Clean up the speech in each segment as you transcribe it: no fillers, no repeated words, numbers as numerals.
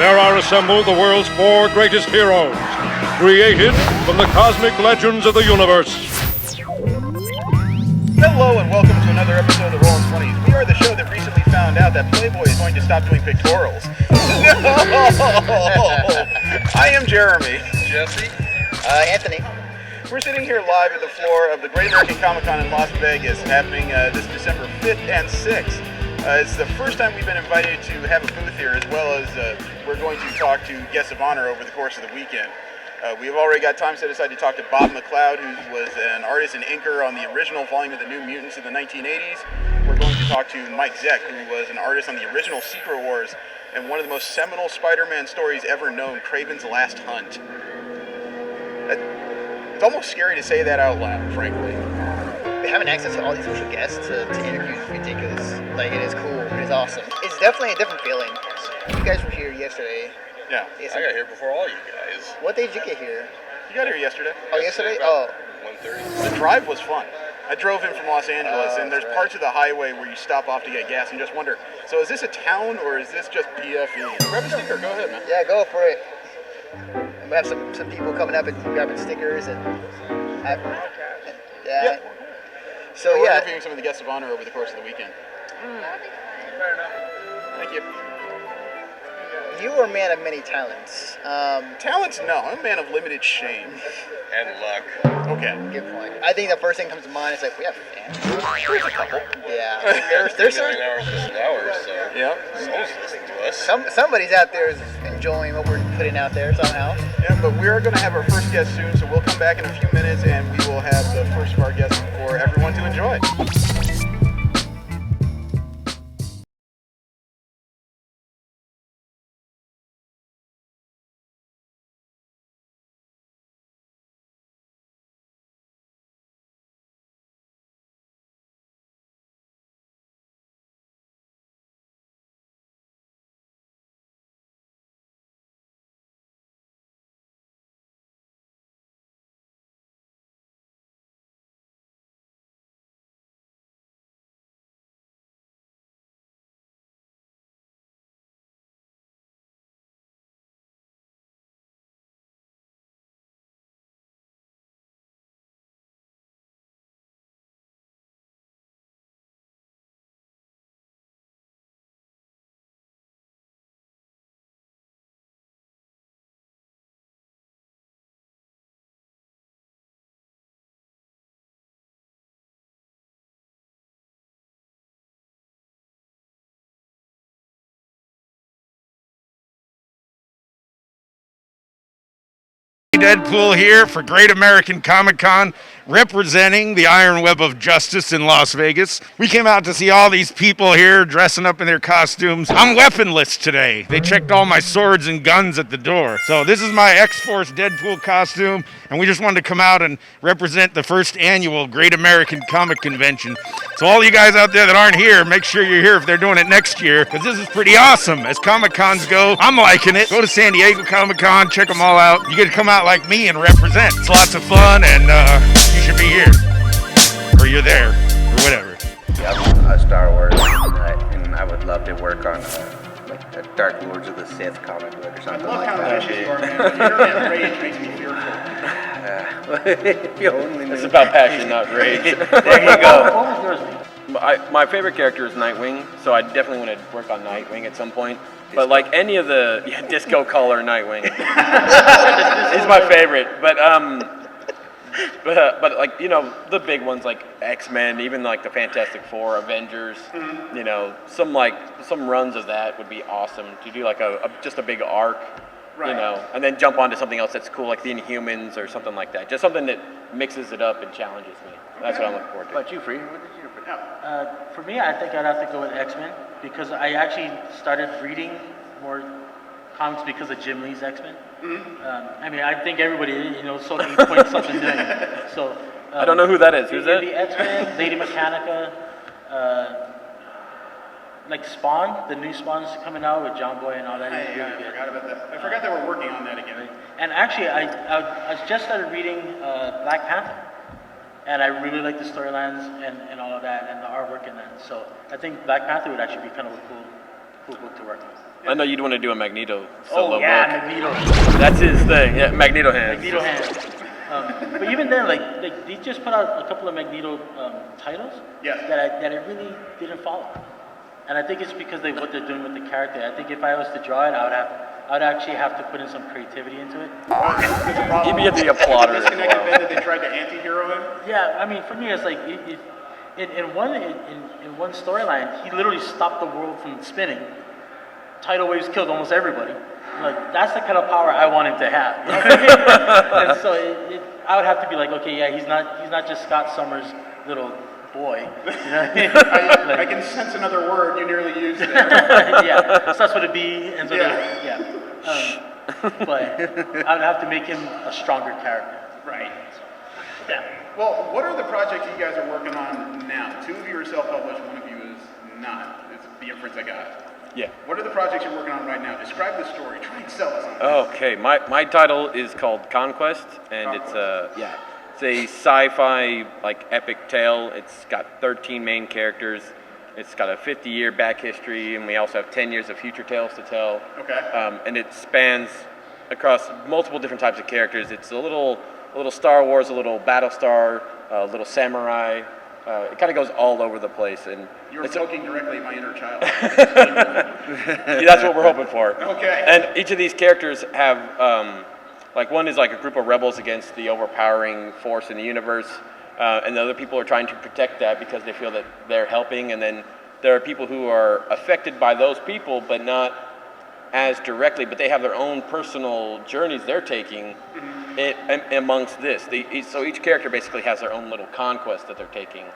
There are assembled the world's 4 greatest heroes, created from the cosmic legends of the universe. Hello and welcome to another episode of Rollin' 20s. We are the show that recently found out that Playboy is going to stop doing pictorials. No! I am Jeremy. Jesse. Anthony. We're sitting here live at the floor of the Great American Comicon in Las Vegas, happening this December 5th and 6th. It's the first time we've been invited to have a booth here, as well as we're going to talk to guests of honor over the course of the weekend. We've already got time set aside to talk to Bob McLeod, who was an artist and inker on the original volume of the New Mutants in the 1980s. We're going to talk to Mike Zeck, who was an artist on the original Secret Wars and one of the most seminal Spider-Man stories ever known, Kraven's Last Hunt. It's almost scary to say that out loud, frankly. Having access to all these special guests to interview is ridiculous. Like, it is cool. It is awesome. It's definitely a different feeling. You guys were here yesterday. Yeah. I got here before all you guys. What day did you get here? You got here yesterday. Oh, yesterday? Oh. 1:30. The drive was fun. I drove in from Los Angeles, and there's parts of the highway where you stop off to get gas and just wonder, so is this a town or is this just PFE? Grab a sticker. Go ahead, man. Yeah, go for it. We have some people coming up and grabbing stickers and yeah. So we're yeah. interviewing some of the guests of honor over the course of the weekend. Fair enough. Thank you. You are a man of many talents. Talents? No, I'm a man of limited shame. And luck. Okay. Good point. I think the first thing that comes to mind is like, we have fans. There's a couple. Yeah. There's some. 9 hours is an hour, so Yeah. someone's listening to us. Somebody's out there is enjoying what we're putting out there somehow. Yeah, but we're going to have our first guest soon, so we'll come back in a few minutes and we will have the first of our guests for everyone to enjoy. Deadpool here for Great American Comicon, representing the Iron Web of Justice in Las Vegas. We came out to see all these people here dressing up in their costumes. I'm weaponless today. They checked all my swords and guns at the door. So this is my X-Force Deadpool costume, and we just wanted to come out and represent the first annual Great American Comic Convention. So all you guys out there that aren't here, make sure you're here if they're doing it next year, because this is pretty awesome. As Comic-Cons go, I'm liking it. Go to San Diego Comic-Con, check them all out. You get to come out like me and represent. It's lots of fun, and you should be here, or you're there, or whatever. Yeah, Star Wars, and I would love to work on like a Dark Lords of the Sith comic book or something like that. I love how vicious you are, man. Your internet rage makes me fearful. If you only knew. It's about passion, not rage. There you go. My favorite character is Nightwing, so I definitely want to work on Nightwing at some point. But like any of the disco color Nightwing is my favorite. But like, you know, the big ones like X-Men, even like the Fantastic Four, Avengers, you know, some runs of that would be awesome to do, like just a big arc. Right. You know, and then jump onto something else that's cool, like the Inhumans or something like that. Just something that mixes it up and challenges me. That's what I'm looking forward to. What about you, Free? What did you put? For me, I think I'd have to go with X-Men, because I actually started reading more comics because of Jim Lee's X-Men. I mean, I think everybody, you know, so can point something new. So I don't know who that is. Who's that? The X-Men, Lady Mechanica, like Spawn, the new Spawn's coming out with John Boy and all that. I forgot about that. I forgot they were working on that again. And actually, I just started reading Black Panther, and I really like the storylines and all of that, and the artwork in that. So I think Black Panther would actually be kind of a cool book to work on. I know you'd want to do a Magneto solo Oh yeah, book. Magneto. That's his thing. Yeah, Magneto hands. Magneto hands. But even then, like they just put out a couple of Magneto titles that I really didn't follow, and I think it's because what they're doing with the character. I think if I was to draw it, I would actually have to put in some creativity into it. He'd be the plotter as Disconnected well. then that they tried to anti-hero him? Yeah, I mean, for me, it's like in one storyline, he literally stopped the world from spinning. Tidal waves killed almost everybody. Like that's the kind of power I want him to have. You know what I mean? And so I would have to be like, okay, yeah, he's not just Scott Summers' little boy. You know what I mean? I can sense another word you nearly used there. Yeah, starts with a B, ends with but I would have to make him a stronger character. Right. Yeah. Well, what are the projects you guys are working on now? Two of you are self-published, one of you is not. It's the inference I got. Yeah. What are the projects you're working on right now? Describe the story. Try and sell us on it. Okay, my title is called Conquest, and it's a sci-fi like epic tale. It's got 13 main characters. It's got a 50-year back history, and we also have 10 years of future tales to tell. Okay. And it spans across multiple different types of characters. It's a little Star Wars, a little Battlestar, a little samurai. It kind of goes all over the place, and You're poking directly at my inner child. that's what we're hoping for. Okay. And each of these characters have, like one is like a group of rebels against the overpowering force in the universe, and the other people are trying to protect that because they feel that they're helping, and then there are people who are affected by those people, but not as directly, but they have their own personal journeys they're taking amongst this. So each character basically has their own little conquest that they're taking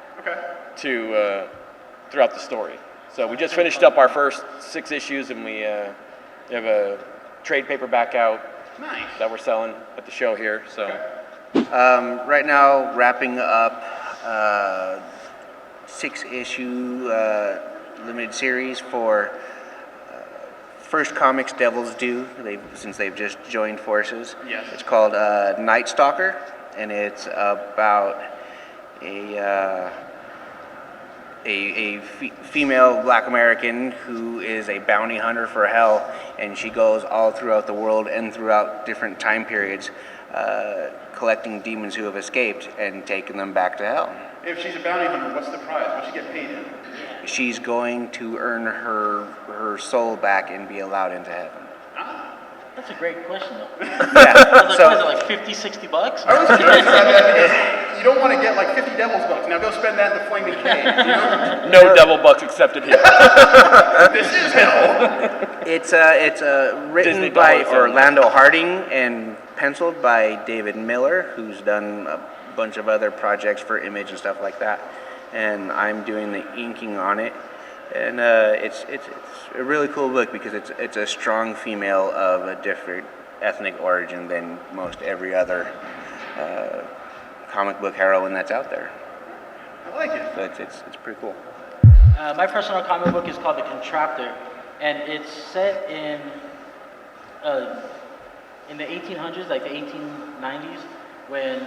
to throughout the story. So we just finished up our first 6 issues, and we have a trade paperback out that we're selling at the show here. So Right now, wrapping up 6-issue limited series for First Comics Devil's Due, since they've just joined forces. Yes. It's called Night Stalker, and it's about a female Black American who is a bounty hunter for hell, and she goes all throughout the world and throughout different time periods, collecting demons who have escaped and taking them back to hell. If she's a bounty hunter, what's the prize? What's she get paid in? She's going to earn her soul back and be allowed into heaven. That's a great question, though. Yeah. So, was it like 50, 60 bucks? I was curious about that because you don't want to get like 50 devil's bucks. Now go spend that in the flaming cave. You know? no devil bucks accepted here. This is hell. It's written Disney by dollars, Orlando Harding and penciled by David Miller, who's done a bunch of other projects for Image and stuff like that. And I'm doing the inking on it. And it's a really cool book because it's a strong female of a different ethnic origin than most every other comic book heroine that's out there. I like it. So it's pretty cool. My personal comic book is called The Contractor, and it's set in the 1800s, like the 1890s, when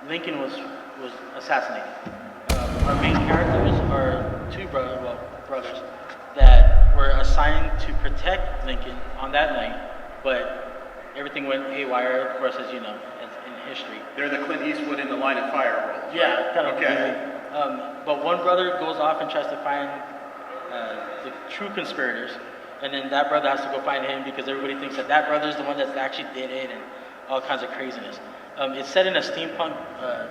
Lincoln was assassinated. Our main characters are 2 brothers that were assigned to protect Lincoln on that night, but everything went haywire, of course, as you know, as in history. They're the Clint Eastwood in the Line of Fire role. Yeah, kind of. Okay. But one brother goes off and tries to find the true conspirators, and then that brother has to go find him because everybody thinks that brother is the one that actually did it, and all kinds of craziness. It's set in a steampunk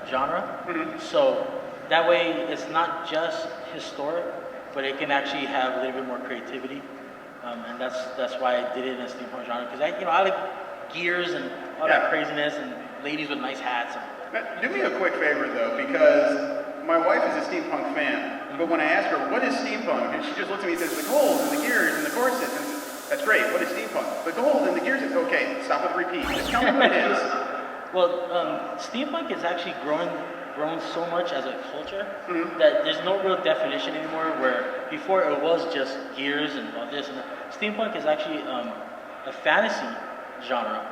genre, so that way it's not just historic, but it can actually have a little bit more creativity, and that's why I did it in a steampunk genre, because I like gears and all that craziness and ladies with nice hats. Do me a quick favor though, because my wife is a steampunk fan, but when I ask her what is steampunk, and she just looks at me and says the gold and the gears and the corsets, and that's great. What is steampunk? The gold and the gears. Okay, stop with the repeat. Just tell me what it is. Well, steampunk is actually grown so much as a culture that there's no real definition anymore, where before it was just gears and all this and that. Steampunk is actually a fantasy genre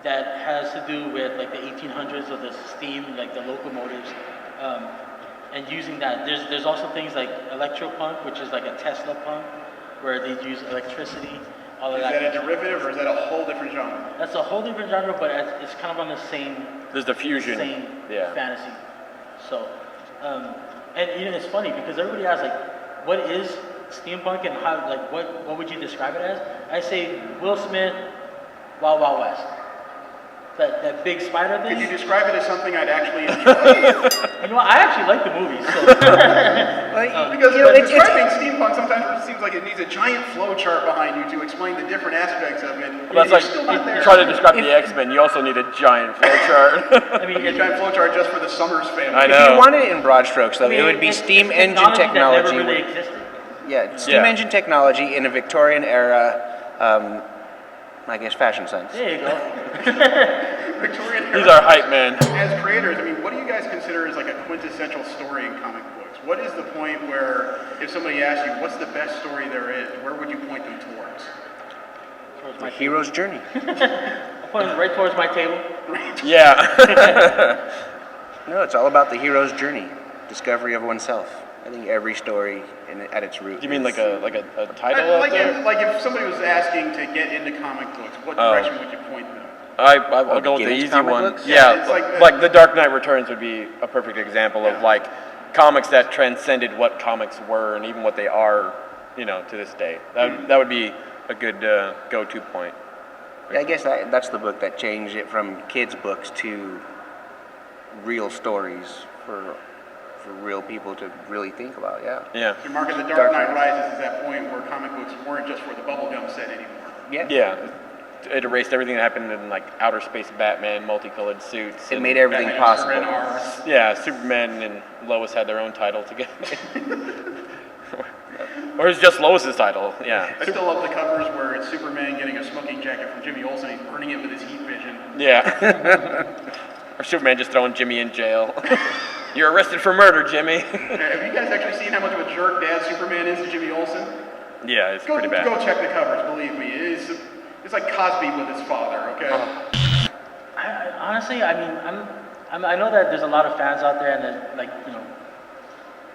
that has to do with like the 1800s of the steam, like the locomotives, and using that. There's also things like electropunk, which is like a Tesla punk, where they use electricity, all of Is that. that a derivative or is that a whole different genre? That's a whole different genre, but it's kind of on the same. There's the fusion. Same Yeah. fantasy. So, and it's funny because everybody asks like, what is steampunk and how like what would you describe it as? I say Will Smith, Wild Wild West. That big spider thing. Could you describe it as something I'd actually enjoy? You know what? I actually like the movie. So. Because You know, it's- describing steampunk sometimes it seems like it needs a giant flow chart behind you to explain the different aspects of it. But it's You're like, still not there. you try to describe the X-Men, you also need a giant flowchart. I mean, a giant flow chart just for the Summers family. I If know. you wanted it in broad strokes, though, it would be it's steam engine technology technology. that never really with- existed. Yeah, steam Yeah. engine technology in a Victorian era, I guess, fashion sense. There you go. Victorian He's era. our hype man. As creators, I mean, what do you guys consider as like a quintessential story in comic books? What is the point where if somebody asks you, what's the best story there is, where would you point them towards? Towards The my hero's journey. I'll put it right towards my table. Yeah. No, it's all about the hero's journey, discovery of oneself. I think every story at its root. You mean is- like a title out Like, there? like if somebody was asking to get into comic books, what Oh. direction would you point them? I'll go with the get into easy comic one. books? Yeah, Yeah, it's like like The Dark Knight Returns would be a perfect example of like comics that transcended what comics were and even what they are, to this day. That would be a good go-to point. Yeah, I guess that's the book that changed it from kids' books to real stories for real people to really think about. Yeah. Yeah. Your mark of the Dark Dark Knight Knight. Rises is that point where comic books weren't just for the bubblegum set anymore. Yeah. Yeah. It erased everything that happened in like outer space Batman, multicolored suits. It and- made everything Batman, possible. Superman, Mars. Yeah, Superman and Lois had their own title together. Or it's just Lois's title. Yeah. I still love the covers where it's Superman getting a smoking jacket from Jimmy Olsen. He's burning it with his heat vision. Yeah. Or Superman just throwing Jimmy in jail. You're arrested for murder, Jimmy. Have you guys actually seen how much of a jerk Dad Superman is to Jimmy Olsen? Yeah, it's Go pretty bad. check the covers. Believe me, it's like Cosby with his father. Okay. Honestly, I mean, I know that there's a lot of fans out there, and that, like,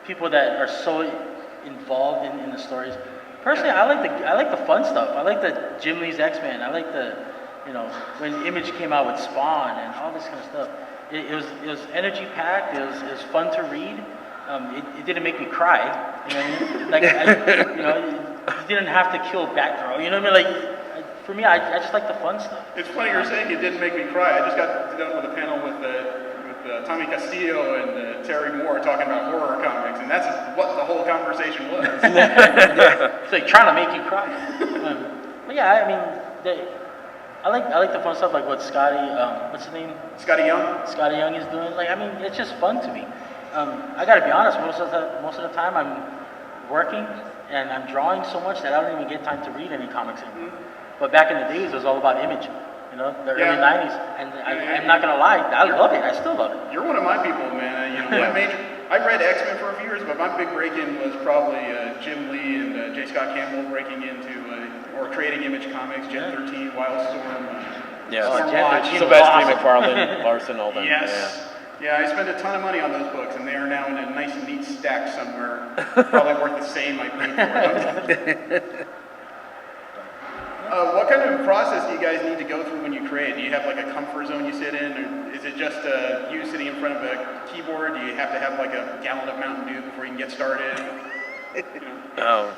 people that are so involved in the stories. Personally, I like the fun stuff. I like the Jim Lee's X-Men. I like the, when Image came out with Spawn and all this kind of stuff. It was energy packed. It was fun to read. It didn't make me cry. You know what I mean? Like you didn't have to kill Batgirl. You know what I mean? Like for me, I just like the fun stuff. It's funny you're saying it didn't make me cry. I just got done with a panel with Tommy Castillo and Terry Moore talking about horror comics, and that's what the whole conversation was. It's like trying to make you cry. But yeah, I mean, I like the fun stuff, like what Scotty, what's his name? Scotty Young? Scotty Young is doing. Like, I mean, it's just fun to me. I gotta be honest, most of the time I'm working and I'm drawing so much that I don't even get time to read any comics anymore. But back in the days, it was all about Image. The early '90s, and I'm not gonna lie, I love it. I still love it. You're one of my people, man. I read X-Men for a few years, but my big break-in was probably Jim Lee and J. Scott Campbell breaking into or creating Image Comics, Gen 13, Wildstorm. Yeah. Stormwatch. Sylvester McFarlane, Larson, all them. Yes. Yeah, I spent a ton of money on those books, and they are now in a nice, neat stack somewhere. Probably worth the same I paid for them. What kind of process do you guys need to go through when you create? Do you have like a comfort zone you sit in, or is it just you sitting in front of a keyboard? Do you have to have like a gallon of Mountain Dew before you can get started? Oh.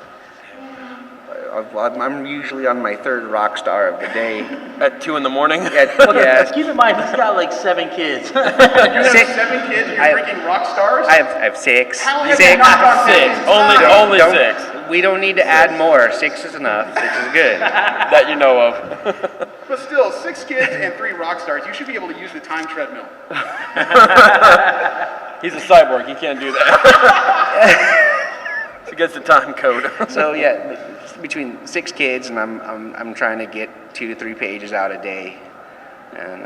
I'm usually on my third rock star of the day. At 2 in the morning? Yeah. Keep in mind, he's got like 7 kids. You have Six. 7 kids and I- you're drinking rock stars? I have 6. How have you Six. not gone Six. back in Only time? Don't- 6. We don't need to add more. 6 is enough. 6 is good. That you know of. But still, 6 kids and 3 rock stars. You should be able to use the time treadmill. He's a cyborg. He can't do that. It's against the time code. So yeah, between 6 kids, and I'm trying to get 2 to 3 pages out a day, and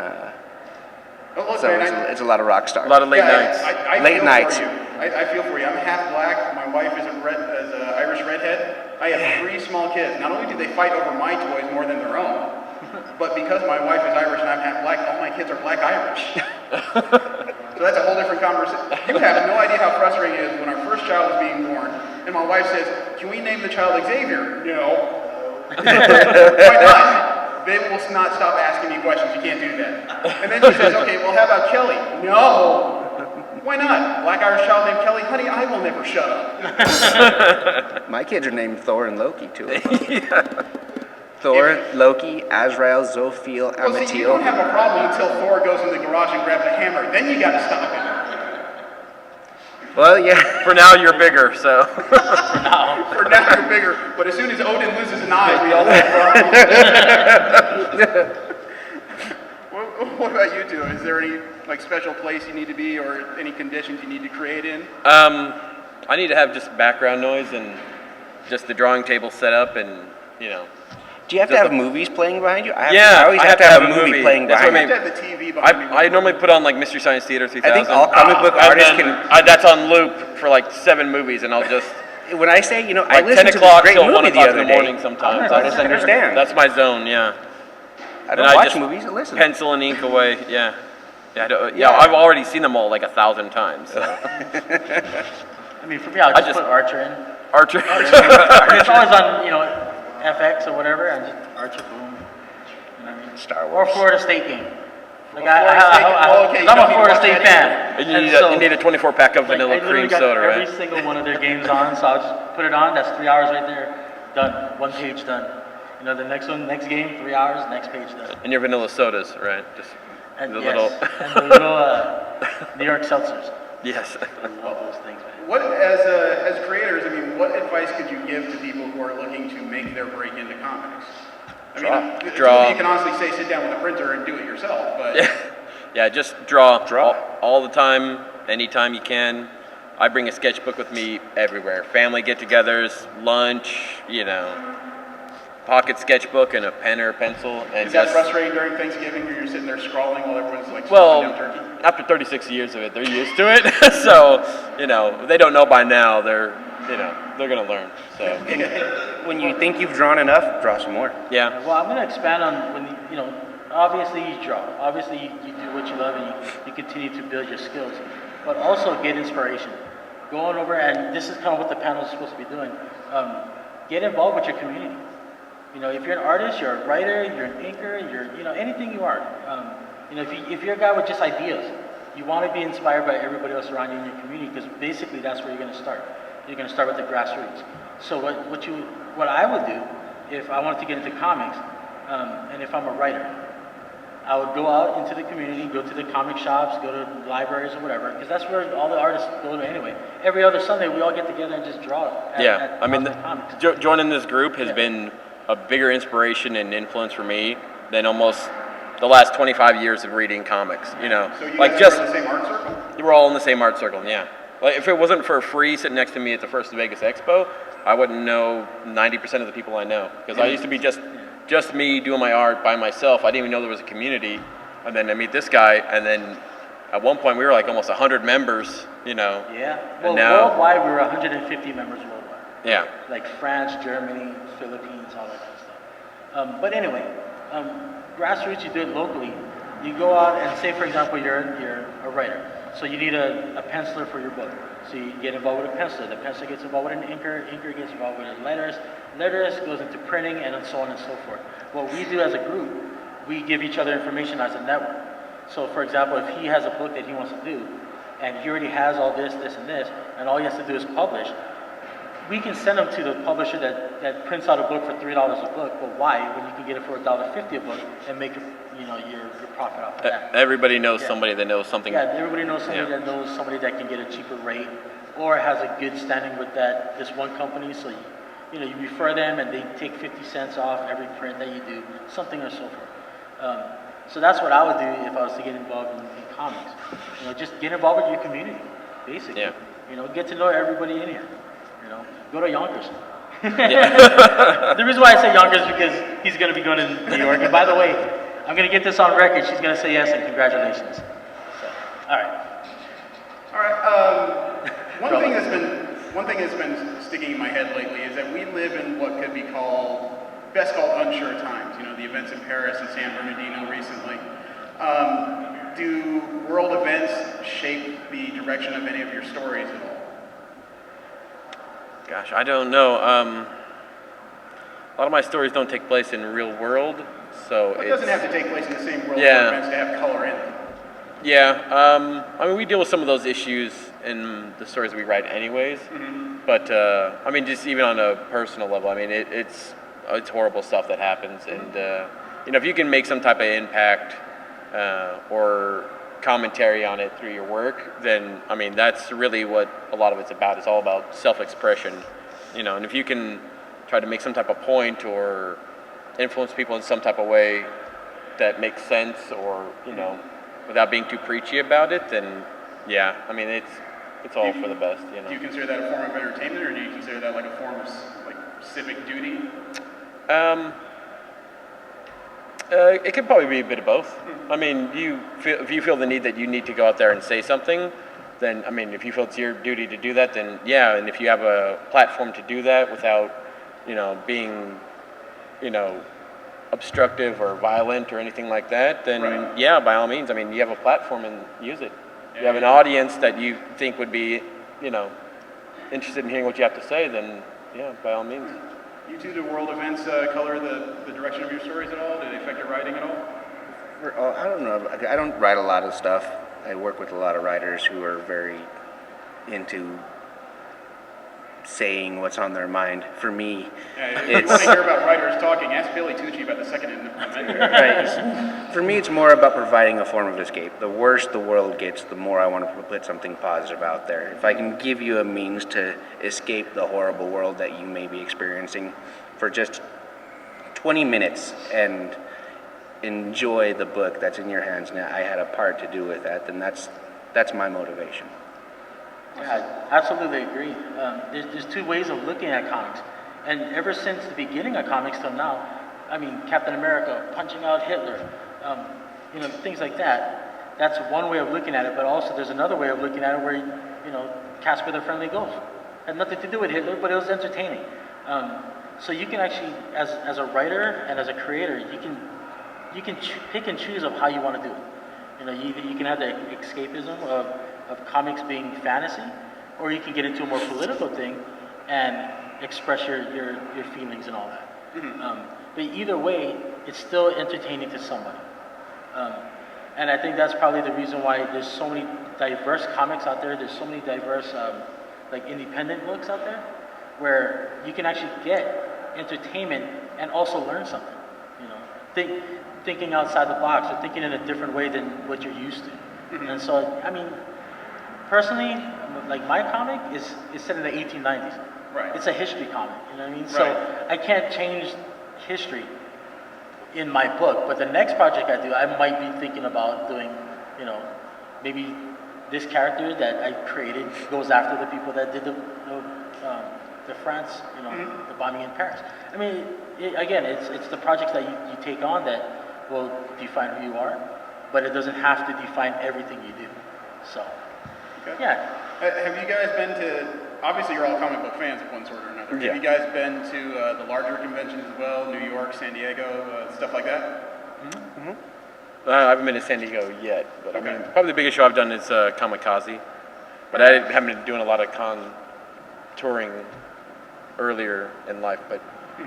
Oh, look, so man, it's a lot of rock stars. A lot of late yeah, nights. I Late feel nights. For you. I feel for you. I'm half black. My wife is an Irish redhead. I have 3 small kids. Not only do they fight over my toys more than their own, but because my wife is Irish and I'm half black, all my kids are black Irish. So that's a whole different conversation. You have no idea how frustrating it is when our first child was being born, and my wife says, "Can we name the child Xavier?" No. Why not? They will not stop asking me questions. You can't do that. And then she says, "Okay, well, how about Kelly?" No. Why not? Black Irish child named Kelly? Honey, I will never shut up. My kids are named Thor and Loki, too. Thor, Loki, Azrael, Zophiel, Well, see, you don't Amatiel. have a problem until Thor goes in the garage and grabs a hammer. Then you gotta stop him. Well, yeah. For now, you're bigger, so. For now you're bigger, but as soon as Odin loses an eye, we all have problems. What about you two? Is there any like special place you need to be or any conditions you need to create in? I need to have just background noise and just the drawing table set up and, you know. Do you have to have movies playing behind you? I always have to have a movie playing That's behind what I me. mean. You have the TV behind me. I normally put on like Mystery Science Theater 3000. I think all comic book And artists then that's on loop for like 7 movies, and I'll just When I say, I like 10 listened to this o'clock great till 1 movie the o'clock in other the day. morning sometimes. I just understand. That's my zone, yeah. I don't And watch just movies, I listen. Pencil and ink away, yeah. I've already seen them all like 1,000 times. So. I mean, for me, I'll just put Archer in. Archer. It's always on, FX or whatever, and just Archer, boom. You know what I mean? Star Or Wars. Florida State game. Like okay, you I'm don't a need to Florida watch State that fan. And you need a 24-pack of vanilla I literally cream got soda, every right? single one of their games on, so I'll just put it on. That's 3 hours right there. Done. 1 page done. The next one, next game, 3 hours, next page done. And your vanilla sodas, right? Just And the yes, little. and the little New York seltzers. Yes. I love those things, man. What, as creators, I mean, what advice could you give to people who are looking to make their break into comics? I mean, Draw. You can honestly say sit down with a printer and do it yourself, but Yeah, just draw. All the time, anytime you can. I bring a sketchbook with me everywhere. Family get-togethers, lunch, pocket sketchbook and a pen or a pencil. And is that frustrating during Thanksgiving where you're sitting there scrawling while everyone's like well, down turkey? after 36 years of it, they're used to it. So, they don't know by now. They're gonna learn. So, When you think you've drawn enough, draw some more. yeah. Well, I'm going to expand on when obviously you draw. Obviously you do what you love and you continue to build your skills, but also get inspiration. Going over, and this is kind of what the panel is supposed to be doing. Get involved with your community. If you're an artist, you're a writer, you're an inker, you're anything you are. If you're a guy with just ideas, you want to be inspired by everybody else around you in your community, because basically that's where you're going to start. You're going to start with the grassroots. So what I would do if I wanted to get into comics, and if I'm a writer, I would go out into the community, go to the comic shops, go to libraries or whatever, because that's where all the artists go to anyway. Every other Sunday, we all get together and just draw. Comics. Joining this group has been a bigger inspiration and influence for me than almost the last 25 years of reading comics. So you guys are in the same art circle? We're all in the same art circle, yeah. Like if it wasn't for Free sitting next to me at the first Vegas Expo, I wouldn't know 90% of the people I know, because I used to be just me doing my art by myself. I didn't even know there was a community. And then I meet this guy, and then at one point we were like almost 100 members, Yeah. Well, And now, worldwide, we were 150 members worldwide. yeah. Like France, Germany, Philippines, all that kind of stuff. But anyway, grassroots, you do it locally. You go out and say, for example, you're a writer. So you need a penciler for your book. So you get involved with a penciler. The penciler gets involved with an inker. Inker gets involved with a letterist. Letterist goes into printing, and so on and so forth. What we do as a group, we give each other information as a network. So for example, if he has a book that he wants to do, and he already has all this, and this, and all he has to do is publish, we can send him to the publisher that prints out a book for $3 a book. But why? When you can get it for $1.50 a book and make your profit off of that. Everybody knows somebody that knows something. Yeah, everybody knows somebody that knows somebody that can get a cheaper rate, or has a good standing with this one company. So you refer them, and they take 50 cents off every print that you do, something or so forth. So that's what I would do if I was to get involved in comics. Just get involved with your community, basically. Yeah. Get to know everybody in here. Go to Yonkers. The reason why I say Yonkers is because he's going to be going to New York. And by the way, I'm going to get this on record. She's going to say yes and congratulations. So, all right. One thing that's been sticking in my head lately is that we live in what could be best called unsure times. The events in Paris and San Bernardino recently. Do world events shape the direction of any of your stories at all? Gosh, I don't know. A lot of my stories don't take place in real world, so Well, it doesn't have to take place in the same world Yeah. for events to have color in them. Yeah, I mean, we deal with some of those issues in the stories we write anyways, but I mean, just even on a personal level, I mean, it's horrible stuff that happens, and you know, if you can make some type of impact or commentary on it through your work, then I mean, that's really what a lot of it's about. It's all about self-expression, you know, and if you can try to make some type of point or influence people in some type of way that makes sense, or you know, without being too preachy about it, then yeah, I mean, it's all for the best, you know. Do you consider that a form of entertainment, or do you consider that like a form of like civic duty? It could probably be a bit of both. I mean, if you feel the need that you need to go out there and say something, then I mean, if you feel it's your duty to do that, then yeah. And if you have a platform to do that without, you know, being, you know, obstructive or violent or anything like that, then Right. yeah, by all means. I mean, you have a platform and use it. You have an audience that you think would be, you know, interested in hearing what you have to say, then yeah, by all means. You two, do world events color the direction of your stories at all? Do they affect your writing at all? I don't know. I don't write a lot of stuff. I work with a lot of writers who are very into saying what's on their mind. For me, Yeah, if you want to hear about writers talking, ask Billy Tucci about the Second Amendment. right. For me, it's more about providing a form of escape. The worse the world gets, the more I want to put something positive out there. If I can give you a means to escape the horrible world that you may be experiencing for just 20 minutes and enjoy the book that's in your hands, and I had a part to do with that, then that's my motivation. Yeah, I absolutely agree. There's two ways of looking at comics. And ever since the beginning of comics till now, I mean, Captain America punching out Hitler, you know, things like that. That's one way of looking at it, but also there's another way of looking at it where, you know, Casper the Friendly Ghost had nothing to do with Hitler, but it was entertaining. So you can actually, as a writer and as a creator, you can pick and choose of how you want to do it. You know, you can have the escapism of comics being fantasy, or you can get into a more political thing and express your feelings and all that. But either way, it's still entertaining to somebody. And I think that's probably the reason why there's so many diverse comics out there. There's so many diverse like independent books out there where you can actually get entertainment and also learn something. You know, thinking outside the box or thinking in a different way than what you're used to. And so, I mean, personally, like my comic is set in the 1890s. Right. It's a history comic, you know what I mean? Right. So I can't change history in my book, but the next project I do, I might be thinking about doing, you know, maybe this character that I created goes after the people that did the France, you know, the bombing in Paris. I mean, again, it's the projects that you take on that will define who you are, but it doesn't have to define everything you do. So, Okay. yeah. Have you guys been to, obviously you're all comic book fans of one sort or another. Yeah. Have you guys been to the larger conventions as well, New York, San Diego, stuff like that? I haven't been to San Diego yet, but I Okay. mean, probably the biggest show I've done is Comicon, but I haven't been doing a lot of con touring earlier in life, but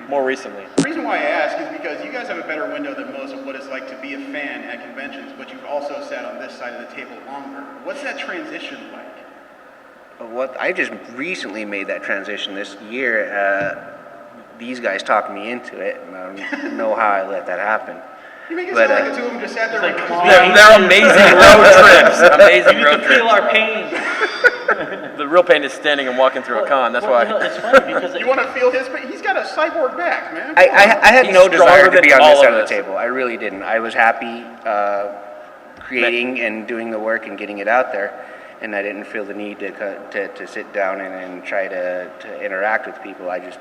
more recently. The reason why I ask is because you guys have a better window than most of what it's like to be a fan at conventions, but you've also sat on this side of the table longer. What's that transition like? I just recently made that transition this year. These guys talked me into it, and I don't know how I let that happen. You make it But, sound like the two of them just sat there Like, and come on. They're amazing road trips. Amazing You road can feel trips. our pain. The real pain is standing and walking through a con. That's Well, you know, why. it's funny because You want to feel his pain? He's got a cyborg back, man. I had He's no desire stronger to be than on this all side of of the us. table. I really didn't. I was happy creating and doing the work and getting it out there, and I didn't feel the need to sit down and try to interact with people. I just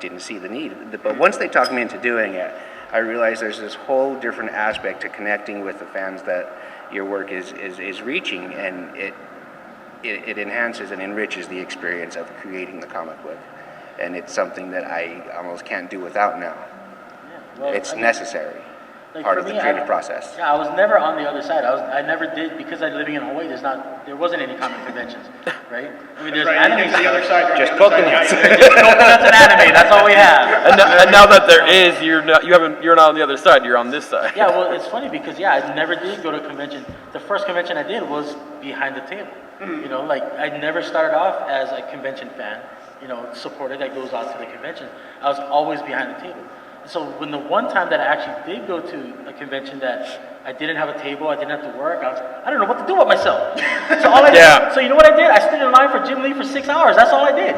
didn't see the need. But once they talked me into doing it, I realized there's this whole different aspect to connecting with the fans that your work is reaching, and it enhances and enriches the experience of creating the comic book. And it's something that I almost can't do without now. Well, It's I mean, necessary. like part for of the me, creative process. Yeah, I was never on the other side. I never did, because I'm living in Hawaii. There wasn't any comic conventions, right? I mean, there's anime The other stuff. side, Just you're on the other Pokemon. side. That's an anime. That's all we have. And now that there is, you're not on the other side. You're on this side. Yeah, well, it's funny because I never did go to a convention. The first convention I did was behind the table. You know, like I never started off as a convention fan, supporter that goes out to the convention. I was always behind the table. So when the one time that I actually did go to a convention that I didn't have a table, I didn't have to work, I don't know what to do with myself. So all I did, so you know what I did? I stood in line for Jim Lee for 6 hours. That's all I did.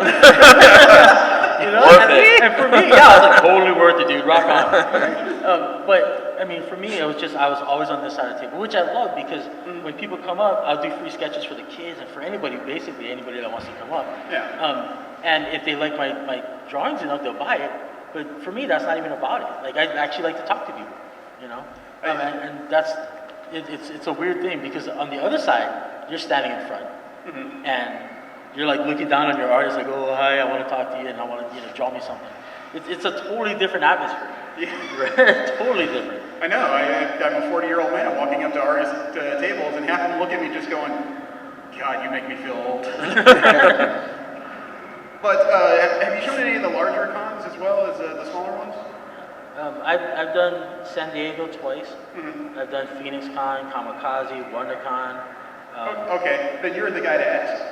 Worth it. And for me, I was like, totally worth it, dude. Rock on. Right? But I mean, for me, it was just I was always on this side of the table, which I love because when people come up, I'll do free sketches for the kids and for anybody, basically anybody that wants to come up. Yeah. And if they like my drawings enough, they'll buy it. But for me, that's not even about it. Like I actually like to talk to people, and that's it's a weird thing because on the other side, you're standing in front, and you're like looking down on your artist, like, oh hi, I want to talk to you, and I want to draw me something. It's a totally different atmosphere. Yeah. Totally different. I know. I'm a 40-year-old man walking up to artist tables, and half of them look at me just going, God, you make me feel old. But have you shown any of the larger cons as well as the smaller ones? I've done San Diego twice. I've done Phoenix Con, Kamikaze, WonderCon. Okay, then you're the guy to ask.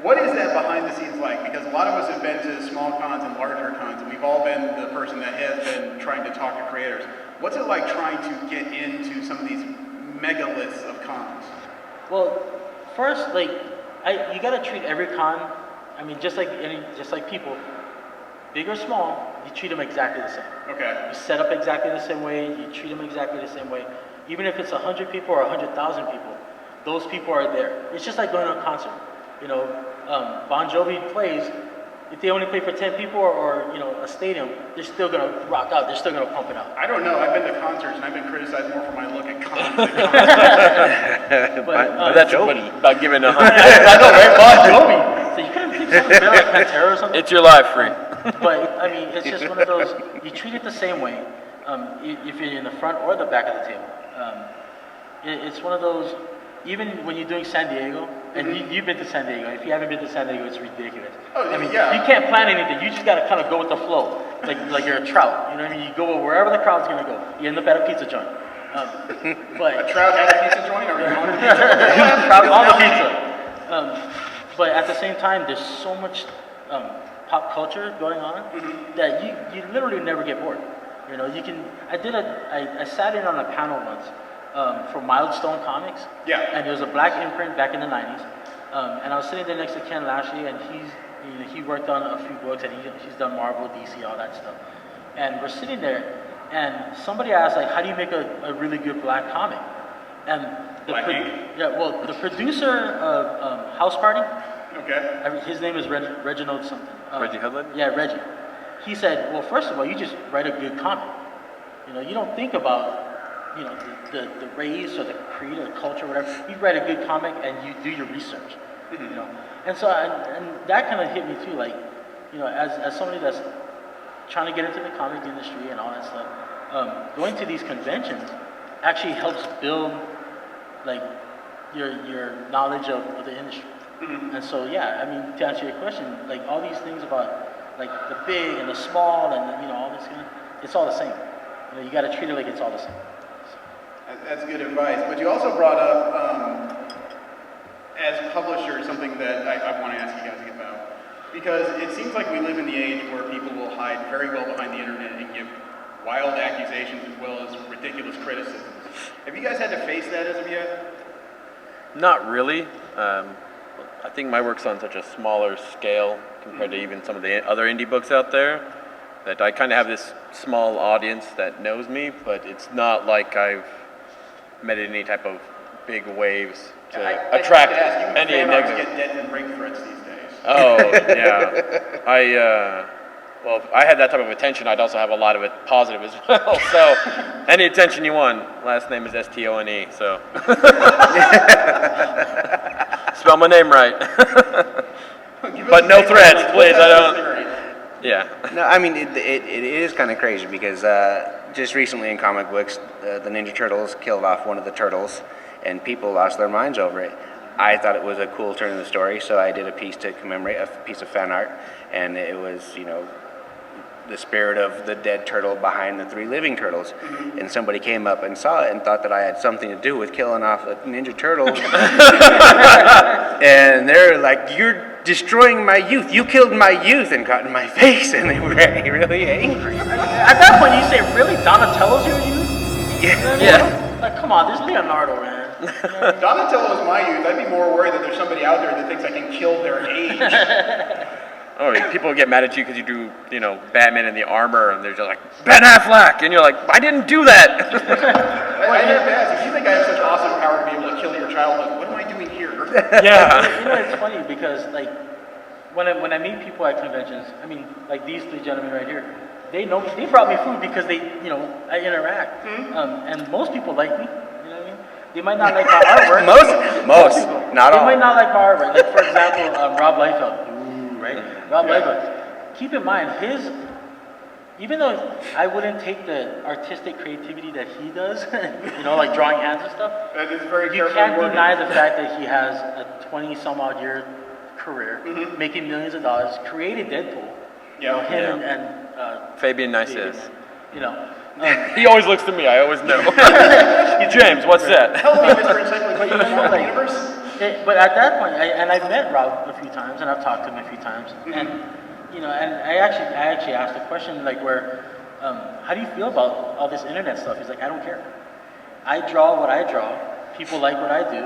What is that behind the scenes like? Because a lot of us have been to small cons and larger cons, and we've all been the person that has been trying to talk to creators. What's it like trying to get into some of these megaliths of cons? Well, first, you got to treat every con. I mean, just like people, big or small, you treat them exactly the same. Okay. You set up exactly the same way. You treat them exactly the same way. Even if it's 100 people or 100,000 people, those people are there. It's just like going to a concert. Bon Jovi plays. If they only play for 10 people or a stadium, they're still gonna rock out. They're still gonna pump it out. I don't know. I've been to concerts and I've been criticized more for my look at cons than concerts. But that's about giving 100. I know, right? Bon Jovi. So you couldn't pick something better like Pantera or something. It's your life, free. But I mean, it's just one of those. You treat it the same way. If you're in the front or the back of the table, it's one of those. Even when you're doing San Diego, and you've been to San Diego. If you haven't been to San Diego, it's ridiculous. Oh, I mean, yeah. you can't plan anything. You just got to kind of go with the flow, like you're a trout. You know what I mean? You go wherever the crowd's gonna go. You end up at a pizza joint. But A trout at a pizza joint, or you on the pizza? trout on the pizza. But at the same time, there's so much pop culture going on that you literally never get bored. You can. I sat in on a panel once. For Milestone Comics. Yeah. And it was a black imprint back in the 90s. And I was sitting there next to Ken Lashley, and he worked on a few books, and he's done Marvel, DC, all that stuff. And we're sitting there, and somebody asked, like, how do you make a really good black comic? And the producer of House Party, Okay. his name is Reginald something. Reggie Hudlin? Yeah, Reggie. He said, well, first of all, you just write a good comic. You don't think about the race or the creed or the culture, whatever. You write a good comic and you do your research, And so, and that kind of hit me too, like, as somebody that's trying to get into the comic industry and all that stuff, going to these conventions actually helps build, like, your knowledge of the industry. And so, yeah, I mean, to answer your question, like, all these things about, like, the big and the small and, all this kind of, it's all the same. You got to treat it like it's all the same. That's good advice. But you also brought up, as publishers, something that I want to ask you guys about. Because it seems like we live in the age where people will hide very well behind the internet and give wild accusations as well as ridiculous criticisms. Have you guys had to face that as of yet? Not really. I think my work's on such a smaller scale compared to even some of the other indie books out there that I kind of have this small audience that knows me, but it's not like I've met any type of big waves to attract any negative. Get death and rape threats these days. Oh, yeah. Well, if I had that type of attention, I'd also have a lot of it positive as well. So, any attention you want. Last name is S-T-O-N-E, so. Spell my name right. But no threats, please. I don't. Yeah. No, I mean, it is kind of crazy because just recently in comic books, the Ninja Turtles killed off one of the turtles, and people lost their minds over it. I thought it was a cool turn in the story, so I did a piece to commemorate, a piece of fan art, and it was, the spirit of the dead turtle behind the 3 living turtles. And somebody came up and saw it and thought that I had something to do with killing off a Ninja Turtle. And they're like, "You're destroying my youth. You killed my youth," and got in my face, and they were really angry. At that point, you say, really? Donatello's your youth? Yeah. Like, come on, there's Leonardo, man. Donatello is my youth. I'd be more worried that there's somebody out there that thinks I can kill their age. Oh, people get mad at you because you do, Batman in the armor, and they're just like, Ben Affleck, and you're like, I didn't do that. I have to ask, if you think I have such awesome power to be able to kill your childhood, what am I doing here? Yeah. It's funny because, like, when I meet people at conventions, I mean, like these 3 gentlemen right here, they brought me food because I interact. And most people like me, you know what I mean? They might not like my artwork. Most, not all. They might not like my artwork. Like, for example, Rob Liefeld. Right? Rob Liefeld. Keep in mind, even though I wouldn't take the artistic creativity that he does, like drawing hands and stuff, That is very you carefully can't worded. deny the fact that he has a 20-some-odd year career, making millions of dollars, created Deadpool. Him and Fabian Nices. David, He always looks to me. I always know. James, what's that? Help me, Mr. Encyclopedia of the Universe. But at that point, I've met Rob a few times, and I've talked to him a few times, and and I actually asked a question like, where, how do you feel about all this internet stuff? He's like, I don't care. I draw what I draw. People like what I do,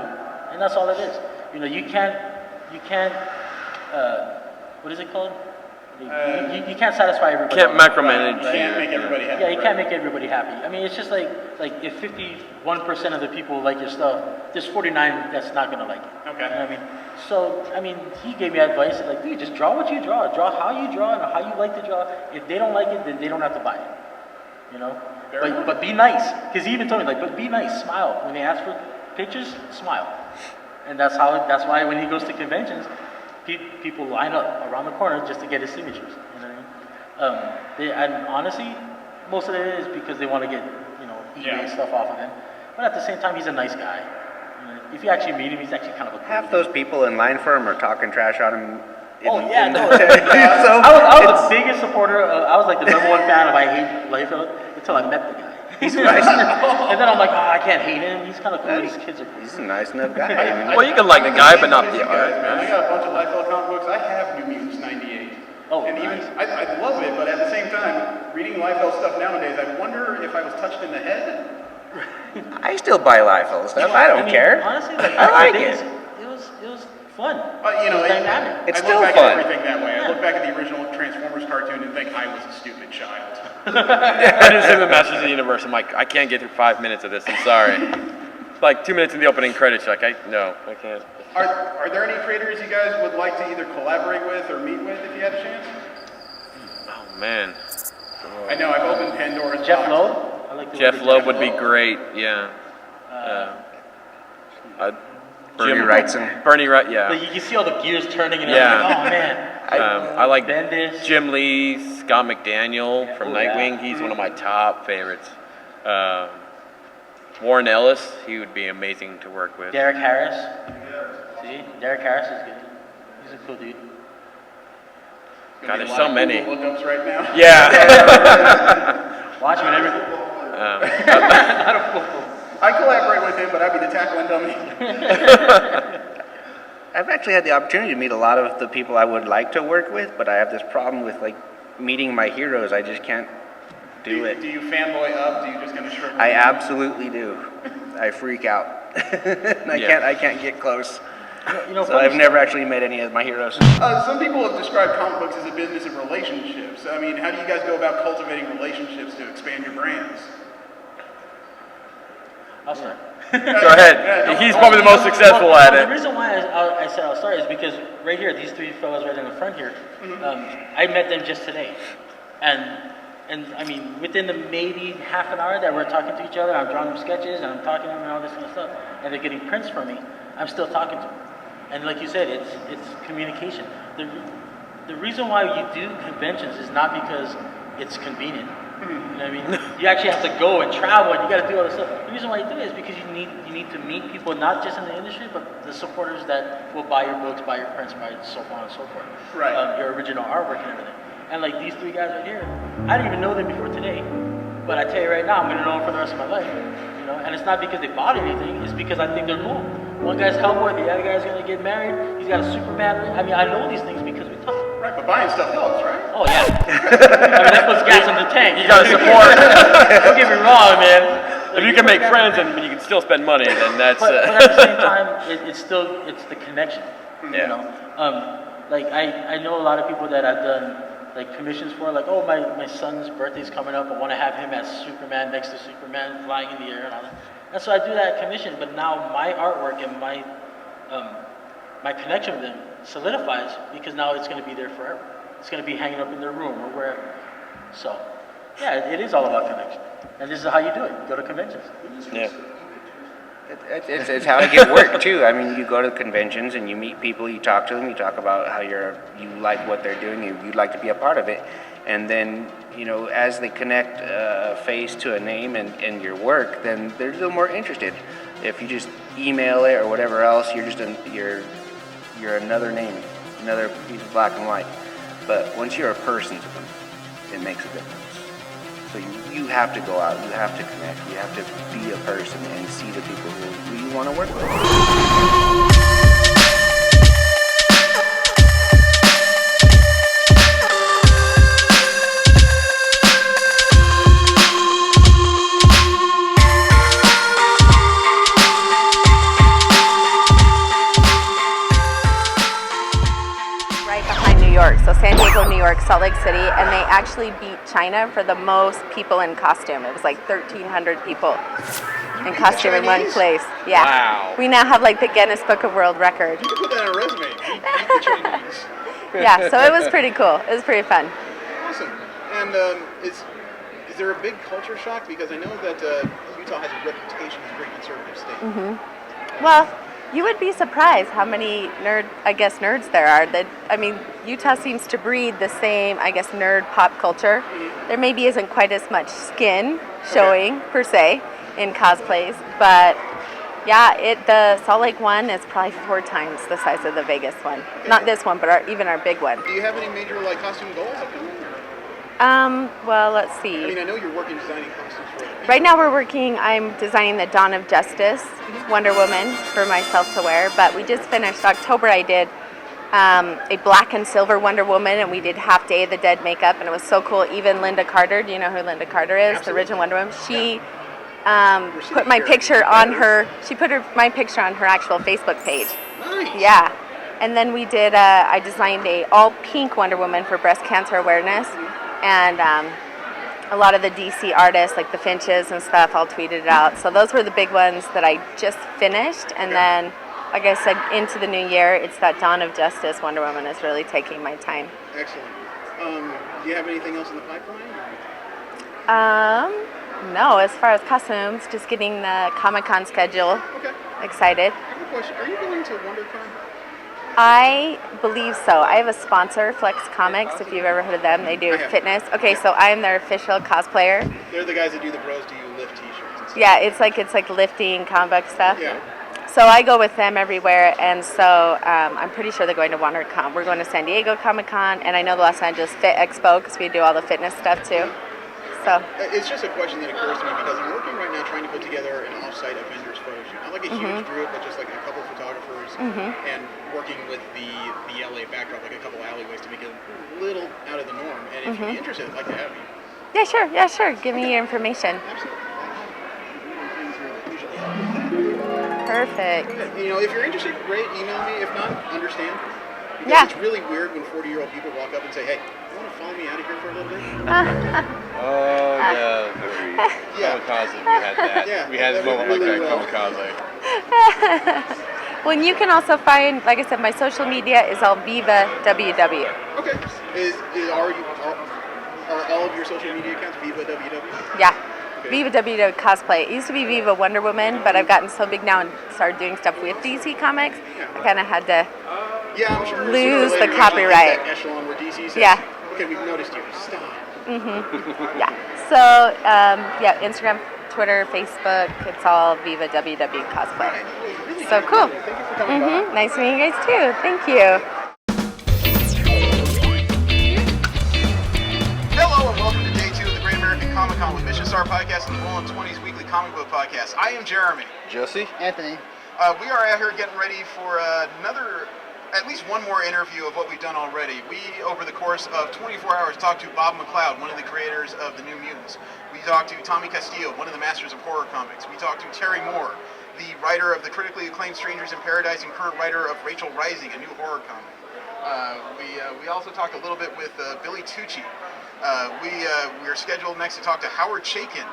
and that's all it is. You can't. What is it called? You can't satisfy everybody. Can't micromanage. You can't make everybody happy. Yeah, you can't make everybody happy. I mean, it's just like if 51% of the people like your stuff, there's 49 that's not gonna like it. Okay. You know what I mean? So, I mean, he gave me advice like, dude, just draw what you draw. Draw how you draw and how you like to draw. If they don't like it, then they don't have to buy it. But be nice. Because he even told me but be nice, smile. When they ask for pictures, smile. And that's why when he goes to conventions, people line up around the corner just to get his signatures. You know what I mean? And honestly, most of it is because they want to get eBay stuff off of him. But at the same time, he's a nice guy. If you actually meet him, he's actually kind of a cool Half dude. those people in line for him are talking trash on him. No. So I was the biggest supporter. I was like the number 1 fan of I Hate Liefeld until I met the guy. he's nice. And then I'm like, I can't hate him. He's kind of cool. His kids are cool. He's a nice enough guy. I mean, Well, you can like the guy, but not the Guys, art. man, I got a bunch of Liefeld comic books. I have New Mutants 98. Oh, and even nice. I love it, but at the same time, reading Liefeld stuff nowadays, I wonder if I was touched in the head. I still buy Liefeld stuff. I don't care. Honestly, I like it. It was fun. You know, It was dynamic. It's I still look back fun. at everything that way. I look back at the original Transformers cartoon and think I was a stupid child. I did the Masters of the Universe. I'm like, I can't get through 5 minutes of this. I'm sorry. Like 2 minutes in the opening credits. Like, no, I can't. Are there any creators you guys would like to either collaborate with or meet with if you had a chance? Oh man. I know I've opened Pandora's Jeff box. Loeb. I like the Jeff way Loeb would be great. Yeah. Bernie Wrightson. Bernie Wright. Yeah. You see all the gears turning and Yeah. everything. Oh man. I like Bendis. Jim Lee, Scott McDaniel from Nightwing. He's one of my top favorites. Warren Ellis, he would be amazing to work with. Derek Harris. See, Derek Harris is good. He's a cool dude. God, there's so many. Lookups right now. Yeah. Watch him and everything. I collaborate with him, but I'd be the tackling dummy. I've actually had the opportunity to meet a lot of the people I would like to work with, but I have this problem with meeting my heroes. I just can't do it. Do you fanboy up? Do you just kind of shrug? I absolutely do. I freak out. I can't get close. So I've never actually met any of my heroes. Some people have described comic books as a business of relationships. I mean, how do you guys go about cultivating relationships to expand your brands? I'll start. Go ahead. He's probably the most successful at The it. reason why I said I'll start is because right here, these 3 fellows right in the front here, I met them just today. And I mean, within the maybe half an hour that we're talking to each other, I'm drawing them sketches and I'm talking to them and all this kind of stuff, and they're getting prints from me, I'm still talking to them. And like you said, it's communication. the reason why you do conventions is not because it's convenient. You know what I mean? You actually have to go and travel, and you got to do all this stuff. The reason why you do it is because you need to meet people, not just in the industry, but the supporters that will buy your books, buy your prints, buy so on and so forth. Right. Your original artwork and everything. And like these three guys right here, I didn't even know them before today, but I tell you right now, I'm gonna know them for the rest of my life. You know, and it's not because they bought anything; it's because I think they're cool. One guy's Hellboy, the other guy's gonna get married. He's got a Superman. I mean, I know these things because we talk. Right, but buying stuff helps, right? Oh yeah. I mean, that puts gas in the tank. You gotta support. Don't get me wrong, man. If you can make friends and you can still spend money, then that's. But at the same time, it's the connection. Yeah. You know, like I know a lot of people that I've done like commissions for, like, oh, my son's birthday's coming up. I want to have him as Superman, next to Superman, flying in the air and all that. And so I do that commission. But now my artwork and my connection with them solidifies because now it's going to be there forever. It's going to be hanging up in their room or wherever. So, yeah, it is all about connection. And this is how you do it. You go to conventions. Yeah. It's how I get work too. I mean, you go to conventions and you meet people, you talk to them, you talk about how you like what they're doing, you'd like to be a part of it, and then as they connect a face to a name and your work, then they're a little more interested. If you just email it or whatever else, you're just you're another name, another piece of black and white. But once you're a person to them, it makes a difference. So you have to go out, you have to connect, you have to be a person and see the people who you want to work with. So San Diego, New York, Salt Lake City, and they actually beat China for the most people in costume. It was like 1,300 people in costume in one place. Yeah. Wow. We now have like the Guinness Book of World Record. You can put that on a resume. Beat the Chinese. Yeah, so it was pretty cool. It was pretty fun. Awesome. And is there a big culture shock? Because I know that Utah has a reputation as a very conservative state. Well, you would be surprised how many nerds there are. Utah seems to breed the same, nerd pop culture. There maybe isn't quite as much skin showing, per se, in cosplays. But, yeah, the Salt Lake one is probably 4 times the size of the Vegas one. Okay. Not this one, but even our big one. Do you have any major, costume goals upcoming? Well, let's see. I mean, I know you're working designing costumes for other people. Right now I'm designing the Dawn of Justice Wonder Woman for myself to wear, but we just finished, October I did a black and silver Wonder Woman, and we did Half Day of the Dead makeup, and it was so cool. Even Linda Carter, do you know who Linda Carter is? Absolutely. The original Wonder Woman. She put my picture on her, my picture on her actual Facebook page. Nice. Yeah. And then we did, I designed a all pink Wonder Woman for breast cancer awareness. And a lot of the DC artists, like the Finches and stuff, all tweeted it out. So those were the big ones that I just finished. And then, like I said, into the new year, it's that Dawn of Justice Wonder Woman is really taking my time. Excellent. Do you have anything else in the pipeline? No, as far as costumes, just getting the Comicon schedule. Okay. Excited. I have a question. Are you going to WonderCon? I believe so. I have a sponsor, Flex Comics, if you've ever heard of them. They do fitness. Okay, so I am their official cosplayer. They're the guys that do the Bros Do You Lift t-shirts and stuff. Yeah, it's like lifting comic book stuff. Yeah. So I go with them everywhere, and so I'm pretty sure they're going to WonderCon. We're going to San Diego Comic-Con, and I know the Los Angeles Fit Expo because we do all the fitness stuff too. So it's just a question that occurs to me because I'm working right now trying to put together an off-site Avengers photo shoot. Not like a huge group, but just like a couple of photographers, and working with the LA backdrop, like a couple alleyways to make it a little out of the norm. And if you'd be interested, I'd like to have you. Yeah, sure. Give me your information. Absolutely. Perfect. If you're interested, great. Email me. If not, understand. Because it's really weird when 40-year-old people walk up and say, "Hey, you want to follow me out of here for a little bit?" Oh, yeah. Comicon, we had that. Yeah, we had a moment really like that Comicon. Well, you can also find, like I said, my social media is all Viva WW. Okay. Are all of your social media accounts Viva WW? Yeah. Viva WW Cosplay. It used to be Viva Wonder Woman, but I've gotten so big now and started doing stuff with DC Comics. I kind of had to Yeah, I'm sure lose sooner or later the eventually copyright. hit that echelon where DC says, Yeah. okay, we've noticed you. Stop. Yeah. So yeah, Instagram, Twitter, Facebook, it's all Viva WW Cosplay. So cool. Thank you for coming by. Nice meeting you guys too. Thank you. Hello and welcome to day 2 of the Great American Comicon with Mission Star Podcast and the Rolling 20s Weekly Comic Book Podcast. I am Jeremy. Jesse? Anthony. We are out here getting ready for at least one more interview of what we've done already. We, over the course of 24 hours, talked to Bob McLeod, one of the creators of the New Mutants. We talked to Tommy Castillo, one of the masters of horror comics. We talked to Terry Moore, the writer of the critically acclaimed Strangers in Paradise and current writer of Rachel Rising, a new horror comic. We also talked a little bit with Billy Tucci. We are scheduled next to talk to Howard Chaykin.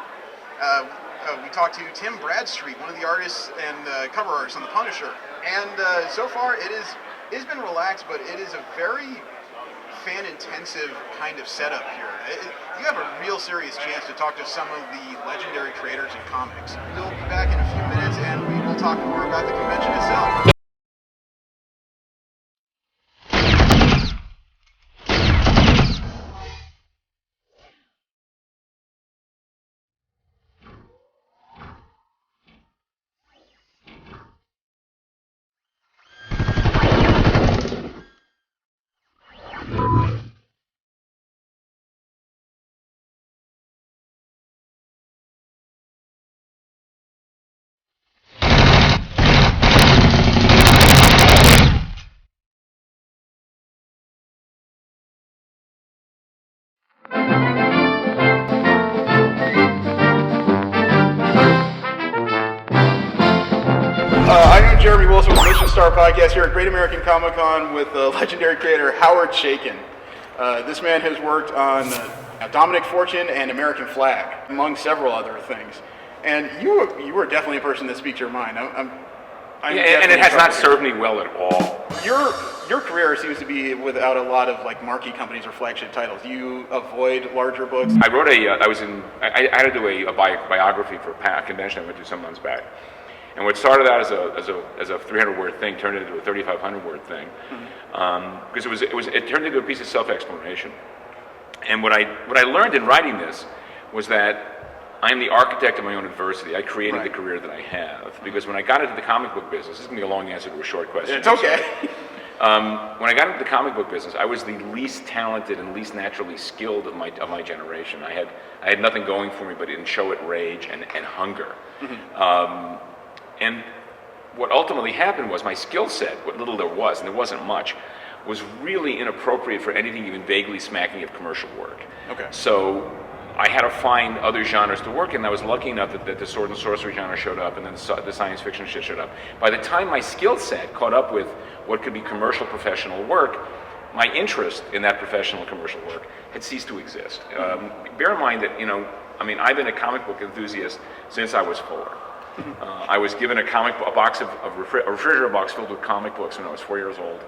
We talked to Tim Bradstreet, one of the artists and cover artists on The Punisher. And so far, it's been relaxed, but it is a very fan-intensive kind of setup here. You have a real serious chance to talk to some of the legendary creators in comics. We'll be back in a few minutes, and we will talk more about the convention itself. I am Jeremy Wilson with Mission Star Podcast here at Great American Comic Con with legendary creator Howard Chaykin. This man has worked on Dominic Fortune and American Flag, among several other things. And you were definitely a person that speaks your mind. And it has not served me well at all. Your career seems to be without a lot of like marquee companies or flagship titles. Do you avoid larger books? I wrote I had to do a biography for a convention I went to some months back. And what started out as a 300-word thing turned into a 3,500-word thing, because it turned into a piece of self-exploration. And what I learned in writing this was that I am the architect of my own adversity. I created the career that I have, because when I got into the comic book business, this is going to be a long answer to a short question. It's okay. When I got into the comic book business, I was the least talented and least naturally skilled of my generation. I had nothing going for me, but in show it rage and hunger. And what ultimately happened was my skill set, what little there was, and there wasn't much, was really inappropriate for anything even vaguely smacking of commercial work. Okay. So I had to find other genres to work in. I was lucky enough that the sword and sorcery genre showed up, and then the science fiction shit showed up. By the time my skill set caught up with what could be commercial professional work, my interest in that professional commercial work had ceased to exist. Bear in mind that, I've been a comic book enthusiast since I was 4. I was given a refrigerator box filled with comic books when I was 4 years old,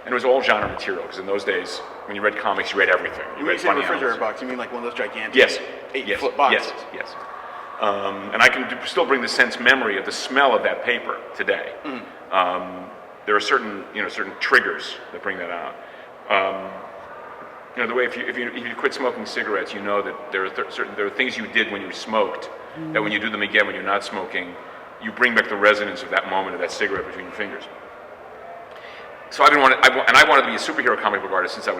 and it was all genre material, because in those days, when you read comics, you read everything. When you say refrigerator box, you mean like one of those gigantic 8-foot boxes? Yes. And I can still bring the sense memory of the smell of that paper today. There are certain triggers that bring that out. The way if you quit smoking cigarettes, you know that there are things you did when you smoked that when you do them again when you're not smoking, you bring back the resonance of that moment of that cigarette between your fingers. So I wanted to be a superhero comic book artist since I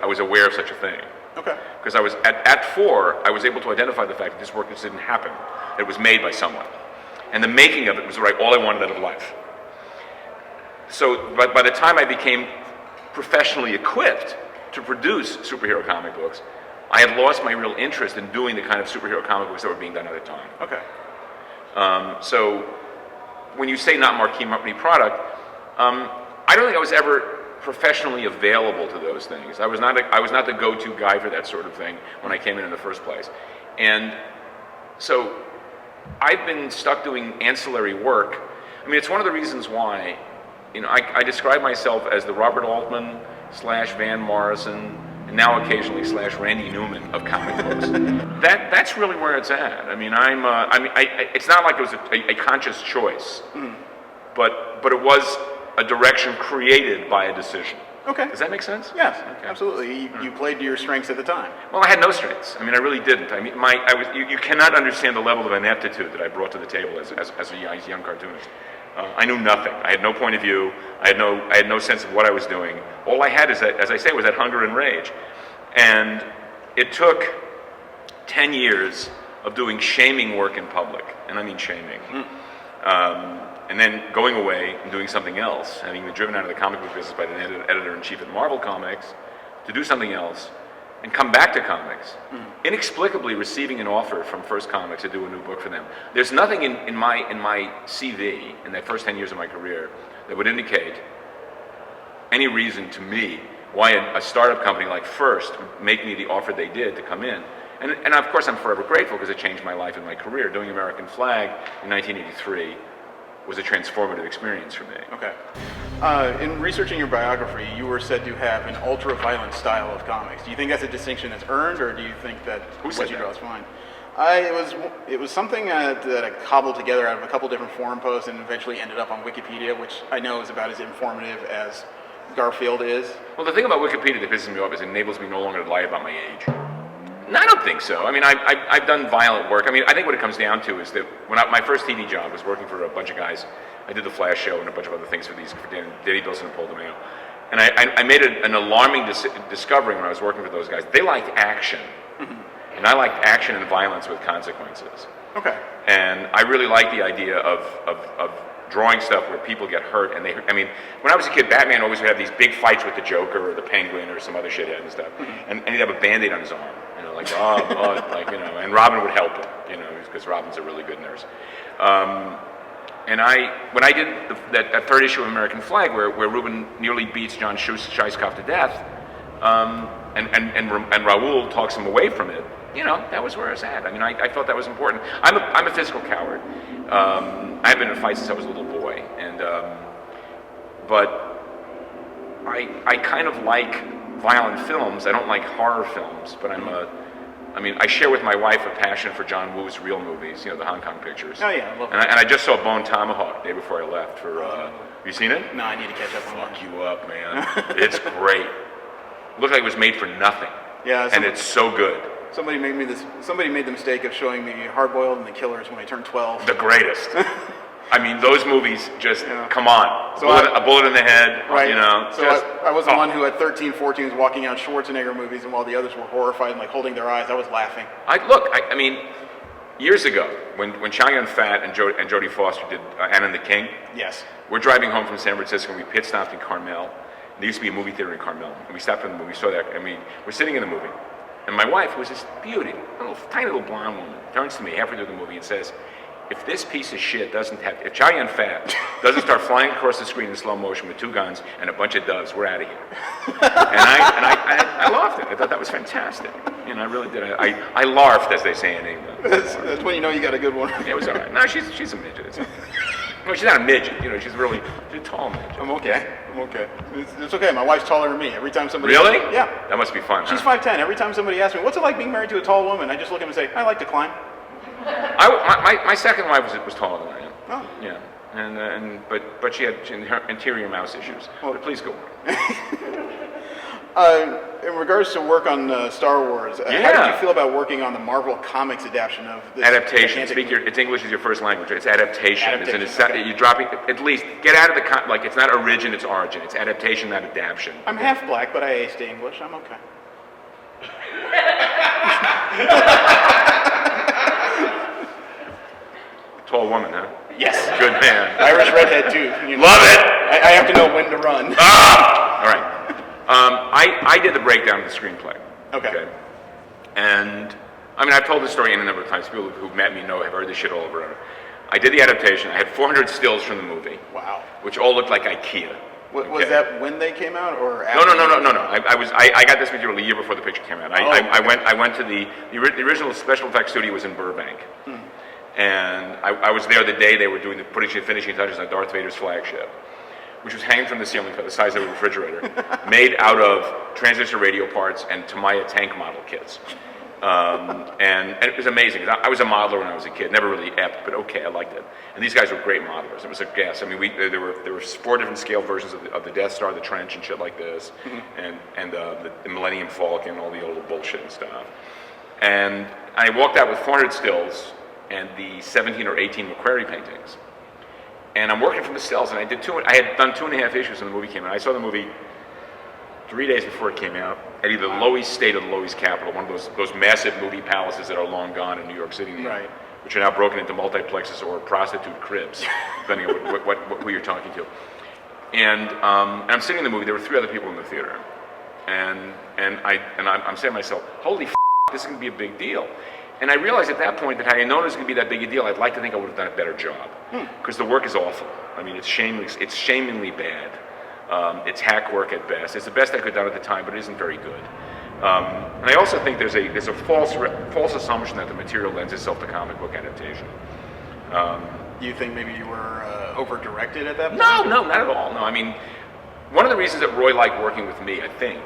was aware of such a thing. Okay. Because I was at 4, I was able to identify the fact that this work just didn't happen. It was made by someone, and the making of it was all I wanted out of life. So, by the time I became professionally equipped to produce superhero comic books, I had lost my real interest in doing the kind of superhero comic books that were being done at the time. Okay. So when you say not marquee company product, I don't think I was ever professionally available to those things. I was not the go-to guy for that sort of thing when I came in the first place. And so I've been stuck doing ancillary work. It's one of the reasons why I describe myself as the Robert Altman / Van Morrison, and now occasionally / Randy Newman of comic books. That's really where it's at. It's not like it was a conscious choice, but it was a direction created by a decision. Okay. Does that make sense? Yes, Okay. absolutely. You played to your strengths at the time. Well, I had no strengths. I mean, I really didn't. I mean, you cannot understand the level of ineptitude that I brought to the table as a young cartoonist. I knew nothing. I had no point of view. I had no sense of what I was doing. All I had is that, as I say, was that hunger and rage. And it took 10 years of doing shaming work in public, and I mean shaming. And then going away and doing something else, having been driven out of the comic book business by the editor-in-chief at Marvel Comics, to do something else, and come back to comics, inexplicably receiving an offer from First Comics to do a new book for them. There's nothing in my CV, in that first 10 years of my career, that would indicate any reason to me why a startup company like First would make me the offer they did to come in. And of course I'm forever grateful because it changed my life and my career. Doing American Flag in 1983 was a transformative experience for me. Okay. In researching your biography, you were said to have an ultra-violent style of comics. Do you think that's a distinction that's earned, or do you think that what you draw is fine? It was something that I cobbled together out of a couple different forum posts and eventually ended up on Wikipedia, which I know is about as informative as Garfield is. Well, the thing about Wikipedia that pisses me off is it enables me no longer to lie about my age. No, I don't think so. I mean, I've done violent work. I mean, I think what it comes down to is that my first TV job was working for a bunch of guys. I did the Flash show and a bunch of other things for Danny Bilson and Paul DeMeo. And I made an alarming discovery when I was working for those guys. They liked action. And I liked action and violence with consequences. Okay. And I really like the idea of drawing stuff where people get hurt. And I mean, when I was a kid, Batman always would have these big fights with the Joker or the Penguin or some other shithead and stuff. And he'd have a Band-Aid on his arm. Like, and Robin would help him, because Robin's a really good nurse. And when I did that third issue of American Flag, where Ruben nearly beats John Scheisskopf to death, and Raoul talks him away from it, that was where I was at. I mean, I thought that was important. I'm a physical coward. I've been in fights since I was a little boy, but I kind of like violent films. I don't like horror films, but I share with my wife a passion for John Woo's real movies, the Hong Kong pictures. Oh yeah, I love and I just saw Bone Tomahawk the day before I left for, have you seen it? No, I need to catch up on that. Fuck you up, man. It's great. Looked like it was made for nothing. Yeah. And it's so good. Somebody made the mistake of showing me Hard Boiled and The Killers when I turned 12. The greatest. I mean, those movies just, come on. So a bullet in the head, right. So just, I was the one who at 13, 14 was walking out Schwarzenegger movies, and while the others were horrified and like holding their eyes, I was laughing. I mean, years ago, when Chow Yun-Fat and Jodie Foster did Anne and the King, yes, we're driving home from San Francisco, and we pit stopped in Carmel. There used to be a movie theater in Carmel, and we stopped in the movie, we saw that, and we're sitting in the movie, and my wife, who was this beauty, tiny little blonde woman, turns to me halfway through the movie and says, if this piece of shit if Chow Yun-Fat doesn't start flying across the screen in slow motion with two guns and a bunch of doves, we're out of here. And I loved it. I thought that was fantastic. I really did. I larfed, as they say in England. That's when you know you got a good one. It was all right. No, she's a midget. It's okay. No, she's not a midget. She's a tall midget. I'm okay. It's okay. My wife's taller than me. Every time somebody Really? Yeah. That must be fun. She's 5'10". Every time somebody asks me, what's it like being married to a tall woman? I just look at them and say, I like to climb. My second wife was taller than I am. Oh. Yeah, but she had interior mouse issues. But please go on. In regards to work on Star Wars, how did you feel about working on the Marvel Comics adaptation of this? Adaptation. It's English is your first language. It's adaptation. You're dropping, at least, get out of the, it's not origin, it's origin. It's adaptation, not adaptation. I'm half black, but I aced English. I'm okay. Tall woman, huh? Yes. Good man. Irish redhead, too. Love it! I have to know when to run. All right. I did the breakdown of the screenplay. Okay. And, I've told this story in a number of times. People who've met me have heard this shit all over. I did the adaptation. I had 400 stills from the movie. Wow. Which all looked like IKEA. Was that when they came out, or after? No. I got this material a year before the picture came out. I went to the original special effects studio was in Burbank. And I was there the day they were doing finishing touches on Darth Vader's flagship, which was hanging from the ceiling for the size of a refrigerator, made out of transistor radio parts and Tamiya tank model kits. And it was amazing. I was a modeler when I was a kid, never really apt, but okay, I liked it. And these guys were great modelers. It was a guess. I mean, there were 4 different scale versions of the Death Star, the Trench, and shit like this, and the Millennium Falcon, all the old bullshit and stuff. And I walked out with 400 stills and the 17 or 18 McQuarrie paintings. And I'm working from the stills, and I had done 2.5 issues when the movie came out. I saw the movie 3 days before it came out at either the Loews State or the Loews Capitol, one of those massive movie palaces that are long gone in New York City now, which are now broken into multiplexes or prostitute cribs, depending on who you're talking to. And I'm sitting in the movie. There were 3 other people in the theater, and I'm saying to myself, "Holy f***, this is going to be a big deal." And I realized at that point that had I known it was going to be that big a deal, I'd like to think I would have done a better job, because the work is awful. I mean, it's shamingly bad. It's hack work at best. It's the best I could have done at the time, but it isn't very good. And I also think there's a false assumption that the material lends itself to comic book adaptation. Do you think maybe you were over-directed at that point? No, not at all. No, I mean, one of the reasons that Roy liked working with me, I think,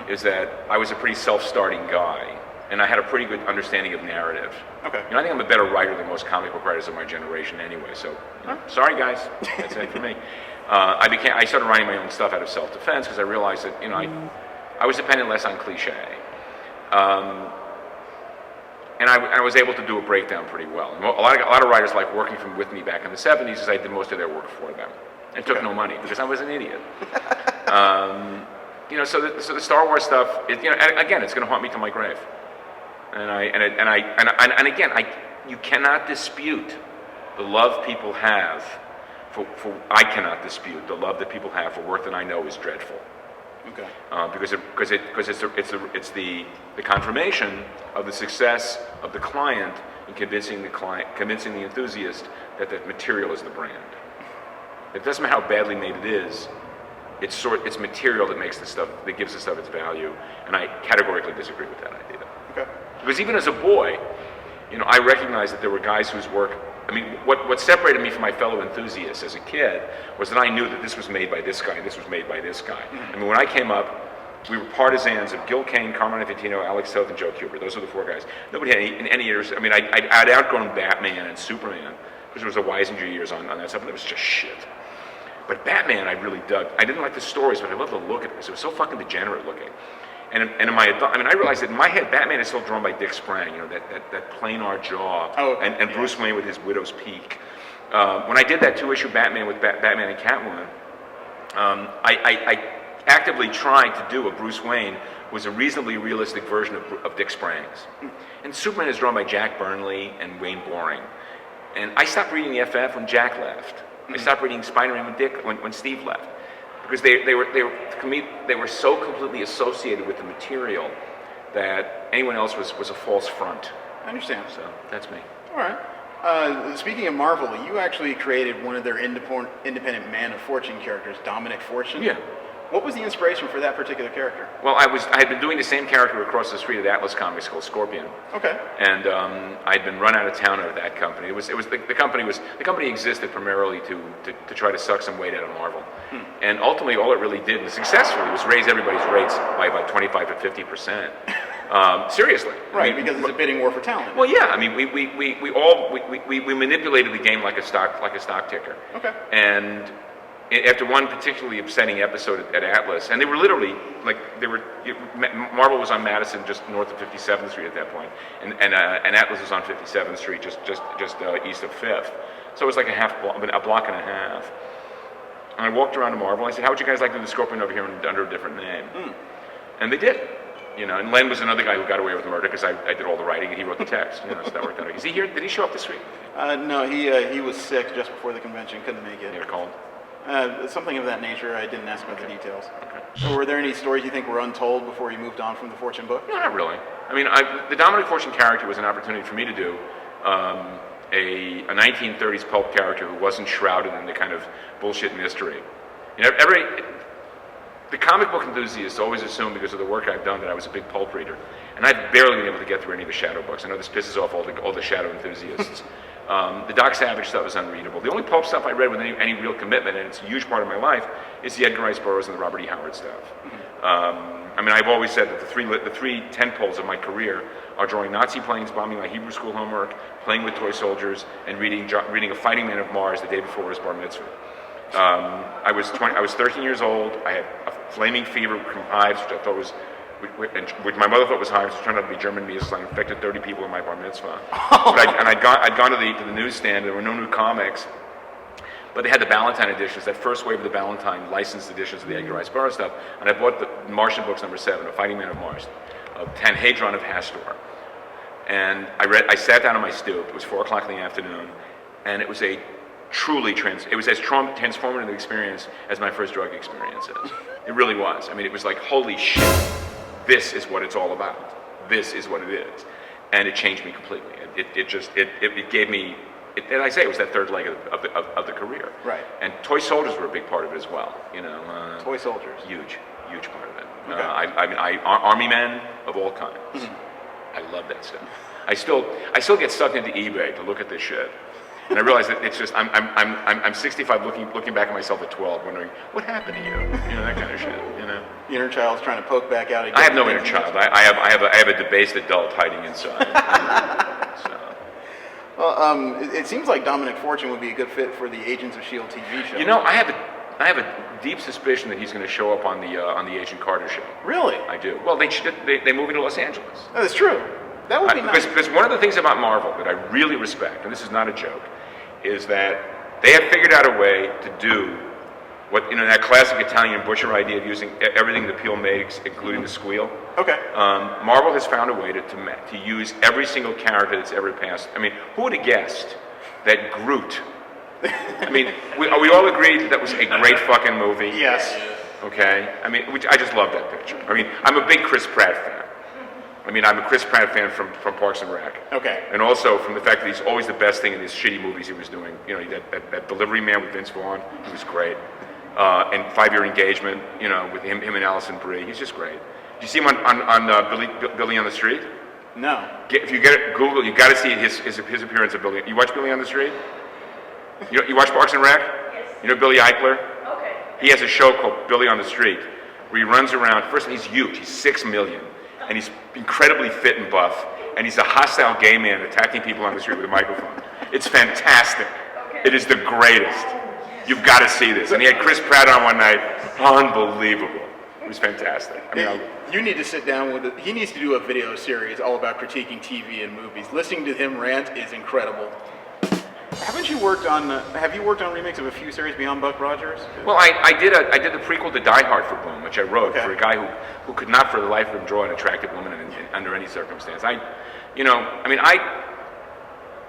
is that I was a pretty self-starting guy, and I had a pretty good understanding of narrative. Okay. You know, I think I'm a better writer than most comic book writers of my generation anyway, so sorry guys, that's it for me. I started writing my own stuff out of self-defense because I realized that, you know, I was dependent less on cliche. And I was able to do a breakdown pretty well. And a lot of writers like working with me back in the 70s because I did most of their work for them. And took no money because I was an idiot. You know, so the Star Wars stuff, you know, again, it's going to haunt me to my grave. And again, you cannot dispute the love people have I cannot dispute the love that people have for work that I know is dreadful. Okay. Because it's the confirmation of the success of the client in convincing the enthusiast that the material is the brand. It doesn't matter how badly made it is. It's material that makes the stuff, that gives the stuff its value, and I categorically disagree with that idea. Okay. Because even as a boy, you know, I recognized that there were guys whose work. I mean, what separated me from my fellow enthusiasts as a kid was that I knew that this was made by this guy and this was made by this guy. I mean, when I came up, we were partisans of Gil Kane, Carmine Infantino, Alex Toth, and Joe Kubert. Those were the 4 guys. Nobody had any years. I mean, I'd outgrown Batman and Superman because there was the Weisinger years on that stuff, and it was just shit. But Batman, I really dug. I didn't like the stories, but I loved the look of it because it was so fucking degenerate looking. And in my adult, I mean, I realized that in my head, Batman is still drawn by Dick Sprang, you know, that planar jaw, and Bruce Wayne with his widow's peak. When I did that 2-issue Batman with Batman and Catwoman, I actively tried to do a Bruce Wayne was a reasonably realistic version of Dick Sprang's. And Superman is drawn by Jack Burnley and Wayne Boring. And I stopped reading the FF when Jack left. I stopped reading Spider-Man when Steve left. Because they were so completely associated with the material that anyone else was a false front. I understand. So that's me. All right. Speaking of Marvel, you actually created one of their independent Man of Fortune characters, Dominic Fortune. Yeah. What was the inspiration for that particular character? Well, I had been doing the same character across the street at Atlas Comics called Scorpion. Okay. And I'd been run out of town out of that company. The company existed primarily to try to suck some weight out of Marvel. And ultimately, all it really did, and successfully, was raise everybody's rates by about 25 to 50%. Seriously. Right, because it's a bidding war for talent. Well, yeah. I mean, we manipulated the game like a stock ticker. Okay. And after one particularly upsetting episode at Atlas, and they were literally Marvel was on Madison, just north of 57th Street at that point, and Atlas was on 57th Street, just east of 5th. So it was like a block and a half. And I walked around to Marvel. And I said, "How would you guys like to do the Scorpion over here under a different name?" And they did. You know, and Len was another guy who got away with murder because I did all the writing and he wrote the text. You know, so that worked out. Is he here? Did he show up this week? No, he was sick just before the convention, couldn't make it. You called? Something of that nature. I didn't ask about the details. Okay. So were there any stories you think were untold before you moved on from the Fortune book? No, not really. I mean, the Dominic Fortune character was an opportunity for me to do a 1930s pulp character who wasn't shrouded in the kind of bullshit mystery. You know, the comic book enthusiasts always assume because of the work I've done that I was a big pulp reader, and I've barely been able to get through any of the Shadow books. I know this pisses off all the Shadow enthusiasts. The Doc Savage stuff is unreadable. The only pulp stuff I read with any real commitment, and it's a huge part of my life, is the Edgar Rice Burroughs and the Robert E. Howard stuff. I mean, I've always said that the three tentpoles of my career are drawing Nazi planes, bombing my Hebrew school homework, playing with toy soldiers, and reading A Fighting Man of Mars the day before his bar mitzvah. I was 13 years old. I had a flaming fever from hives, which I thought was, which my mother thought was hives, which turned out to be German measles. I infected 30 people in my bar mitzvah. I'd gone to the newsstand. There were no new comics, but they had the Ballantine editions, that first wave of the Ballantine licensed editions of the Edgar Rice Burroughs stuff. And I bought the Martian books #7, A Fighting Man of Mars, of Tanhadron of Hastor. And I sat down on my stoop. It was 4 o'clock in the afternoon, and it was a truly it was as transformative an experience as my first drug experience is. It really was. I mean, it was like, holy shit, this is what it's all about. This is what it is. And it changed me completely. It gave me, and I say it was that third leg of the career. Right. And toy soldiers were a big part of it as well. You know, toy soldiers. Huge part of it. Okay. Army men of all kinds. I love that stuff. I still get sucked into eBay to look at this shit, and I realize that it's just I'm 65 looking back at myself at 12, wondering what happened to you. You know, that kind of shit. You know, the inner child's trying to poke back out again. I have no inner child. I have a debased adult hiding inside. So. Well, it seems like Dominic Fortune would be a good fit for the Agents of S.H.I.E.L.D. TV show. You know, I have a deep suspicion that he's going to show up on the Agent Carter show. Really? I do. Well, they moved to Los Angeles. Oh, that's true. That would be nice. Because one of the things about Marvel that I really respect, and this is not a joke, is that they have figured out a way to do what, you know, that classic Italian butcher idea of using everything the peel makes, including the squeal. Okay. Marvel has found a way to use every single character that's ever passed. I mean, who would have guessed that Groot? I mean, we all agreed that was a great fucking movie. Yes. Okay. I mean, I just love that picture. I mean, I'm a big Chris Pratt fan. I mean, I'm a Chris Pratt fan from Parks and Rec. Okay. And also from the fact that he's always the best thing in these shitty movies he was doing. You know, that Delivery Man with Vince Vaughn, he was great. And 5-Year Engagement, you know, with him and Alison Brie, he's just great. Did you see him on Billy on the Street? No. If you get it, Google, you got to see his appearance of Billy. You watch Billy on the Street? You watch Parks and Rec? Yes. You know Billy Eichler? Okay. He has a show called Billy on the Street, where he runs around. First, he's huge. He's 6 million. And he's incredibly fit and buff, and he's a hostile gay man attacking people on the street with a microphone. It's fantastic. Okay. It is the greatest. You've got to see this. And he had Chris Pratt on one night. Unbelievable. It was fantastic. I mean, you need to sit down with he needs to do a video series all about critiquing TV and movies. Listening to him rant is incredible. Have you worked on remakes of a few series beyond Buck Rogers? Well, I did the prequel to Die Hard for Boom, which I wrote for a guy who could not for the life of him draw an attractive woman under any circumstance. I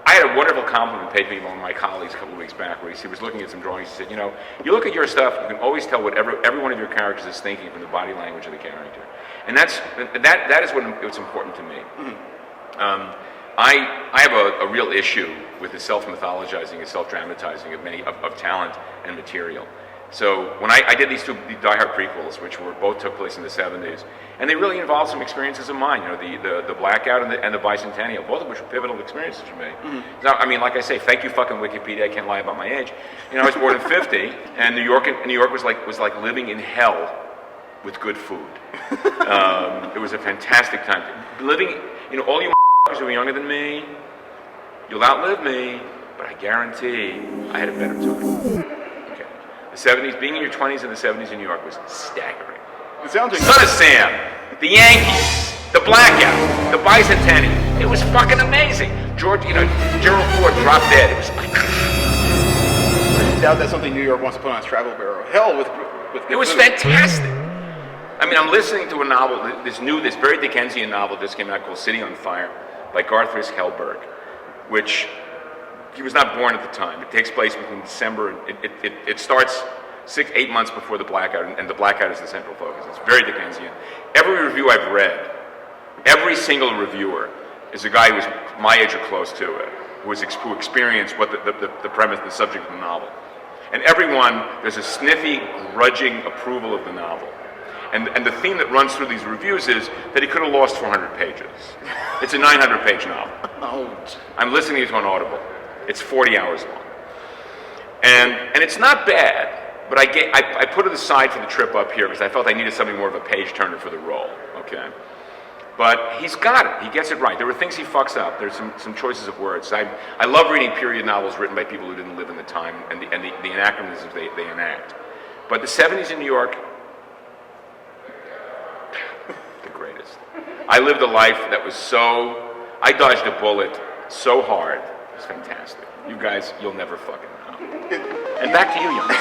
had a wonderful compliment paid to me by one of my colleagues a couple of weeks back, where he was looking at some drawings. He said, you know, you look at your stuff, you can always tell what every one of your characters is thinking from the body language of the character, and that is what's important to me. Mm-hmm. I have a real issue with the self-mythologizing and self-dramatizing of talent and material. So when I did these two Die Hard prequels, which both took place in the 70s, and they really involved some experiences of mine, you know, the Blackout and the Bicentennial, both of which were pivotal experiences for me. Mm-hmm. Now, I mean, like I say, thank you fucking Wikipedia, I can't lie about my age. You know, I was born in 50, and New York was like living in hell with good food. It was a fantastic time. Living, you know, all you who are younger than me, you'll outlive me, but I guarantee I had a better time. Okay. The 70s, being in your 20s in the 70s in New York was staggering. It sounds like Son of Sam, the Yankees, the Blackout, the Bicentennial. It was fucking amazing. Gerald Ford dropped dead. It was like... I doubt that's something New York wants to put on its travel bureau. Hell, with it was fantastic. I mean, I'm listening to a novel, this very Dickensian novel just came out called City on Fire by Garth Hellberg, which he was not born at the time. It takes place between December, it starts 8 months before the Blackout, and the Blackout is the central focus. It's very Dickensian. Every review I've read, every single reviewer is a guy who was my age or close to it, who experienced what the premise, the subject of the novel. And everyone, there's a sniffy, grudging approval of the novel. And the theme that runs through these reviews is that he could have lost 400 pages. It's a 900-page novel. Oh. I'm listening to it on Audible. It's 40 hours long. And it's not bad, But I put it aside for the trip up here because I felt I needed something more of a page turner for the role. Okay. But he's got it. He gets it right. There were things he fucks up. There's some choices of words. I love reading period novels written by people who didn't live in the time and the anachronisms they enact. But the 70s in New York, the greatest. I lived a life that was I dodged a bullet so hard. It was fantastic. You guys, you'll never fucking know. And back to you, young man.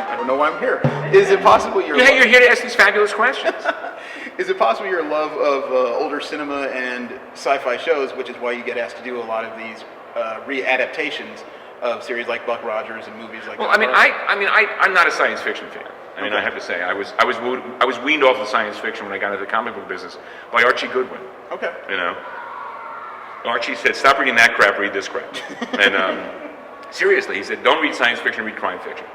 I don't know why I'm here. Is it possible you're here to ask these fabulous questions. Is it possible your love of older cinema and sci-fi shows, which is why you get asked to do a lot of these re-adaptations of series like Buck Rogers and movies like Well, that? I'm not a science fiction fan. I mean, I have to say, I was weaned off of science fiction when I got into the comic book business by Archie Goodwin. Okay. You know, Archie said, "Stop reading that crap. Read this crap." And seriously, he said, "Don't read science fiction. Read crime fiction."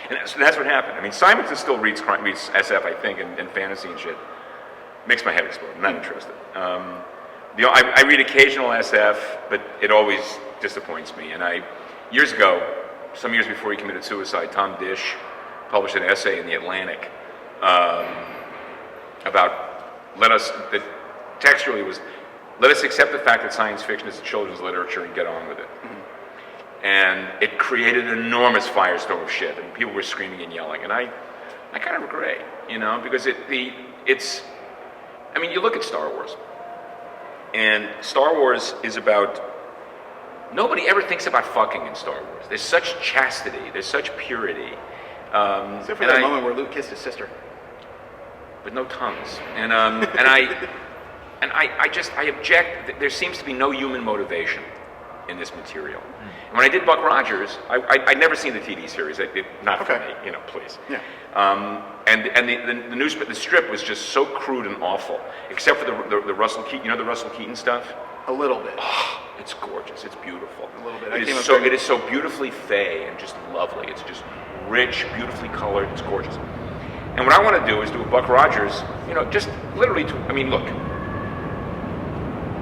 And so that's what happened. I mean, Simonson still reads SF, I think, and fantasy and shit. Makes my head explode. I'm not interested. I read occasional SF, but it always disappoints me. And years ago, some years before he committed suicide, Tom Dish published an essay in the Atlantic about textually was, let us accept the fact that science fiction is children's literature and get on with it. Mm-hmm. And it created an enormous firestorm of shit, and people were screaming and yelling. And I kind of agree, you know, because I mean, you look at Star Wars, and Star Wars is about, nobody ever thinks about fucking in Star Wars. There's such chastity, there's such purity. Except for that moment where Luke kissed his sister. But no tongues. And I object. There seems to be no human motivation in this material. And when I did Buck Rogers, I'd never seen the TV series. Not for me, you know, please. Yeah. And the strip was just so crude and awful, except for the Russell Keaton. You know the Russell Keaton stuff? A little bit. Oh, it's gorgeous. It's beautiful. A little bit. It is so beautifully fey and just lovely. It's just rich, beautifully colored. It's gorgeous. And what I want to do is do a Buck Rogers, you know, just literally look.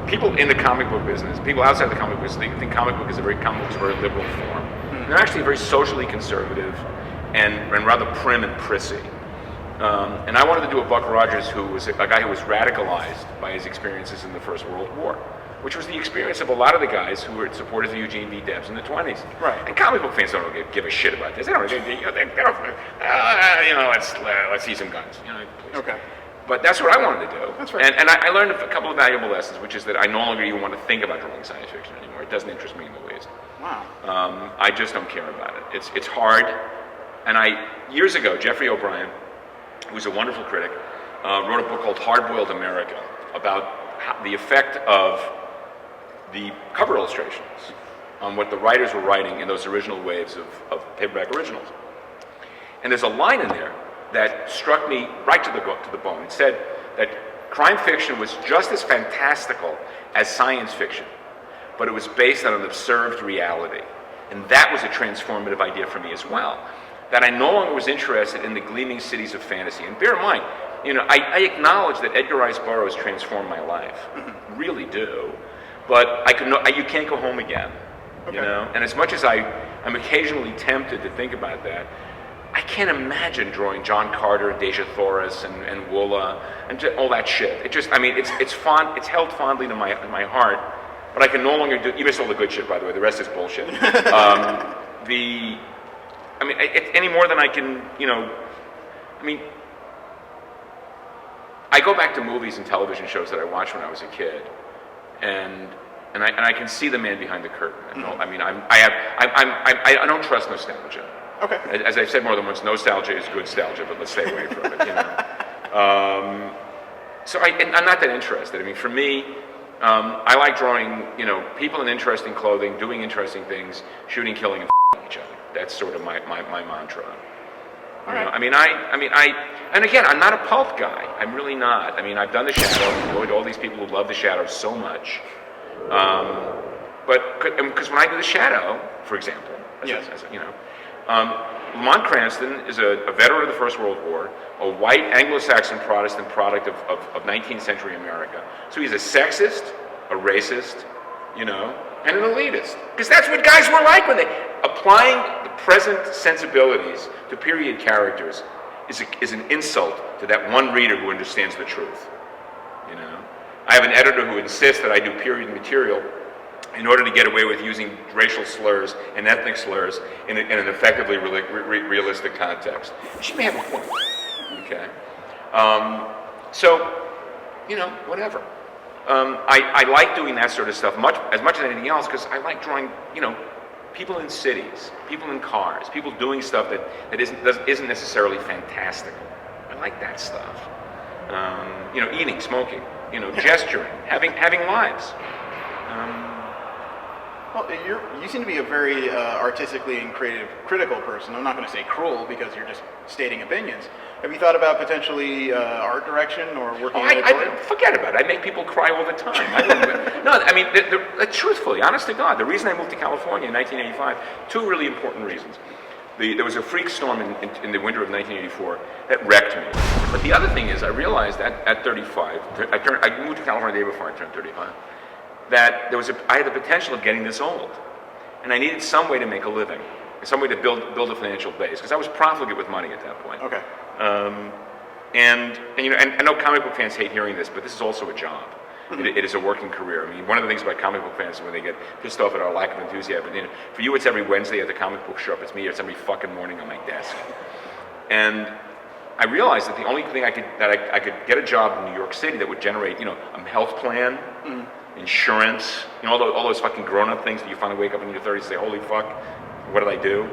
People in the comic book business, people outside the comic book business, they think comic book is a very liberal form. Mm-hmm. They're actually very socially conservative and rather prim and prissy. And I wanted to do a Buck Rogers who was a guy who was radicalized by his experiences in the First World War, which was the experience of a lot of the guys who were supporters of Eugene V. Debs in the 20s. Right. And comic book fans don't give a shit about this. They don't. Let's see some guns. You know, please. Okay. But that's what I wanted to do. That's right. And I learned a couple of valuable lessons, which is that I no longer even want to think about drawing science fiction anymore. It doesn't interest me in the least. Wow. I just don't care about it. It's hard. And years ago, Jeffrey O'Brien, who's a wonderful critic, wrote a book called Hard-Boiled America about the effect of the cover illustrations on what the writers were writing in those original waves of paperback originals. And there's a line in there that struck me right to the bone. It said that crime fiction was just as fantastical as science fiction, but it was based on an observed reality. And that was a transformative idea for me as well. That I no longer was interested in the gleaming cities of fantasy. And bear in mind, you know, I acknowledge that Edgar Rice Burroughs transformed my life. Really do. But you can't go home again. Okay. You know? And as much as I'm occasionally tempted to think about that, I can't imagine drawing John Carter and Deja Thoris and Woola and all that shit. It's held fondly to my heart, but I can no longer do. You missed all the good shit, by the way. The rest is bullshit. Any more than I can, you know. I mean, I go back to movies and television shows that I watched when I was a kid, and I can see the man behind the curtain. I don't trust nostalgia. Okay. As I've said more than once, nostalgia is good nostalgia, but let's stay away from it, you know. So I'm not that interested. I mean, for me, I like drawing, you know, people in interesting clothing, doing interesting things, shooting, killing, and each other. That's sort of my mantra. All right. And again, I'm not a pulp guy. I'm really not. I mean, I've done The Shadow. I've enjoyed all these people who love The Shadow so much. Because when I do The Shadow, for example, Lamont Cranston is a veteran of the First World War, a white Anglo-Saxon Protestant product of 19th century America. So he's a sexist, a racist, you know, and an elitist. Because that's what guys were like when they applying the present sensibilities to period characters is an insult to that one reader who understands the truth. You know, I have an editor who insists that I do period material in order to get away with using racial slurs and ethnic slurs in an effectively realistic context. She may have a point. Okay, so you know, whatever. I like doing that sort of stuff as much as anything else because I like drawing, you know, people in cities, people in cars, people doing stuff that isn't necessarily fantastical. I like that stuff. You know, eating, smoking, you know, gesturing, having lives. Well, you seem to be a very artistically and critical person. I'm not going to say cruel because you're just stating opinions. Have you thought about potentially art direction or working editorial? Forget about it. I make people cry all the time. No, I mean, truthfully, honest to God, the reason I moved to California in 1985, two really important reasons. There was a freak storm in the winter of 1984 that wrecked me. But the other thing is, I realized that at 35, I moved to California the day before I turned 35, that I had the potential of getting this old. And I needed some way to make a living, some way to build a financial base, because I was profligate with money at that point. Okay. And you know, and I know comic book fans hate hearing this, but this is also a job. It is a working career. I mean, one of the things about comic book fans is when they get pissed off at our lack of enthusiasm. You know, for you, it's every Wednesday at the comic book shop. It's me. It's every fucking morning on my desk. And I realized that the only thing I could get a job in New York City that would generate, you know, a health plan, insurance, you know, all those fucking grown-up things that you finally wake up in your 30s and say, "Holy fuck, what did I do?"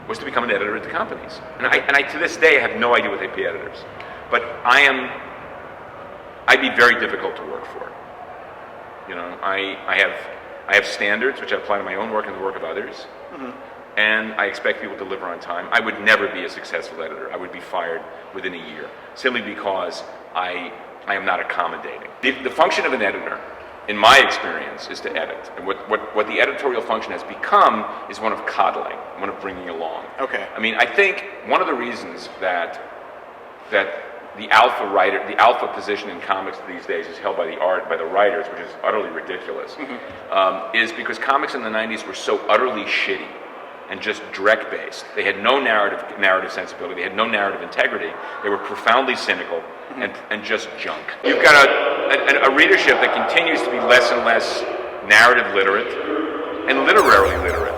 was to become an editor at the companies. And I to this day I have no idea what they pay editors, but I'd be very difficult to work for. You know, I have standards which I apply to my own work and the work of others, and I expect people to deliver on time. I would never be a successful editor. I would be fired within a year, simply because I am not accommodating. The function of an editor, in my experience, is to edit. And what the editorial function has become is one of coddling, one of bringing along. Okay. I mean, I think one of the reasons that the alpha position in comics these days is held by the writers, which is utterly ridiculous, is because comics in the 90s were so utterly shitty and just direct-based. They had no narrative sensibility. They had no narrative integrity. They were profoundly cynical and just junk. You've got a readership that continues to be less and less narrative literate and literarily literate.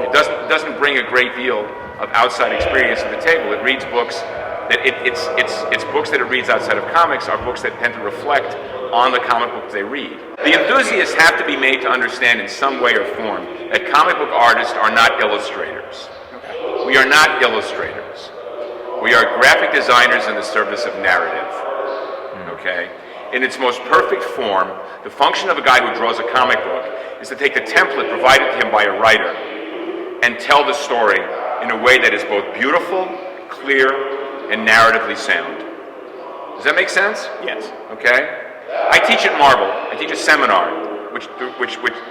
It doesn't bring a great deal of outside experience to the table. It reads books that it's books that it reads outside of comics are books that tend to reflect on the comic books they read. The enthusiasts have to be made to understand in some way or form that comic book artists are not illustrators. Okay. We are not illustrators. We are graphic designers in the service of narrative. Okay? In its most perfect form, the function of a guy who draws a comic book is to take the template provided to him by a writer and tell the story in a way that is both beautiful, clear, and narratively sound. Does that make sense? Yes. Okay? I teach at Marvel. I teach a seminar, which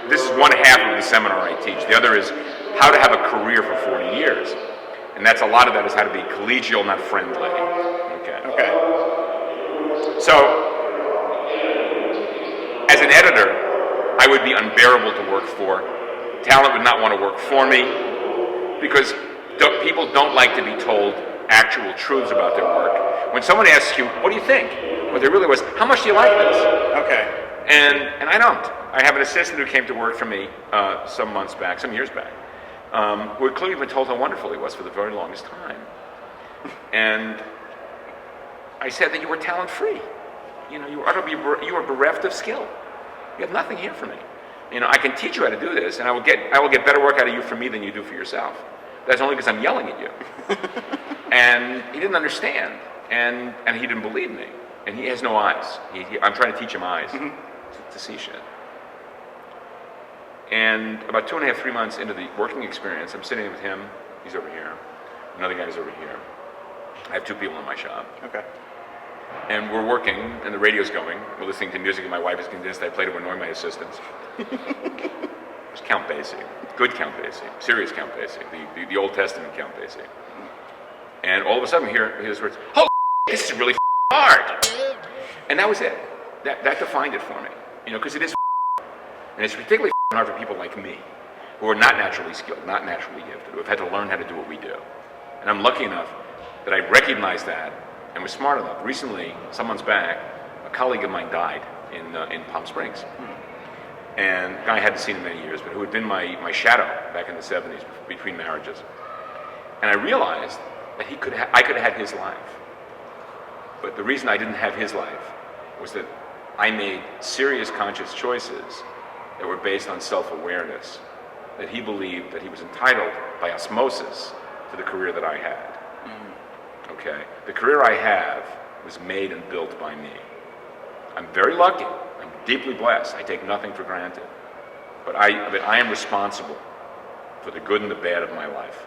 this is one half of the seminar I teach. The other is how to have a career for 40 years. And that's a lot of that is how to be collegial, not friendly. Okay. Okay. So, as an editor, I would be unbearable to work for. Talent would not want to work for me because people don't like to be told actual truths about their work. When someone asks you, "What do you think?" what there really was, "How much do you like this?" Okay. And I don't. I have an assistant who came to work for me some years back, who had clearly been told how wonderful he was for the very longest time. And I said that you were talent-free. You know, you are bereft of skill. You have nothing here for me. You know, I can teach you how to do this, and I will get better work out of you for me than you do for yourself. That's only because I'm yelling at you. And he didn't understand, and he didn't believe me. And he has no eyes. I'm trying to teach him eyes to see shit. And about 2.5, 3 months into the working experience, I'm sitting with him. He's over here. Another guy's over here. I have 2 people in my shop. Okay. And we're working, and the radio's going. We're listening to music, and my wife is convinced I play to annoy my assistants. It's Count Basie. Good Count Basie. Serious Count Basie. The Old Testament Count Basie. And all of a sudden, we hear his words, "Holy this is really hard." And that was it. That defined it for me. You know, because it is and it's particularly hard for people like me. who are not naturally skilled, not naturally gifted, who have had to learn how to do what we do. And I'm lucky enough that I recognized that and was smart enough. Recently, some months back, a colleague of mine died in Palm Springs. And a guy I hadn't seen in many years, but who had been my shadow back in the 70s between marriages. And I realized that I could have had his life. But the reason I didn't have his life was that I made serious conscious choices that were based on self-awareness, that he believed that he was entitled by osmosis to the career that I had. Okay? The career I have was made and built by me. I'm very lucky. I'm deeply blessed. I take nothing for granted. But I am responsible for the good and the bad of my life.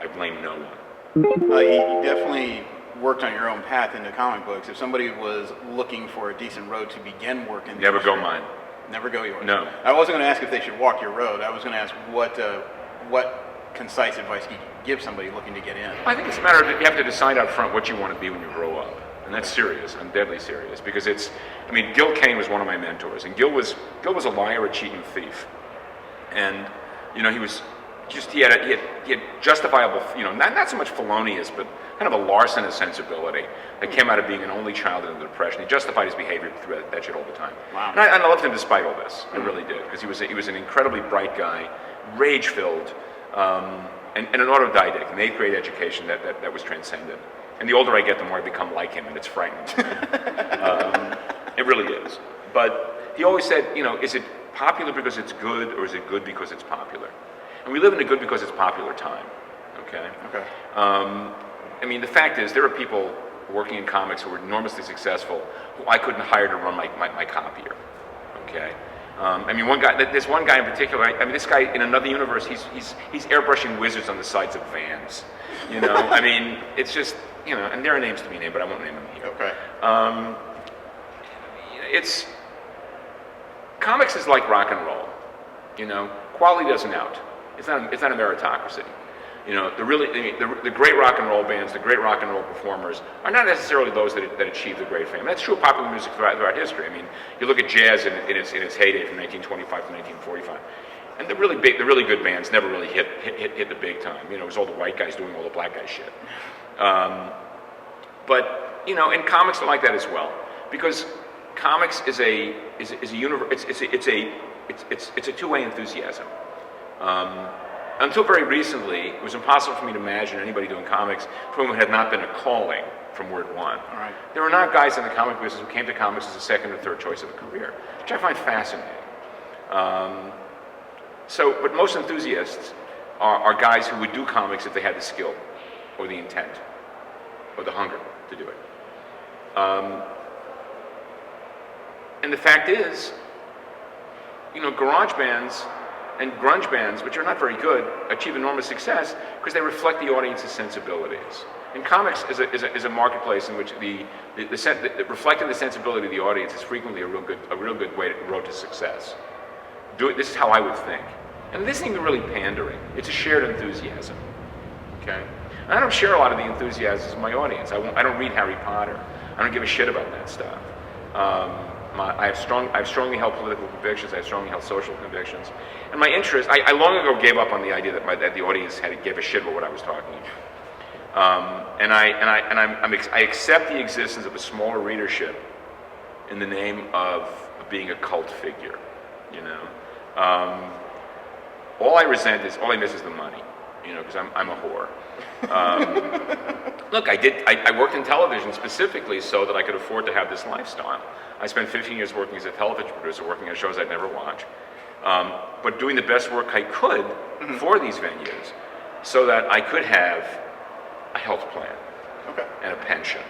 I blame no one. You definitely worked on your own path into comic books. If somebody was looking for a decent road to begin work in the Never go industry, mine. Never go yours. No. I wasn't going to ask if they should walk your road. I was going to ask what concise advice you could give somebody looking to get in. I think it's a matter of you have to decide up front what you want to be when you grow up. And that's serious. I'm deadly serious. Because Gil Kane was one of my mentors. And Gil was a liar, a cheat, and a thief. And, he had justifiable, not so much felonious, but kind of a larcenous sensibility that came out of being an only child in the Depression. He justified his behavior through that shit all the time. Wow. And I loved him despite all this. I really did. Because he was an incredibly bright guy, rage-filled, and an autodidact, an eighth grade education that was transcendent. And the older I get, the more I become like him, and it's frightening. It really is. But he always said, is it popular because it's good, or is it good because it's popular? And we live in a good because it's popular time, okay? Okay. The fact is, there are people working in comics who are enormously successful who I couldn't hire to run my copier, okay? There's one guy in particular, this guy in another universe, he's airbrushing wizards on the sides of vans, it's just, and there are names to be named, but I won't name them here. Okay. Comics is like rock and roll, quality doesn't out. It's not a meritocracy. The great rock and roll bands, the great rock and roll performers are not necessarily those that achieve the great fame. That's true of popular music throughout history. You look at jazz in its heyday from 1925 to 1945, and the really good bands never really hit the big time. It was all the white guys doing all the black guy shit. And comics are like that as well, because comics is a universe. It's a two-way enthusiasm. Until very recently, it was impossible for me to imagine anybody doing comics for whom it had not been a calling from word one. All right. There were not guys in the comic business who came to comics as a second or third choice of a career, which I find fascinating. But most enthusiasts are guys who would do comics if they had the skill, or the intent, or the hunger to do it. And the fact is, garage bands and grunge bands, which are not very good, achieve enormous success because they reflect the audience's sensibilities. And comics is a marketplace in which reflecting the sensibility of the audience is frequently a real good road to success. This is how I would think. And this isn't even really pandering. It's a shared enthusiasm. Okay? And I don't share a lot of the enthusiasms of my audience. I don't read Harry Potter. I don't give a shit about that stuff. I have strongly held political convictions. I have strongly held social convictions, and my interest. I long ago gave up on the idea that the audience had to give a shit about what I was talking about. I accept the existence of a smaller readership in the name of being a cult figure. All I miss is the money. Because I'm a whore. Look, I worked in television specifically so that I could afford to have this lifestyle. I spent 15 years working as a television producer, working on shows I'd never watch, but doing the best work I could for these venues so that I could have a health plan, and a pension,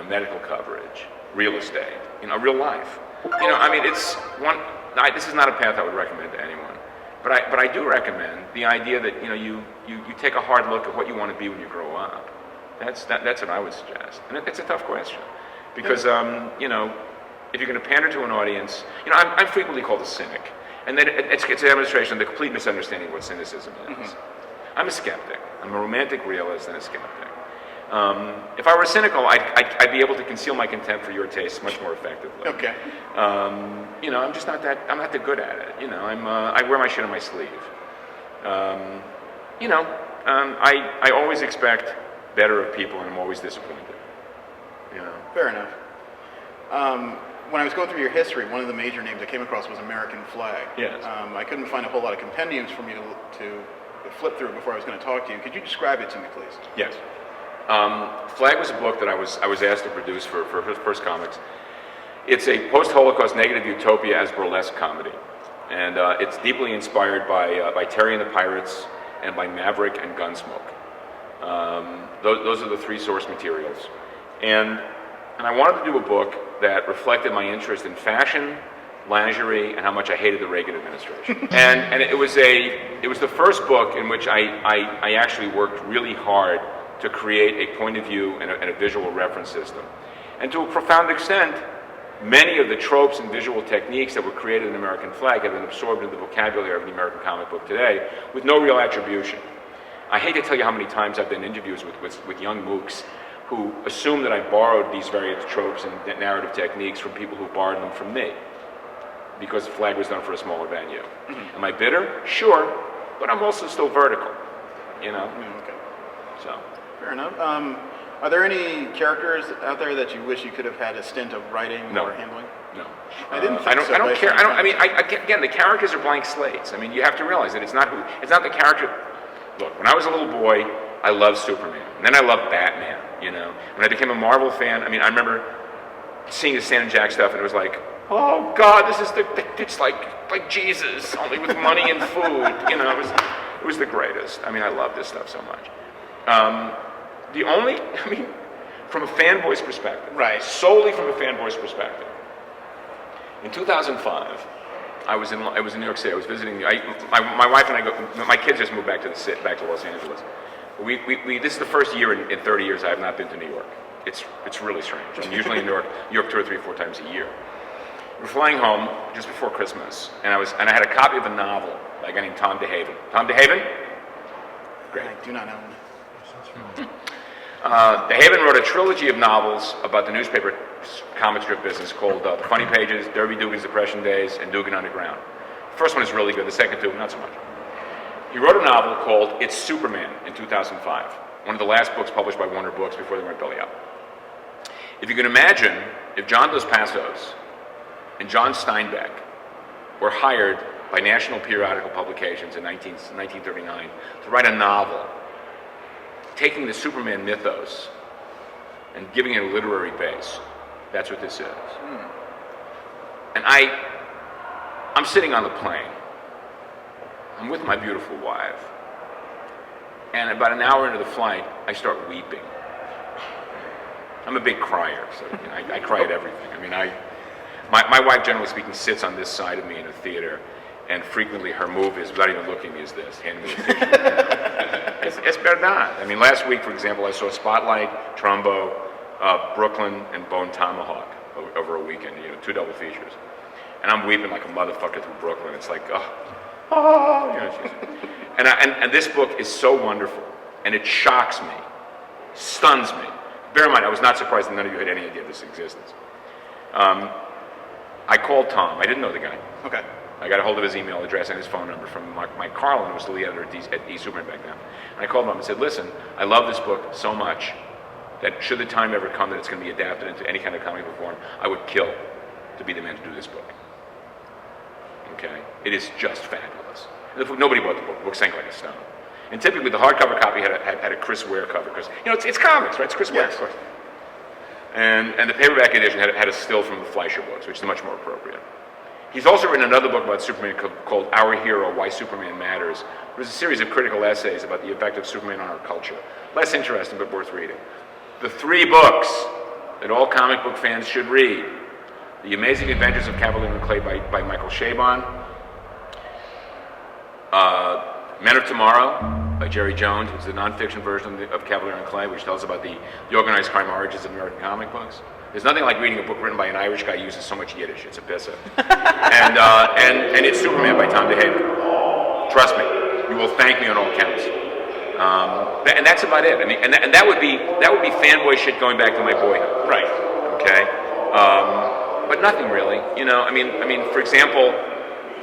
medical coverage, real estate, real life. This is not a path I would recommend to anyone. But I do recommend the idea that you take a hard look at what you want to be when you grow up. That's what I would suggest, and it's a tough question because if you're going to pander to an audience, I'm frequently called a cynic, and then it's a demonstration of the complete misunderstanding of what cynicism is. I'm a skeptic. I'm a romantic realist and a skeptic. If I were cynical, I'd be able to conceal my contempt for your tastes much more effectively. Okay. I'm just not that. I'm not that good at it. I wear my shit on my sleeve. You know, I always expect better of people, and I'm always disappointed. You know. Fair enough. When I was going through your history, one of the major names I came across was American Flag. Yes. I couldn't find a whole lot of compendiums for me to flip through before I was going to talk to you. Could you describe it to me, please? Yes. Flag was a book that I was asked to produce for First Comics. It's a post-Holocaust negative utopia as burlesque comedy, and it's deeply inspired by Terry and the Pirates and by Maverick and Gunsmoke. Those are the three source materials, and I wanted to do a book that reflected my interest in fashion, lingerie, and how much I hated the Reagan administration. and it was the first book in which I actually worked really hard to create a point of view and a visual reference system. And to a profound extent, many of the tropes and visual techniques that were created in American Flag have been absorbed into the vocabulary of the American comic book today with no real attribution. I hate to tell you how many times I've done interviews with young mooks who assume that I borrowed these various tropes and narrative techniques from people who borrowed them from me, because Flag was done for a smaller venue. Mm-hmm. Am I bitter? Sure, but I'm also still vertical, you know? Okay. So. Fair enough. Are there any characters out there that you wish you could have had a stint of writing or handling? No. I didn't think I don't care. Again, the characters are blank slates. I mean, you have to realize that it's not the character. Look, when I was a little boy, I loved Superman, and then I loved Batman. You know, when I became a Marvel fan, I mean, I remember seeing the Stan and Jack stuff, and it was like, oh God, it's like Jesus, only with money and food. You know, it was the greatest. I mean, I love this stuff so much. From a fanboy's perspective, right? Solely from a fanboy's perspective. In 2005, I was in New York City. I was visiting. My wife and I my kids just moved back to Los Angeles. This is the first year in 30 years I have not been to New York. It's really strange. I'm usually in New York 2 or 3 or 4 times a year. We're flying home just before Christmas, and I had a copy of a novel by a guy named Tom DeHaven. Tom DeHaven? Great. I do not know him. DeHaven wrote a trilogy of novels about the newspaper comic strip business called The Funny Pages, Derby Dugan's Depression Days, and Dugan Underground. The first one is really good. The second two, not so much. He wrote a novel called It's Superman in 2005, one of the last books published by Warner Books before they went belly up. If you can imagine, if John Dos Passos and John Steinbeck were hired by national periodical publications in 1939 to write a novel taking the Superman mythos and giving it a literary base, that's what this is. And I'm sitting on the plane. I'm with my beautiful wife. And about an hour into the flight, I start weeping. I'm a big crier, so I cry at everything. I mean, my wife, generally speaking, sits on this side of me in a theater, and frequently her move is, without even looking at me, is this, handing me a tissue. It's better not. I mean, last week, for example, I saw Spotlight, Trumbo, Brooklyn, and Bone Tomahawk over a weekend, 2 double features. And I'm weeping like a motherfucker through Brooklyn. It's like, and this book is so wonderful, and it shocks me, stuns me. Bear in mind, I was not surprised that none of you had any idea of this existence. I called Tom. I didn't know the guy. Okay. I got a hold of his email address and his phone number from Mike Carlin, who was the lead editor at E-Superman back then. And I called him up and said, listen, I love this book so much that should the time ever come that it's going to be adapted into any kind of comic book form, I would kill to be the man to do this book. Okay? It is just fabulous. Nobody bought the book. The book sank like a stone. And typically the hardcover copy had a Chris Ware cover because, it's comics, right? It's Chris Ware, of course. And the paperback edition had a still from the Fleischer books, which is much more appropriate. He's also written another book about Superman called Our Hero, Why Superman Matters. It was a series of critical essays about the effect of Superman on our culture. Less interesting, but worth reading. The 3 books that all comic book fans should read. The Amazing Adventures of Cavalier and Clay by Michael Chabon. Men of Tomorrow by Jerry Jones, which is the nonfiction version of Cavalier and Clay, which tells about the organized crime origins of American comic books. There's nothing like reading a book written by an Irish guy who uses so much Yiddish. It's a pisser. and it's Superman by Tom DeHaven. Trust me, you will thank me on all counts. And that's about it. I mean, and that would be fanboy shit going back to my boyhood. Right. Okay. But nothing really. I mean, for example,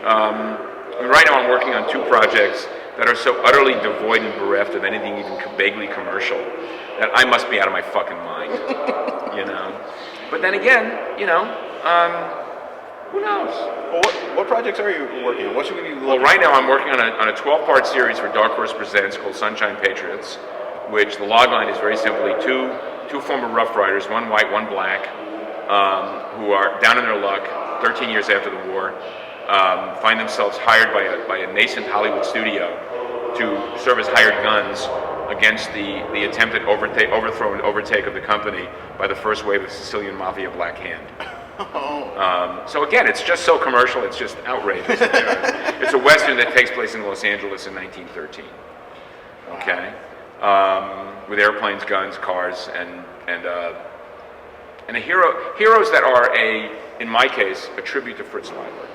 right now I'm working on 2 projects that are so utterly devoid and bereft of anything even vaguely commercial that I must be out of my fucking mind, you know. But then again, you know, who knows? Well, what projects are you working on? What should we be looking Well, right now I'm working on a 12-part series for Dark Horse Presents called Sunshine Patriots, which the logline is very simply two former Rough Riders, one white, one black, who are down in their luck 13 years after the war, find themselves hired by a nascent Hollywood studio to serve as hired guns against the attempted overthrow and overtake of the company by the first wave of Sicilian Mafia Black Hand. So again, it's just so commercial, it's just outrageous. It's a Western that takes place in Los Angeles in 1913. Okay? With airplanes, guns, cars, and heroes that are in my case, a tribute to Fritz Leiber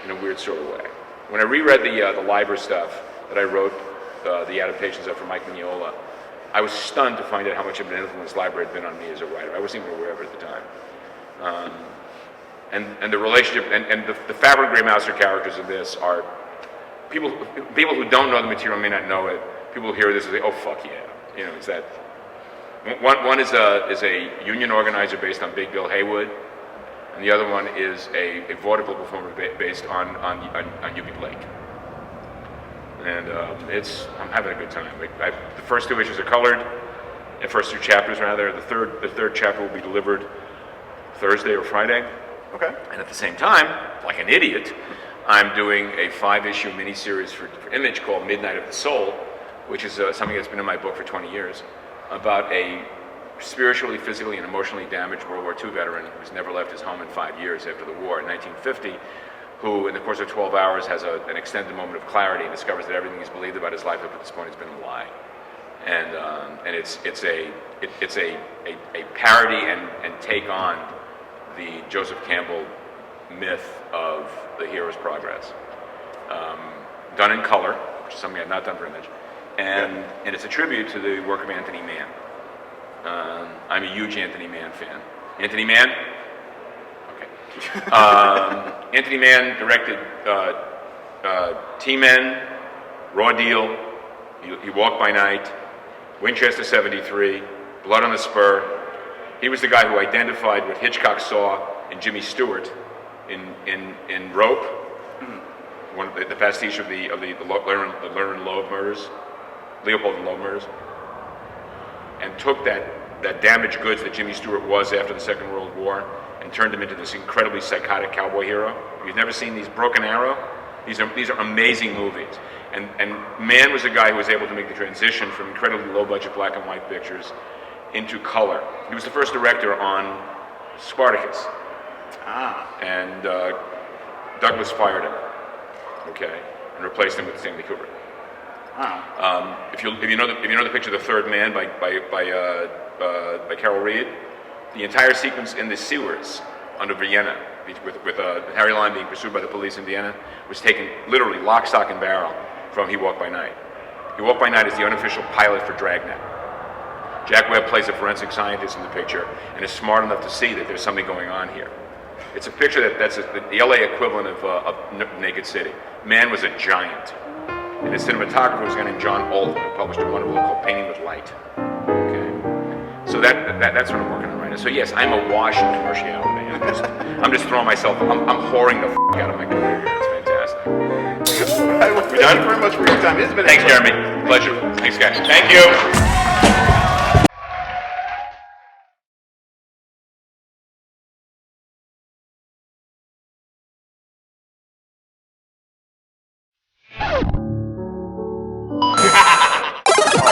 in a weird sort of way. When I reread the Leiber stuff that I wrote, the adaptations of for Mike Mignola, I was stunned to find out how much of an influence Leiber had been on me as a writer. I wasn't even aware of it at the time. And the relationship and the Faber and Grey Mouser characters of this are people who don't know the material may not know it. People who hear this and say, "Oh fuck yeah!" You know, it's that. One is a union organizer based on Big Bill Haywood, and the other one is a vaudeville performer based on Eubie Blake. And I'm having a good time. The first two issues are colored, the first two chapters rather. The third chapter will be delivered Thursday or Friday. Okay. And at the same time, like an idiot, I'm doing a 5-issue miniseries for Image called Midnight of the Soul, which is something that's been in my book for 20 years, about a spiritually, physically, and emotionally damaged World War II veteran who's never left his home in 5 years after the war in 1950, who in the course of 12 hours has an extended moment of clarity and discovers that everything he's believed about his life up to this point has been a lie. And it's a parody and take on the Joseph Campbell myth of the hero's progress, done in color, which is something I've not done for Image, and it's a tribute to the work of Anthony Mann. I'm a huge Anthony Mann fan. Anthony Mann? Okay. Anthony Mann directed T-Men, Raw Deal, He Walked by Night, Winchester 73, Blood on the Spur. He was the guy who identified what Hitchcock saw in Jimmy Stewart in Rope, one of the pastiche of the Lerner and Loeb murders, Leopold and Loeb murders, and took that damaged goods that Jimmy Stewart was after the Second World War and turned him into this incredibly psychotic cowboy hero. If you've never seen these Broken Arrow, these are amazing movies. And Mann was a guy who was able to make the transition from incredibly low-budget black and white pictures into color. He was the first director on Spartacus. And Douglas fired him, okay, and replaced him with Stanley Kubrick. If you know the picture "The Third Man" by Carol Reed, the entire sequence in the sewers under Vienna, with Harry Lime being pursued by the police in Vienna, was taken literally lock, stock, and barrel from He Walked by Night. He Walked by Night is the unofficial pilot for Dragnet. Jack Webb plays a forensic scientist in the picture and is smart enough to see that there's something going on here. It's a picture that's the LA equivalent of Naked City. Mann was a giant. And his cinematographer was a guy named John Oldham, who published a wonderful book called Painting with Light. Okay. So that's what I'm working on right now. So yes, I'm awash in commerciality. I'm just throwing myself, I'm whoring the out of my career here. It's fantastic. Thank you very much for your time. It's been Thanks, Jeremy. Pleasure. Thanks, guys. Thank you.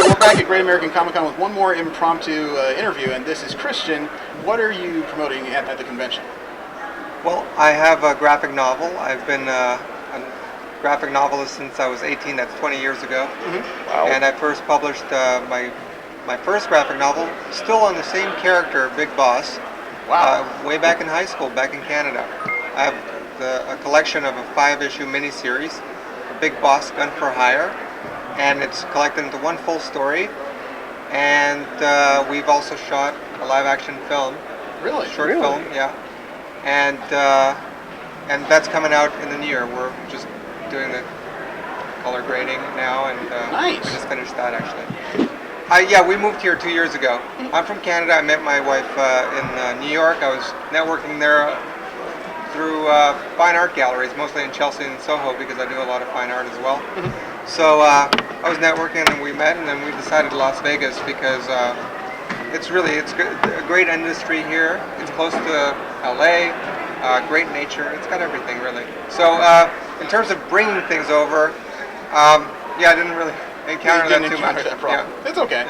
We're back at Great American Comic-Con with one more impromptu interview, and this is Christian. What are you promoting at the convention? Well, I have a graphic novel. I've been a graphic novelist since I was 18. That's 20 years ago. Mm-hmm. Wow. And I first published my first graphic novel, still on the same character, Big Boss. Wow. Way back in high school, back in Canada. I have a collection of a 5-issue miniseries, A Big Boss Gun for Hire, and it's collected into one full story. And we've also shot a live-action film. Really? Short film, yeah. And that's coming out in the new year. We're just doing the color grading now, and Nice. we just finished that actually. We moved here 2 years ago. I'm from Canada. I met my wife in New York. I was networking there through fine art galleries, mostly in Chelsea and Soho, because I do a lot of fine art as well. So I was networking and we met, and then we decided Las Vegas because it's a great industry here. It's close to LA, great nature. It's got everything really. So in terms of bringing things over, I didn't really encounter that too much. That problem. Yeah. That's okay.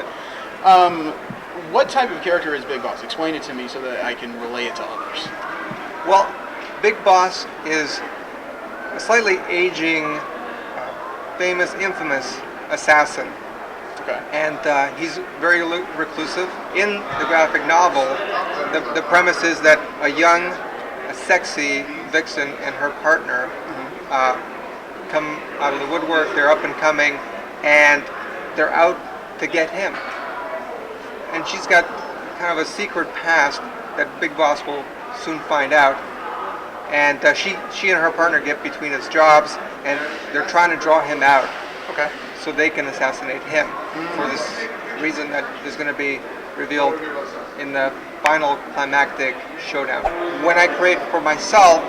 What type of character is Big Boss? Explain it to me so that I can relay it to others. Well, Big Boss is a slightly aging, famous, infamous assassin. Okay. And he's very reclusive. In the graphic novel, the premise is that a sexy vixen and her partner come out of the woodwork. They're up and coming, and they're out to get him. And she's got kind of a secret past that Big Boss will soon find out. And she and her partner get between his jobs, and they're trying to draw him out. Okay. So they can assassinate him for this reason that is going to be revealed in the final climactic showdown. When I create for myself,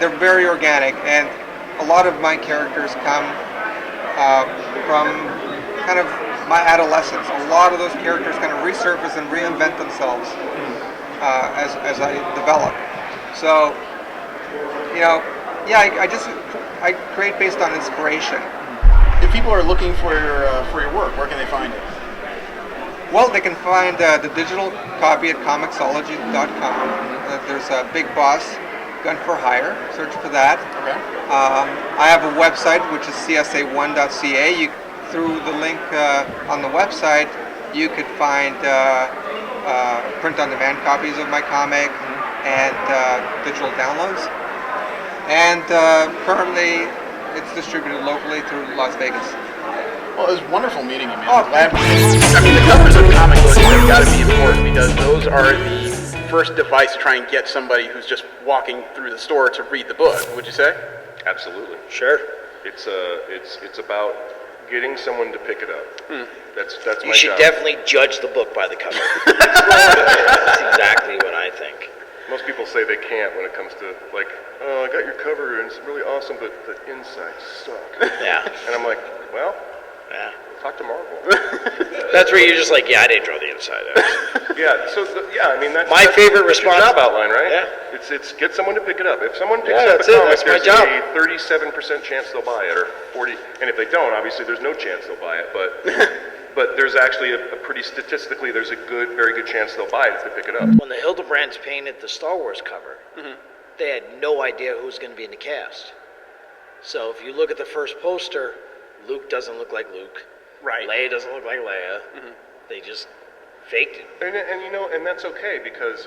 they're very organic, and a lot of my characters come from kind of my adolescence. A lot of those characters kind of resurface and reinvent themselves as I develop. So, I create based on inspiration. If people are looking for your work, where can they find it? Well, they can find the digital copy at Comixology.com. There's a Big Boss Gun for Hire. Search for that. Okay. I have a website, which is csa1.ca. Through the link on the website, you could find print-on-demand copies of my comic and digital downloads. And currently, it's distributed locally through Las Vegas. Well, it was wonderful meeting you, man. I mean, the covers of comic books have got to be important because those are the first device to try and get somebody who's just walking through the store to read the book. Would you say? Absolutely. Sure. It's about getting someone to pick it up. That's my job. You should definitely judge the book by the cover. That's exactly what I think. Most people say they can't when it comes to, like, oh, I got your cover and it's really awesome, but the insides suck. Yeah. And I'm like, well, yeah. Talk to Marvel. That's where you're just like, yeah, I didn't draw the inside out. I mean, that's my favorite that's response. Your job outline, right? Yeah. It's get someone to pick it up. If someone picks Yeah, up a comic, that's my there's job. a 37% chance they'll buy it, or 40. And if they don't, obviously, there's no chance they'll buy it. But there's actually a pretty statistically, there's a very good chance they'll buy it if they pick it up. When the Hildebrands painted the Star Wars cover, they had no idea who was going to be in the cast. So if you look at the first poster, Luke doesn't look like Luke. Right. Leia doesn't look like Leia. They just faked it. And that's okay because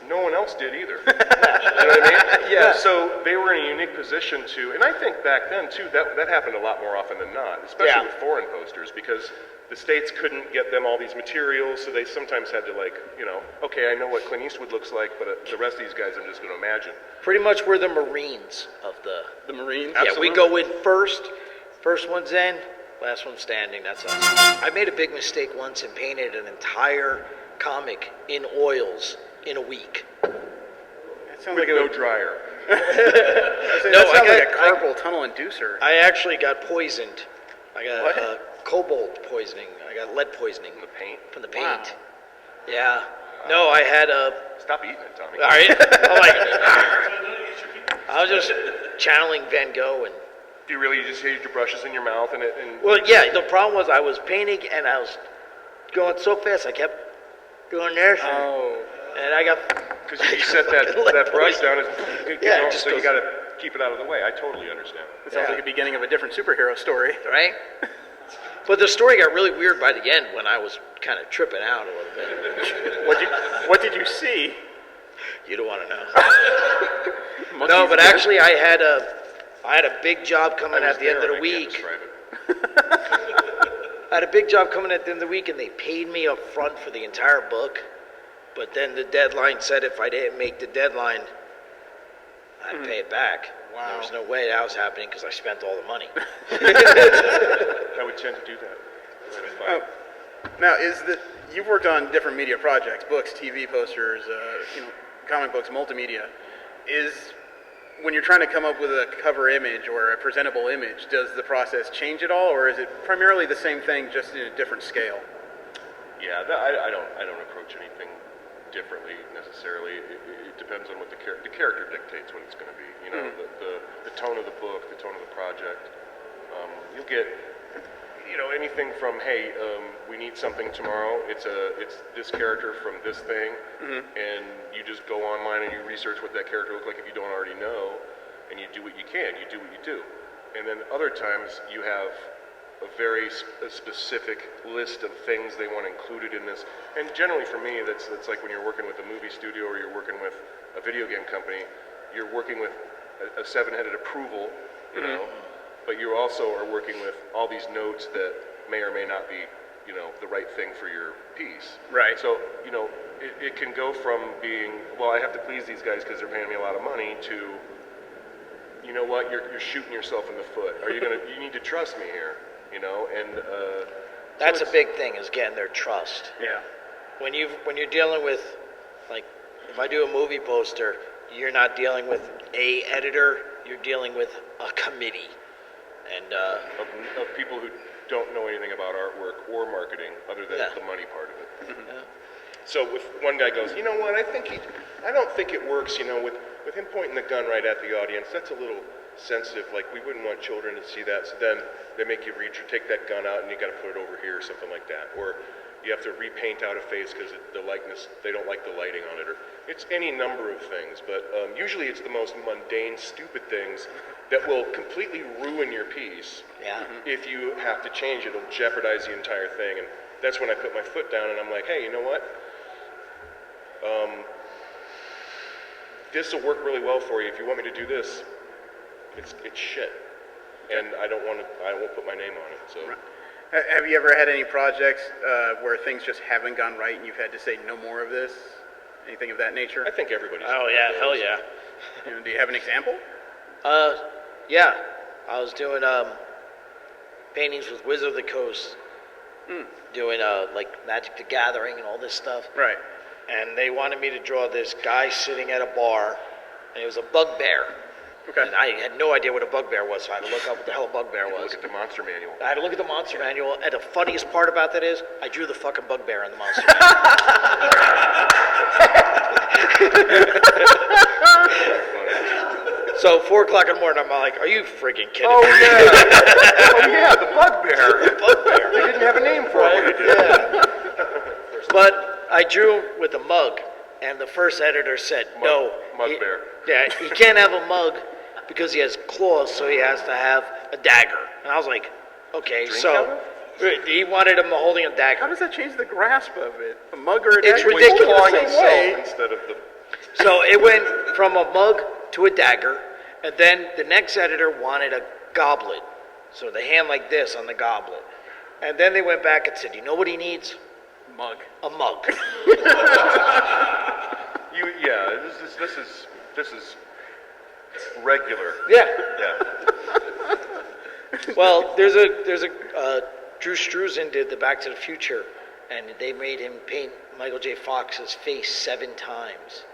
no one else did either. You know what I mean? Yeah. So they were in a unique position to, and I think back then too, that happened a lot more often than not, especially with foreign posters, because the States couldn't get them all these materials, so they sometimes had to okay, I know what Clint Eastwood looks like, but the rest of these guys I'm just going to imagine. Pretty much we're the Marines of the Marines? Yeah, we go in first one's in, last one standing, that's us. I made a big mistake once and painted an entire comic in oils in a week. That sounds with like no dryer. That sounds like a carpal tunnel inducer. I actually got poisoned. I got cobalt poisoning. I got lead poisoning. From the paint? From the paint. Wow. Yeah. No, I had a... Stop eating it, Tommy. All right. I was just channeling Van Gogh and... Do you really just had your brushes in your mouth and Well, yeah, the problem was I was painting and I was going so fast I kept doing this. And I got... Because you set that brush down, so you got to keep it out of the way. I totally understand. It sounds like the beginning of a different superhero story. Right? But the story got really weird by the end when I was kind of tripping out a little bit. What did you see? You don't want to know. No, but actually I had a big job coming at the end of the week. I had a big job coming at the end of the week, and they paid me up front for the entire book. But then the deadline said if I didn't make the deadline, I'd pay it back. There was no way that was happening because I spent all the money. I would tend to do that. Now, you've worked on different media projects, books, TV posters, comic books, multimedia. When you're trying to come up with a cover image or a presentable image, does the process change at all, or is it primarily the same thing, just in a different scale? Yeah, I don't approach anything differently necessarily. It depends on what the character dictates what it's going to be. You know, the tone of the book, the tone of the project. You'll get, anything from hey, we need something tomorrow. It's this character from this thing, and you just go online and you research what that character looks like if you don't already know, and you do what you can. You do what you do, and then other times you have a very specific list of things they want included in this. And generally for me, that's like when you're working with a movie studio or you're working with a video game company, you're working with a seven-headed approval, but you also are working with all these notes that may or may not be, the right thing for your piece. Right. So, it can go from being, well, I have to please these guys because they're paying me a lot of money to, you know what, you're shooting yourself in the foot. You need to trust me here. And That's a big thing, is getting their trust. Yeah. When you're dealing with, like, if I do a movie poster, you're not dealing with a editor, you're dealing with a committee. And of people who don't know anything about artwork or marketing other than the money part of it. Yeah. So if one guy goes, you know what, I don't think it works, with him pointing the gun right at the audience, that's a little sensitive, like we wouldn't want children to see that, so then they make you take that gun out and you got to put it over here or something like that, or you have to repaint out a face because the likeness, they don't like the lighting on it, or it's any number of things, but usually it's the most mundane, stupid things that will completely ruin your piece. If you have to change it, it'll jeopardize the entire thing, and that's when I put my foot down and I'm like, hey, you know what? This will work really well for you. If you want me to do this, it's shit, and I won't put my name on it. So, have you ever had any projects where things just haven't gone right and you've had to say no more of this? Anything of that nature? I think everybody's. Oh yeah, hell yeah. Do you have an example? Yeah. I was doing paintings with Wizard of the Coast, doing like Magic the Gathering and all this stuff. Right. And they wanted me to draw this guy sitting at a bar, and it was a bugbear. Okay. And I had no idea what a bugbear was, so I had to look up what the hell a bugbear was. Look at the monster manual. I had to look at the monster manual, and the funniest part about that is, I drew the fucking bugbear in the monster manual. So 4 o'clock in the morning, I'm like, are you freaking kidding me? Oh yeah, the bugbear. Bugbear. They didn't have a name for it. Yeah. But I drew with a mug, and the first editor said, no. Mugbear. Yeah, he can't have a mug because he has claws, so he has to have a dagger. And I was like, okay, so he wanted him holding a dagger. How does that change the grasp of it? A mug or a dagger? It's ridiculous. Clawing himself instead of the. So it went from a mug to a dagger, and then the next editor wanted a goblet. So the hand like this on the goblet. And then they went back and said, you know what he needs? Mug. A mug. This is regular. Yeah. Yeah. Well, there's a Drew Struzan did the Back to the Future, and they made him paint Michael J. Fox's face 7 times.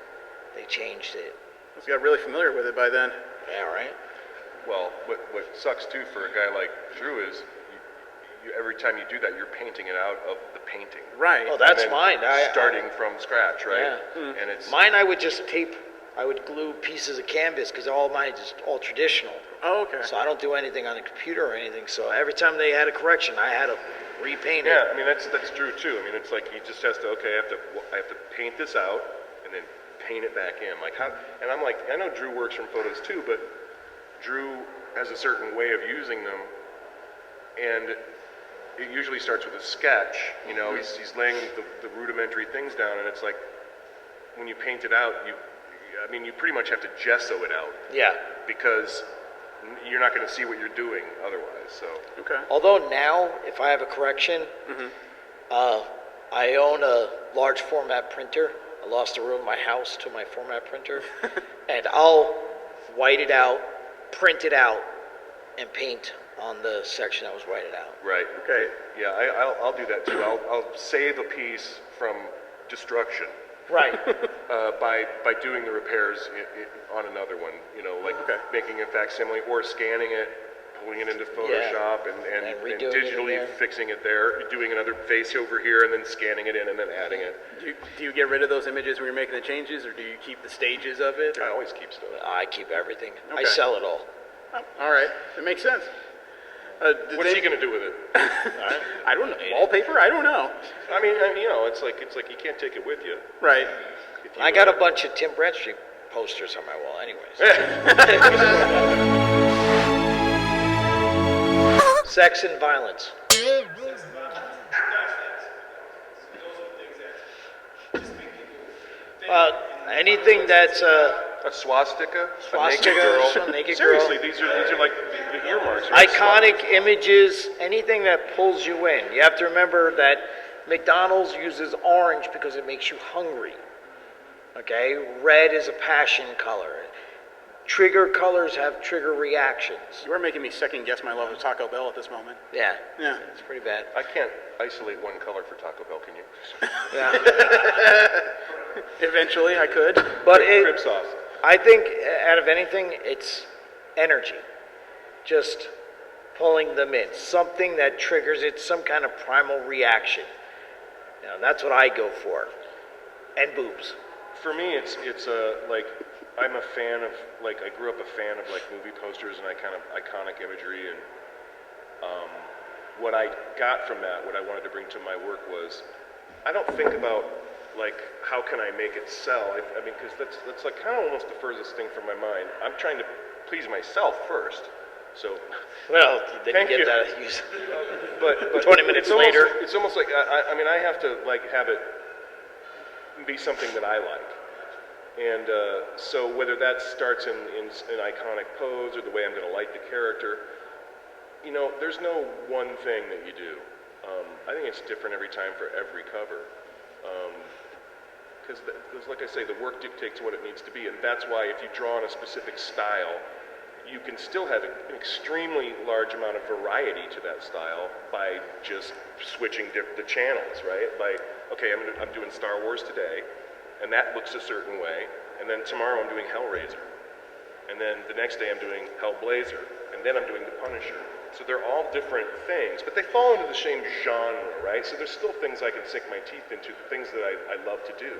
They changed it. So you got really familiar with it by then. Yeah, right. Well, what sucks too for a guy like Drew is every time you do that, you're painting it out of the painting. Right. Oh, that's mine. Starting from scratch, right? Yeah. And it's mine. I would just tape. I would glue pieces of canvas because all mine is all traditional. Oh, okay. So I don't do anything on the computer or anything. So every time they had a correction, I had to repaint it. Yeah, I mean that's Drew too. I mean it's like he just has to I have to paint this out and then paint it back in. Like how? And I'm like, I know Drew works from photos too, but Drew has a certain way of using them, and it usually starts with a sketch. You know, he's laying the rudimentary things down, and it's like when you paint it out, you pretty much have to gesso it out. Yeah. Because you're not going to see what you're doing otherwise. So. Okay. Although now, if I have a correction, I own a large format printer. I lost a room in my house to my format printer, and I'll white it out print it out and paint on the section that was whited out. Right. Okay. Yeah, I'll do that too. I'll save a piece from destruction. Right. By doing the repairs on another one, like making a facsimile or scanning it, pulling it into Photoshop, and digitally fixing it there, doing another face over here, and then scanning it in, and then adding it. Do you get rid of those images when you're making the changes, or do you keep the stages of it? I always keep stuff. I keep everything. Okay. I sell it all. Oh, all right, it makes sense. What's he going to do with it? I don't know. Wallpaper? I don't know. I mean, it's like you can't take it with you. Right. I got a bunch of Tim Bradstreet posters on my wall, anyways. Sex and violence. Anything that's a swastika, a naked girl. Seriously, these are like the earmarks. Right? Iconic images, anything that pulls you in. You have to remember that McDonald's uses orange because it makes you hungry. Okay, red is a passion color. Trigger colors have trigger reactions. You are making me second guess my love of Taco Bell at this moment. Yeah. Yeah. It's pretty bad. I can't isolate one color for Taco Bell, can you? Yeah. Eventually I could. But crib sauce. I think out of anything, it's energy. Just pulling them in. Something that triggers it, some kind of primal reaction. That's what I go for. And boobs. For me, it's like I'm a fan of I grew up a fan of movie posters and kind of iconic imagery, and what I got from that, what I wanted to bring to my work was, I don't think about how can I make it sell. I mean, because that's kind of almost the furthest thing from my mind. I'm trying to please myself first. So, well, then thank you get you. that. But 20 minutes later, it's almost like I have to have it be something that I like. And so whether that starts in an iconic pose or the way I'm going to light the character, there's no one thing that you do. I think it's different every time for every cover. Because like I say, the work dictates what it needs to be. And that's why if you draw in a specific style, you can still have an extremely large amount of variety to that style by just switching the channels, right? Okay, I'm doing Star Wars today, and that looks a certain way, and then tomorrow I'm doing Hellraiser, and then the next day I'm doing Hellblazer, and then I'm doing The Punisher. So they're all different things, but they fall into the same genre, right? So there's still things I can sink my teeth into, things that I love to do,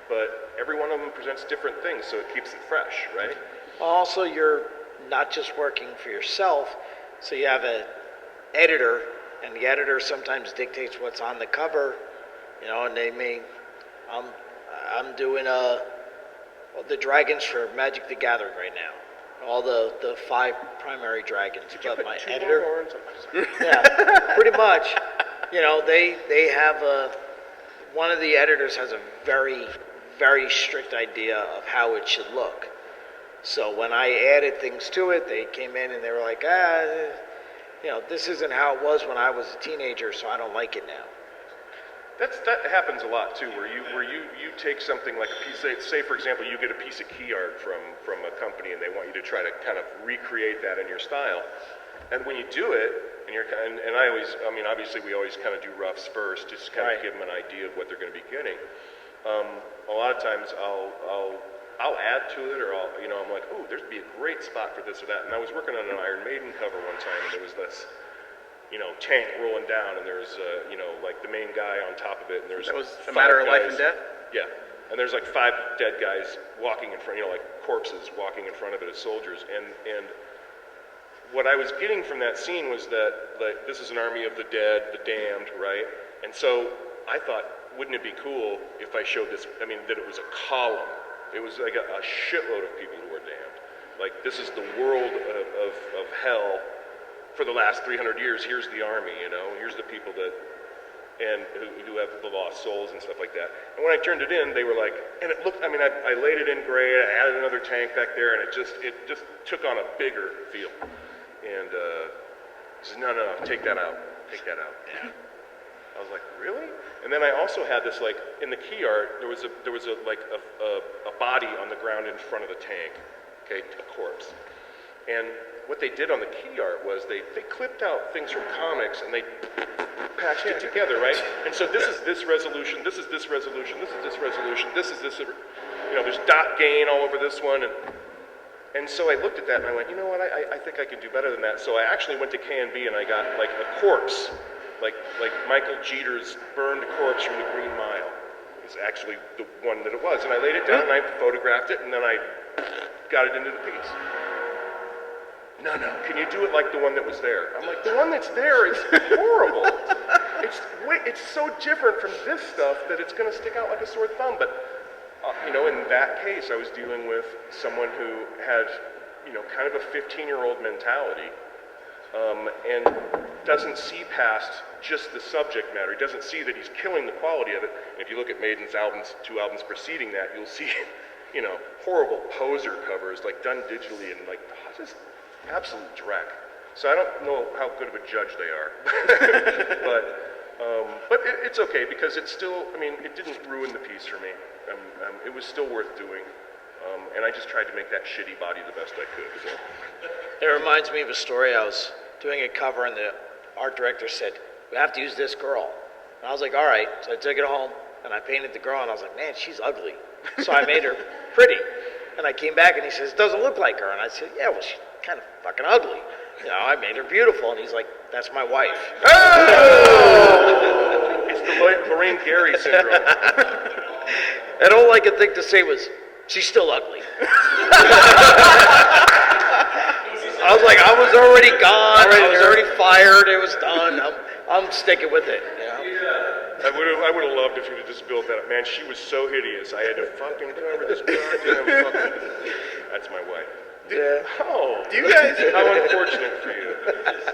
but every one of them presents different things, so it keeps it fresh, right? Also, you're not just working for yourself, so you have an editor, and the editor sometimes dictates what's on the cover, and they may, I'm doing the dragons for Magic the Gathering right now. All the 5 primary dragons. But my editor, yeah, pretty much. They have one of the editors has a very, very strict idea of how it should look. So when I added things to it, they came in and they were like, this isn't how it was when I was a teenager, so I don't like it now. That happens a lot too, where you take something like a piece. Say for example, you get a piece of key art from a company, and they want you to try to kind of recreate that in your style. And when you do it, and I always, obviously we always kind of do roughs first, just kind of give them an idea of what they're going to be getting. A lot of times I'll add to it, or I'm like, ooh, there'd be a great spot for this or that. And I was working on an Iron Maiden cover one time, and there was this tank rolling down, and there's, the main guy on top of it, and there's that was a matter of life and death? Yeah, and there's 5 dead guys walking in front, corpses walking in front of it as soldiers, and what I was getting from that scene was that, this is an army of the dead, the damned, right? And so I thought, wouldn't it be cool if I showed this, that it was a column. It was like a shitload of people who were damned. This is the world of hell. For the last 300 years, here's the army, here's the people who have the lost souls and stuff like that. And when I turned it in, they were like, and it looked, I laid it in gray, I added another tank back there, and it just took on a bigger feel. And he said, no, take that out. Yeah. I was like, really? And then I also had this, in the key art, there was a body on the ground in front of the tank, okay, a corpse. And what they did on the key art was they clipped out things from comics and they patched it together, right? And so this is this resolution, this is this resolution, this is this resolution, this is this, there's dot gain all over this one. And so I looked at that and I went, you know what, I think I can do better than that. So I actually went to K&B and I got like a corpse, like Michael Jeter's burned corpse from the Green Mile. It's actually the one that it was. And I laid it down and I photographed it and then I got it into the piece. No, can you do it like the one that was there? I'm like, the one that's there is horrible. It's so different from this stuff that it's going to stick out like a sore thumb. But, in that case, I was dealing with someone who had, kind of a 15-year-old mentality and doesn't see past just the subject matter. He doesn't see that he's killing the quality of it. And if you look at Maiden's albums, 2 albums preceding that, you'll see, horrible poser covers, like done digitally and like just absolute dreck. So I don't know how good of a judge they are, but it's okay because it's still. It didn't ruin the piece for me. It was still worth doing, and I just tried to make that shitty body the best I could. So. It reminds me of a story. I was doing a cover, and the art director said, "We have to use this girl." And I was like, "All right." So I took it home, and I painted the girl, and I was like, "Man, she's ugly." So I made her pretty. And I came back, and he says, "Doesn't look like her." And I said, "Yeah, well, she's kind of fucking ugly. I made her beautiful." And he's like, "That's my wife." Oh! It's the Lorraine Gary syndrome. And all I could think to say was, "She's still ugly." I was like, I was already gone. I was already fired. It was done. I'm sticking with it. I would have loved if you'd have just built that up. Man, she was so hideous. I had to fucking cover this goddamn fucking... That's my wife. Do you guys? How unfortunate for you.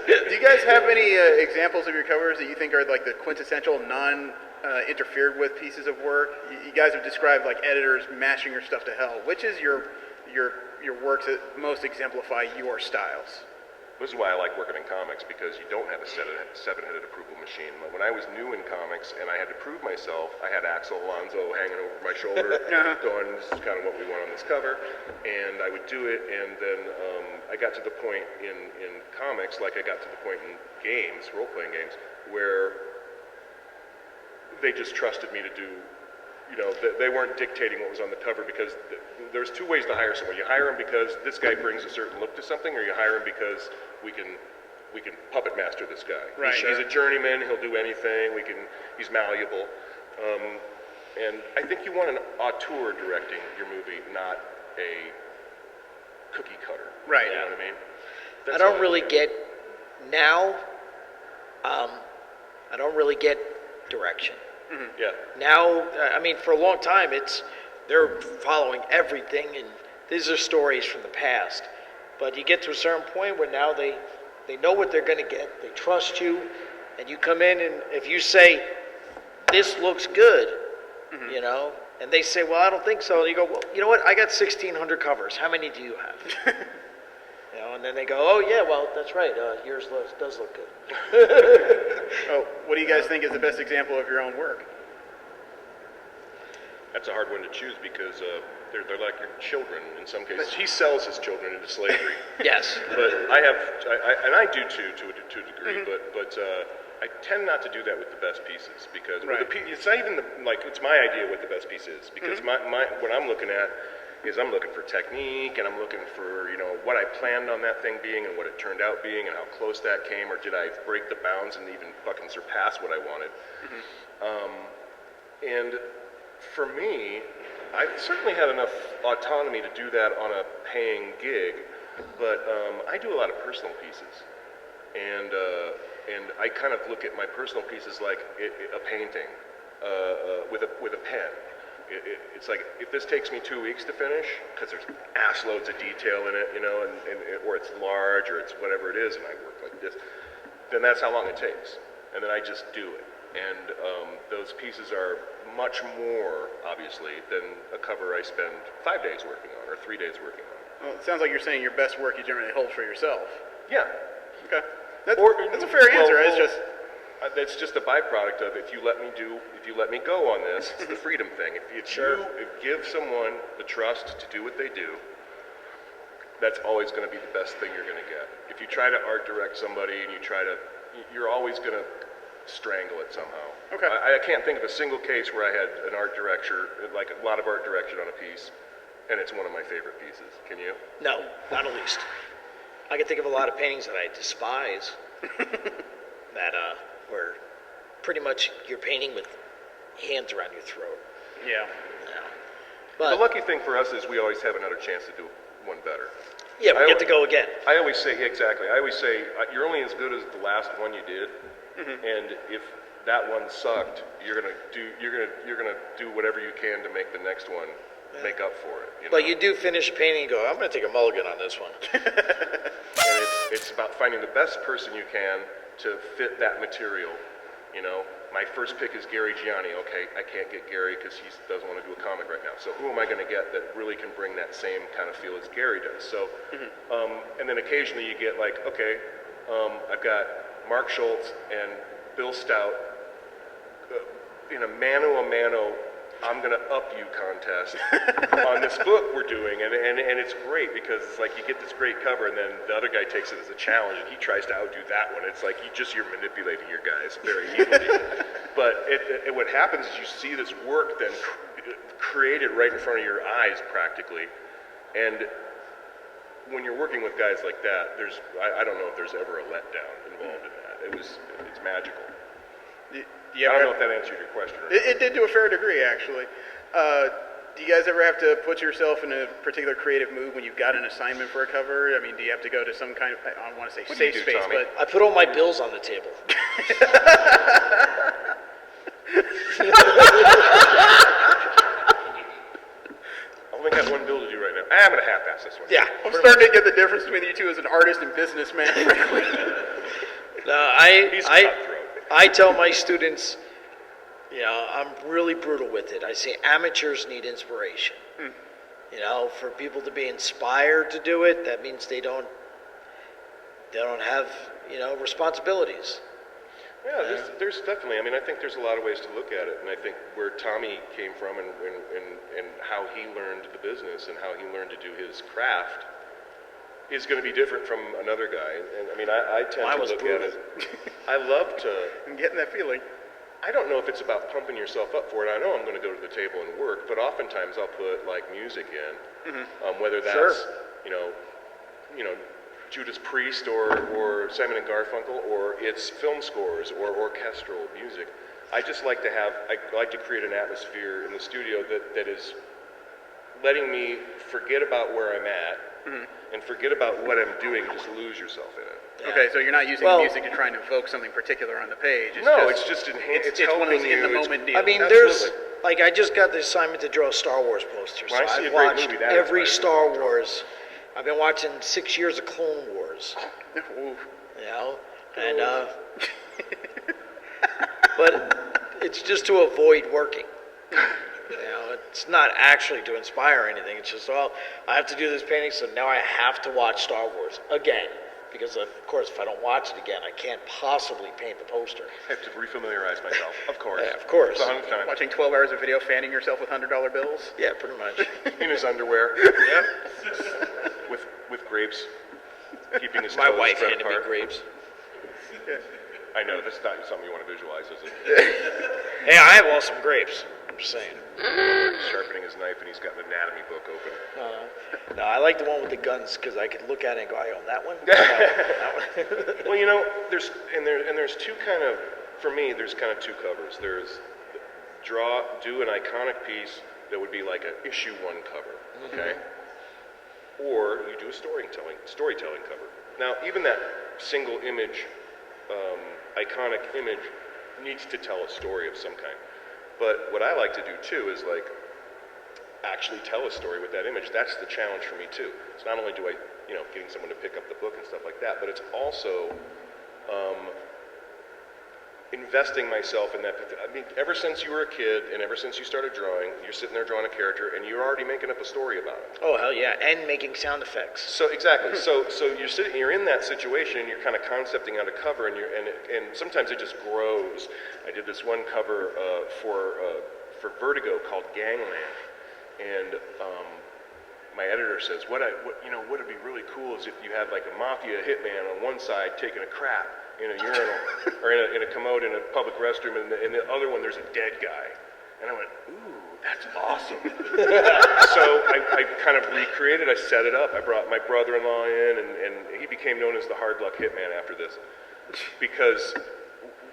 Do you guys have any examples of your covers that you think are like the quintessential non-interfered with pieces of work? You guys have described like editors mashing your stuff to hell. Which is your works that most exemplify your styles? This is why I like working in comics, because you don't have a seven-headed approval machine. When I was new in comics and I had to prove myself, I had Axel Alonso hanging over my shoulder going, this is kind of what we want on this cover. And I would do it, and then I got to the point in comics, like I got to the point in games, role-playing games, where they just trusted me to do, they weren't dictating what was on the cover, because there's 2 ways to hire someone. You hire him because this guy brings a certain look to something, or you hire him because we can puppet master this guy. Right. He's a journeyman. He'll do anything. He's malleable. And I think you want an auteur directing your movie, not a cookie cutter. Right. You know what I mean? I don't really get now. I don't really get direction. Mm-hmm. Yeah. Now, for a long time, they're following everything, and these are stories from the past. But you get to a certain point where now they know what they're going to get. They trust you, and you come in, and if you say, "This looks good," and they say, "Well, I don't think so," and you go, "Well, you know what? I got 1,600 covers. How many do you have?" And then they go, "Oh yeah, well, that's right. Yours does look good." What do you guys think is the best example of your own work? That's a hard one to choose, because they're like your children in some cases. He sells his children into slavery. Yes. But I do too, to a degree. Mm-hmm. But I tend not to do that with the best pieces, because it's not even it's my idea what the best piece is, because what I'm looking at is I'm looking for technique, and I'm looking for what I planned on that thing being and what it turned out being and how close that came, or did I break the bounds and even fucking surpass what I wanted. And for me, I've certainly had enough autonomy to do that on a paying gig, but I do a lot of personal pieces, and I kind of look at my personal pieces like a painting with a pen. It's like, if this takes me 2 weeks to finish, because there's ass loads of detail in it, or it's large, or it's whatever it is, and I work like this, then that's how long it takes, and then I just do it. And those pieces are much more, obviously, than a cover I spend 5 days working on, or 3 days working on. Well, it sounds like you're saying your best work you generally hold for yourself. Yeah. Okay. That's a fair answer. That's just a byproduct of if you let me go on this. It's the freedom thing. If you give someone the trust to do what they do, that's always going to be the best thing you're going to get. If you try to art direct somebody and you're always going to strangle it somehow. Okay. I can't think of a single case where I had an art director, like a lot of art direction on a piece, and it's one of my favorite pieces. Can you? No, not the least. I can think of a lot of paintings that I despise that where pretty much you're painting with hands around your throat. Yeah. The lucky thing for us is we always have another chance to do one better. Yeah, we get to go again. I always say, exactly. I always say you're only as good as the last one you did, and if that one sucked, you're gonna do whatever you can to make the next one make up for it. But you do finish a painting and go, I'm going to take a mulligan on this one. And it's about finding the best person you can to fit that material. You know, my first pick is Gary Gianni. Okay, I can't get Gary because he doesn't want to do a comic right now. So who am I going to get that really can bring that same kind of feel as Gary does? So, and then occasionally you get like, okay, I've got Mark Schultz and Bill Stout in a mano a mano, I'm going to up you contest on this book we're doing. And it's great because it's like you get this great cover and then the other guy takes it as a challenge and he tries to outdo that one. It's like you're manipulating your guys very easily. But what happens is you see this work then created right in front of your eyes practically. And when you're working with guys like that, I don't know if there's ever a letdown involved in that. It's magical. I don't know if that answered your question. It did to a fair degree, actually. Do you guys ever have to put yourself in a particular creative mood when you've got an assignment for a cover? I mean, do you have to go to some kind of, I don't want to say safe space, Tommy? but... I put all my bills on the table. I only got one bill to do right now. I'm going to half-ass this one. Yeah. I'm starting to get the difference between you two as an artist and businessman, frankly. No, I tell my students, you know, I'm really brutal with it. I say amateurs need inspiration. You know, for people to be inspired to do it, that means they don't have, you know, responsibilities. Yeah, there's definitely. I mean, I think there's a lot of ways to look at it, and I think where Tommy came from and how he learned the business and how he learned to do his craft is going to be different from another guy. And I mean, I tend to look at it. I love to. I'm getting that feeling. I don't know if it's about pumping yourself up for it. I know I'm going to go to the table and work, but oftentimes I'll put like music in, whether that's you know Judas Priest or Simon and Garfunkel, or it's film scores or orchestral music. I just like to create an atmosphere in the studio that is letting me forget about where I'm at and forget about what I'm doing, just lose yourself in it. Yeah. Okay, so you're not using the music to try and evoke something particular on the page. It's just it's one of those in the moment deals. I mean, there's like I just got the assignment to draw a Star Wars poster, so I've watched every Star Wars. I've been watching 6 years of Clone Wars. You know, and but it's just to avoid working. You know, it's not actually to inspire anything. It's just, well, I have to do this painting, so now I have to watch Star Wars again. Because, of course, if I don't watch it again, I can't possibly paint the poster. I have to refamiliarize myself, of course. Yeah, of course. It's 100 times. Watching 12 hours of video, fanning yourself with $100 bills? Yeah, pretty much. In his underwear. Yep. With grapes. Keeping his My toes wife spread handed me apart. grapes. I know, that's not something you want to visualize, is it? Hey, I have awesome grapes. I'm just saying. Sharpening his knife, and he's got an anatomy book open. No, I like the one with the guns because I can look at it and go, I own that one. That one. Well, you know, there's two kind of, for me, there's kind of two covers. There's do an iconic piece that would be like an issue 1 cover, okay? Or you do a storytelling cover. Now, even that single image, iconic image, needs to tell a story of some kind. But what I like to do too is like actually tell a story with that image. That's the challenge for me too. It's not only getting someone to pick up the book and stuff like that, but it's also investing myself in that. I mean, ever since you were a kid and ever since you started drawing, you're sitting there drawing a character and you're already making up a story about it. Oh, hell yeah, and making sound effects. So exactly. So you're in that situation, you're kind of concepting out a cover, and sometimes it just grows. I did this one cover for Vertigo called Gangland, and my editor says, what would be really cool is if you had like a mafia hitman on one side taking a crap in a urinal or in a commode in a public restroom, and in the other one there's a dead guy. And I went, ooh, that's awesome. So I kind of recreated, I set it up. I brought my brother-in-law in, and he became known as the hard luck hitman after this. Because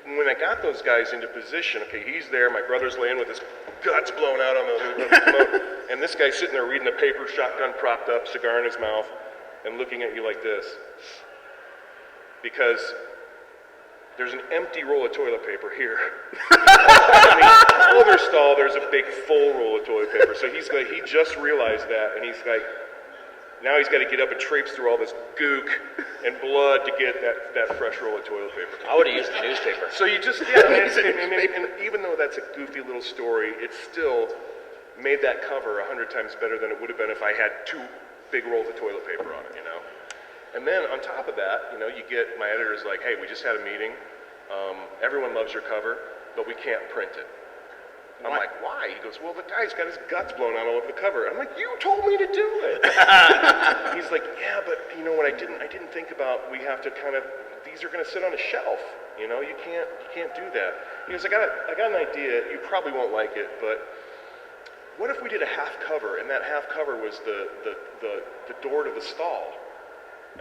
when I got those guys into position, okay, he's there, my brother's laying with his guts blown out on the commode, and this guy's sitting there reading a paper, shotgun propped up, cigar in his mouth, and looking at you like this. Because there's an empty roll of toilet paper here. In the other stall, there's a big full roll of toilet paper. So he just realized that, and he's like, now he's got to get up and traipse through all this gook and blood to get that fresh roll of toilet paper. I would have used the newspaper. So you just, yeah, and even though that's a goofy little story, it still made that cover 100 times better than it would have been if I had 2 big rolls of toilet paper on it, you know? And then on top of that, you know, you get, my editor's like, hey, we just had a meeting. Everyone loves your cover, but we can't print it. I'm like, why? He goes, well, the guy's got his guts blown out all over the cover. I'm like, you told me to do it. He's like, yeah, but you know what? I didn't think about. We have to kind of. These are going to sit on a shelf. You know, you can't do that. He goes, I got an idea. You probably won't like it, but what if we did a half cover, and that half cover was the door to the stall?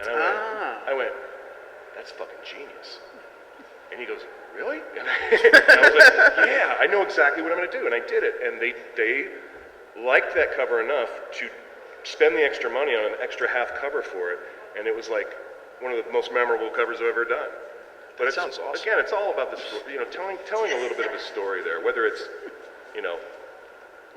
And I went, that's fucking genius. And he goes, really? And I was like, yeah, I know exactly what I'm going to do. And I did it. And they liked that cover enough to spend the extra money on an extra half cover for it. And it was like one of the most memorable covers I've ever done. But it sounds awesome. Again, it's all about this, you know, telling a little bit of a story there, whether it's, you know,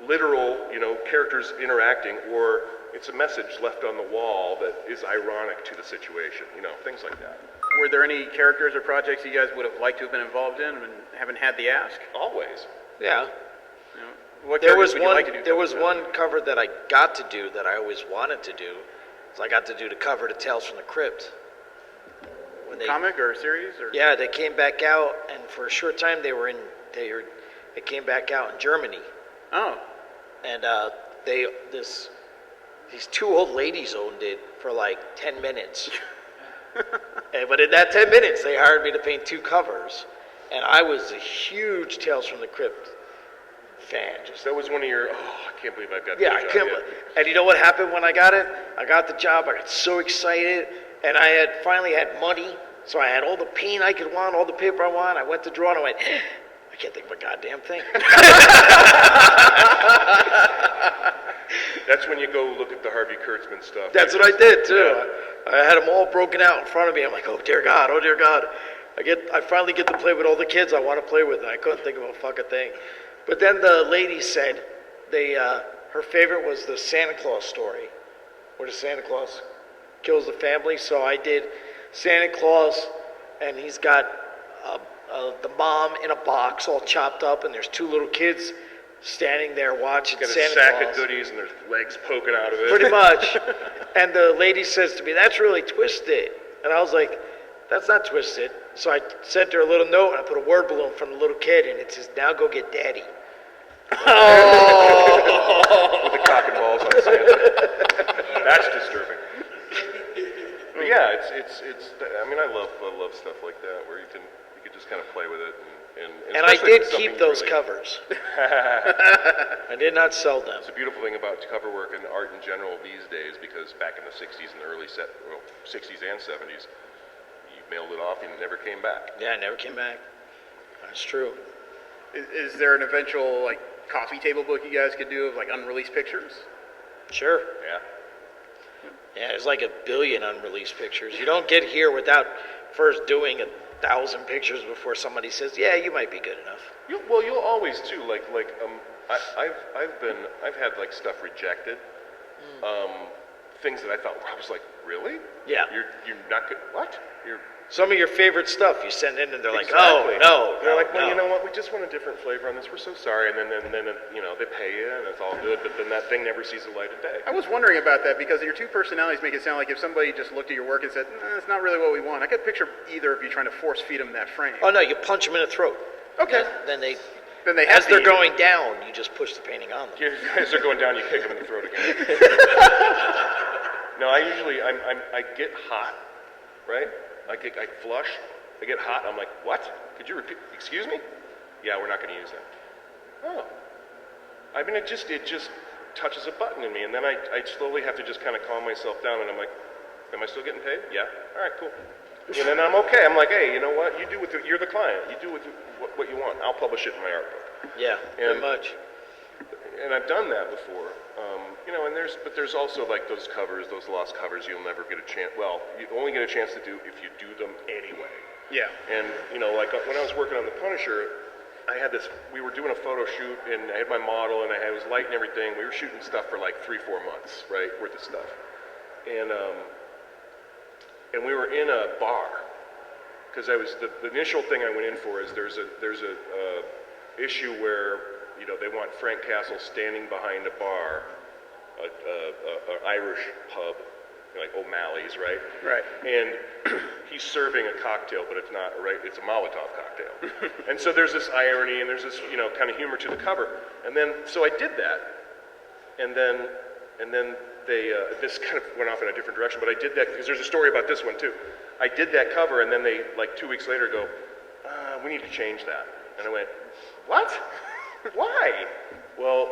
literal, you know, characters interacting, or it's a message left on the wall that is ironic to the situation, you know, things like that. Were there any characters or projects you guys would have liked to have been involved in and haven't had the ask? Always. Yeah. You know, what characters would you like to do? There was one cover that I got to do that I always wanted to do. So I got to do the cover to Tales from the Crypt. Comic or series? Or? Yeah, they came back out, and for a short time they came back out in Germany. Oh. And these 2 old ladies owned it for like 10 minutes. But in that 10 minutes, they hired me to paint 2 covers. And I was a huge Tales from the Crypt fan. That was one of your, I can't believe I got that Yeah, I job. couldn't. And you know what happened when I got it? I got the job, I got so excited, and I had finally had money, so I had all the paint I could want, all the paper I want. I went to draw, and I went, I can't think of a goddamn thing. That's when you go look at the Harvey Kurtzman stuff. That's what I did, too. Yeah. I had them all broken out in front of me. I'm like, oh, dear God, oh, dear God. I finally get to play with all the kids I want to play with, and I couldn't think of a fucking thing. But then the lady said her favorite was the Santa Claus story, where the Santa Claus kills the family. So I did Santa Claus, and he's got the mom in a box all chopped up, and there's 2 little kids standing there watching Santa Claus. Got a sack of goodies, and there's legs poking out of it. Pretty much. And the lady says to me, that's really twisted. And I was like, that's not twisted. So I sent her a little note, and I put a word balloon from the little kid, and it says, now go get daddy. Oh! With the cock and balls on Santa. That's disturbing. But yeah, it's. I mean, I love stuff like that where you can just kind of play with it. And I did keep those covers. I did not sell them. It's a beautiful thing about cover work and art in general these days, because back in the 60s and the early 60s and 70s, you mailed it off and it never came back. Yeah, it never came back. That's true. Is there an eventual like coffee table book you guys could do of like unreleased pictures? Sure. Yeah. Yeah, there's like 1 billion unreleased pictures. You don't get here without first doing 1,000 pictures before somebody says, yeah, you might be good enough. You'll always too. I've had like stuff rejected. Things that I thought, I was like, really? Yeah. You're not good. What? Some of your favorite stuff you send in, and they're like, exactly. oh, no. They're like, well, you know what? We just want a different flavor on this. We're so sorry. And then you know, they pay you, and it's all good. But then that thing never sees the light of day. I was wondering about that because your 2 personalities make it sound like if somebody just looked at your work and said, it's not really what we want. I could picture either of you trying to force feed them that frame. Oh, no, you punch them in the throat. Okay. Then they Then they have As they're going down, you just push the painting on them. As they're going down, you kick them in the throat again. No, I usually, I get hot, right? I flush, I get hot, I'm like, what? Could you repeat, excuse me? Yeah, we're not gonna use that. Oh. I mean, it just touches a button in me, and then I slowly have to just kind of calm myself down, and I'm like, am I still getting paid? Yeah, all right, cool. And then I'm okay, I'm like, hey, you know what? You do with you're the client, you do with what you want. I'll publish it in my art book. Yeah, pretty much. And I've done that before, you know. And there's also like those covers, those lost covers. You'll never get a chance. Well, you only get a chance to do if you do them anyway. Yeah. And you know, like when I was working on the Punisher, I had this. We were doing a photo shoot, and I had my model, and it was light and everything. We were shooting stuff for like 3-4 months, right, worth of stuff. And we were in a bar because the initial thing I went in for is there's a issue where, you know, they want Frank Castle standing behind a bar, an Irish pub, like O'Malley's, right? Right. And he's serving a cocktail, but it's not, right? It's a Molotov cocktail. And so there's this irony, and there's this, you know, kind of humor to the cover. And then, so I did that, and then they, this kind of went off in a different direction, but I did that because there's a story about this one too. I did that cover, and then they, like 2 weeks later, go, we need to change that. And I went, what? Why? Well,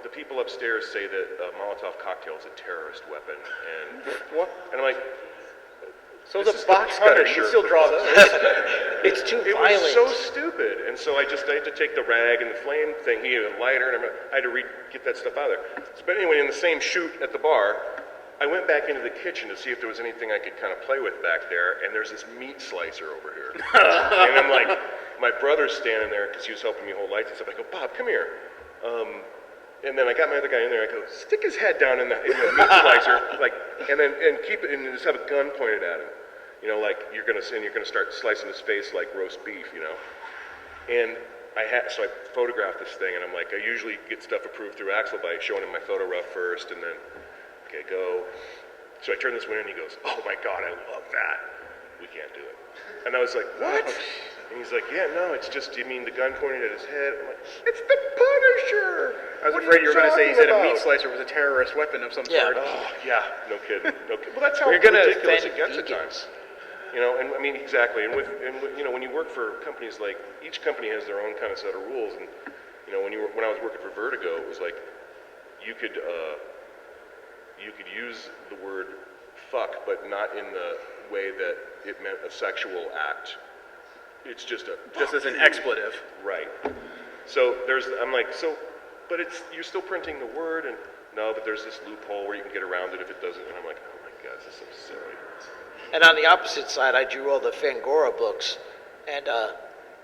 the people upstairs say that a Molotov cocktail is a terrorist weapon, and what? And I'm like, so it's a box cutter. You can still draw those. It's too It violent. was so stupid, and so I had to take the rag and the flame thing. He had a lighter, and I had to get that stuff out of there. But anyway, in the same shoot at the bar, I went back into the kitchen to see if there was anything I could kind of play with back there, and there's this meat slicer over here. And I'm like, my brother's standing there because he was helping me hold lights and stuff. I go, Bob, come here. And then I got my other guy in there. I go, stick his head down in the meat slicer, like, and keep it, and just have a gun pointed at him. You know, like you're gonna start slicing his face like roast beef, you know. And so I photographed this thing, and I'm like, I usually get stuff approved through Axel by showing him my photo rough first, and then, okay, go. So I turn this one in, and he goes, oh my God, I love that. We can't do it. And I was like, what? And he's like, yeah, no, it's just, you mean the gun pointed at his head? I'm like, it's the Punisher! I was afraid you were going to say he said a meat slicer was a terrorist weapon of some sort. Oh, yeah, no kidding. Well, that's how You're gonna ridiculous it offend gets at vegans. times. You know, and I mean, exactly. And you know, when you work for companies like, each company has their own kind of set of rules. And, you know, when I was working for Vertigo, it was like, you could use the word fuck, but not in the way that it meant a sexual act. It's just as an expletive. Right. So I'm like, but you're still printing the word, and no, but there's this loophole where you can get around it if it doesn't, and I'm like, oh my God, this is so silly. And on the opposite side, I drew all the Fangora books, and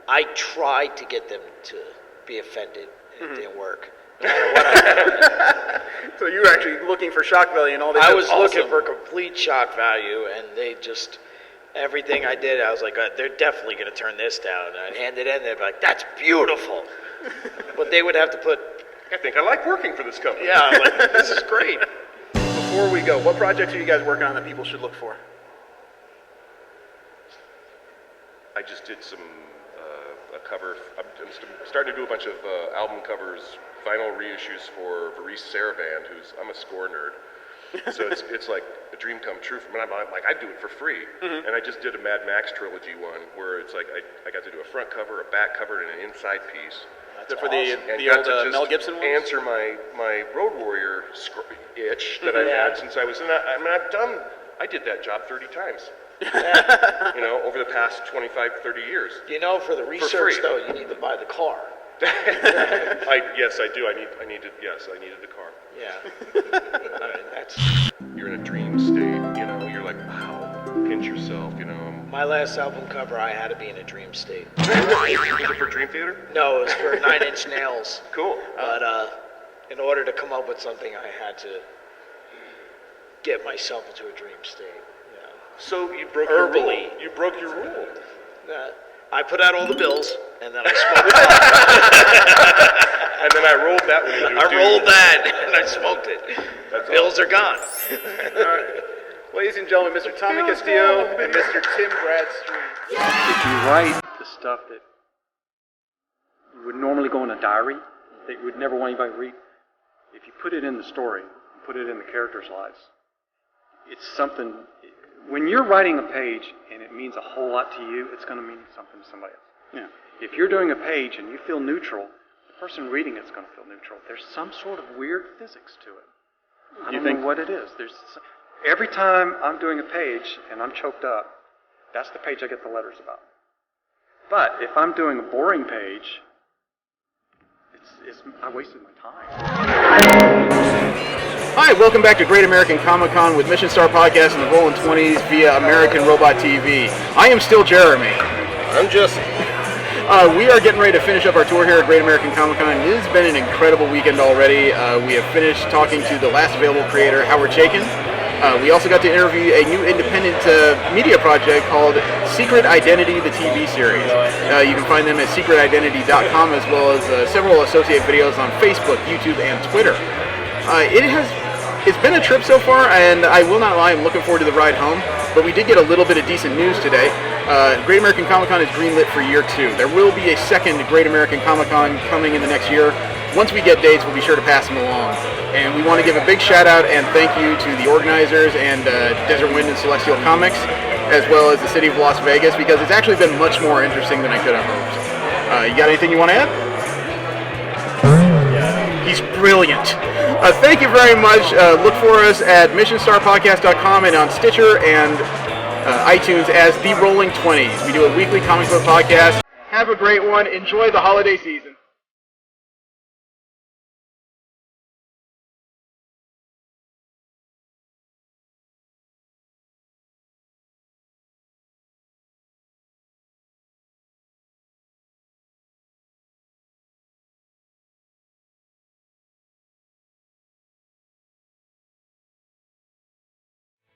I tried to get them to be offended, and it didn't work. No matter what I did. So you were actually looking for shock value and all that. I was looking for complete shock value, and they just, everything I did, I was like, they're definitely going to turn this down. And I'd hand it in, they'd be like, that's beautiful. But they would have to put... I think I like working for this company. Yeah, I'm like, this is great. Before we go, what projects are you guys working on that people should look for? I just did some a cover. I'm starting to do a bunch of album covers, vinyl reissues for Varice Saraband, I'm a score nerd. So it's like a dream come true for me. I'm like, I do it for free. And I just did a Mad Max trilogy one where it's like I got to do a front cover, a back cover, and an inside piece. That's for awesome. the old Mel Gibson ones? Answer my Road Warrior itch that I've had since I was in that. I mean, I did that job 30 times. You know, over the past 25, 30 years. You know, for the research though, you need to buy the car. Yes, I do. I needed the car. Yeah. You're in a dream state, you know, you're like, wow, pinch yourself, you know. My last album cover, I had to be in a dream state. Was it for Dream Theater? No, it was for 9 Inch Nails. Cool. But in order to come up with something, I had to get myself into a dream state. Yeah. So you broke your rule. You broke your rule. I put out all the bills, and then I smoked it. And then I rolled that one. I rolled that, and I smoked it. Bills are gone. All right. Ladies and gentlemen, Mr. Tommy Castillo and Mr. Tim Bradstreet. If you write the stuff that you would normally normally go in a diary that you would never want anybody to read, if you put it in the story, put it in the characters' lives, it's something. When you're writing a page and it means a whole lot to you, it's going to mean something to somebody else. Yeah. If you're doing a page and you feel neutral, the person reading it's going to feel neutral. There's some sort of weird physics to it. I don't know what it is. Every time I'm doing a page and I'm choked up, that's the page I get the letters about. But if I'm doing a boring page, I wasted my time. Hi, welcome back to Great American Comicon with Mission Star Podcast and the Rolling 20s via American Robot TV. I am still Jeremy. I'm Jesse. We are getting ready to finish up our tour here at Great American Comicon. It has been an incredible weekend already. We have finished talking to the last available creator, Howard Chaykin. We also got to interview a new independent media project called Secret Identity, the TV series. You can find them at secretidentity.com as well as several associated videos on Facebook, YouTube, and Twitter. It's been a trip so far, and I will not lie, I'm looking forward to the ride home, but we did get a little bit of decent news today. Great American Comic-Con is greenlit for year 2. There will be a second Great American Comic-Con coming in the next year. Once we get dates, we'll be sure to pass them along. And we want to give a big shout out and thank you to the organizers and Desert Wind and Celestial Comics, as well as the city of Las Vegas, because it's actually been much more interesting than I could have hoped. You got anything you want to add? He's brilliant. Thank you very much. Look for us at missionstarpodcast.com and on Stitcher and iTunes as The Rolling 20s. We do a weekly comic book podcast. Have a great one. Enjoy the holiday season.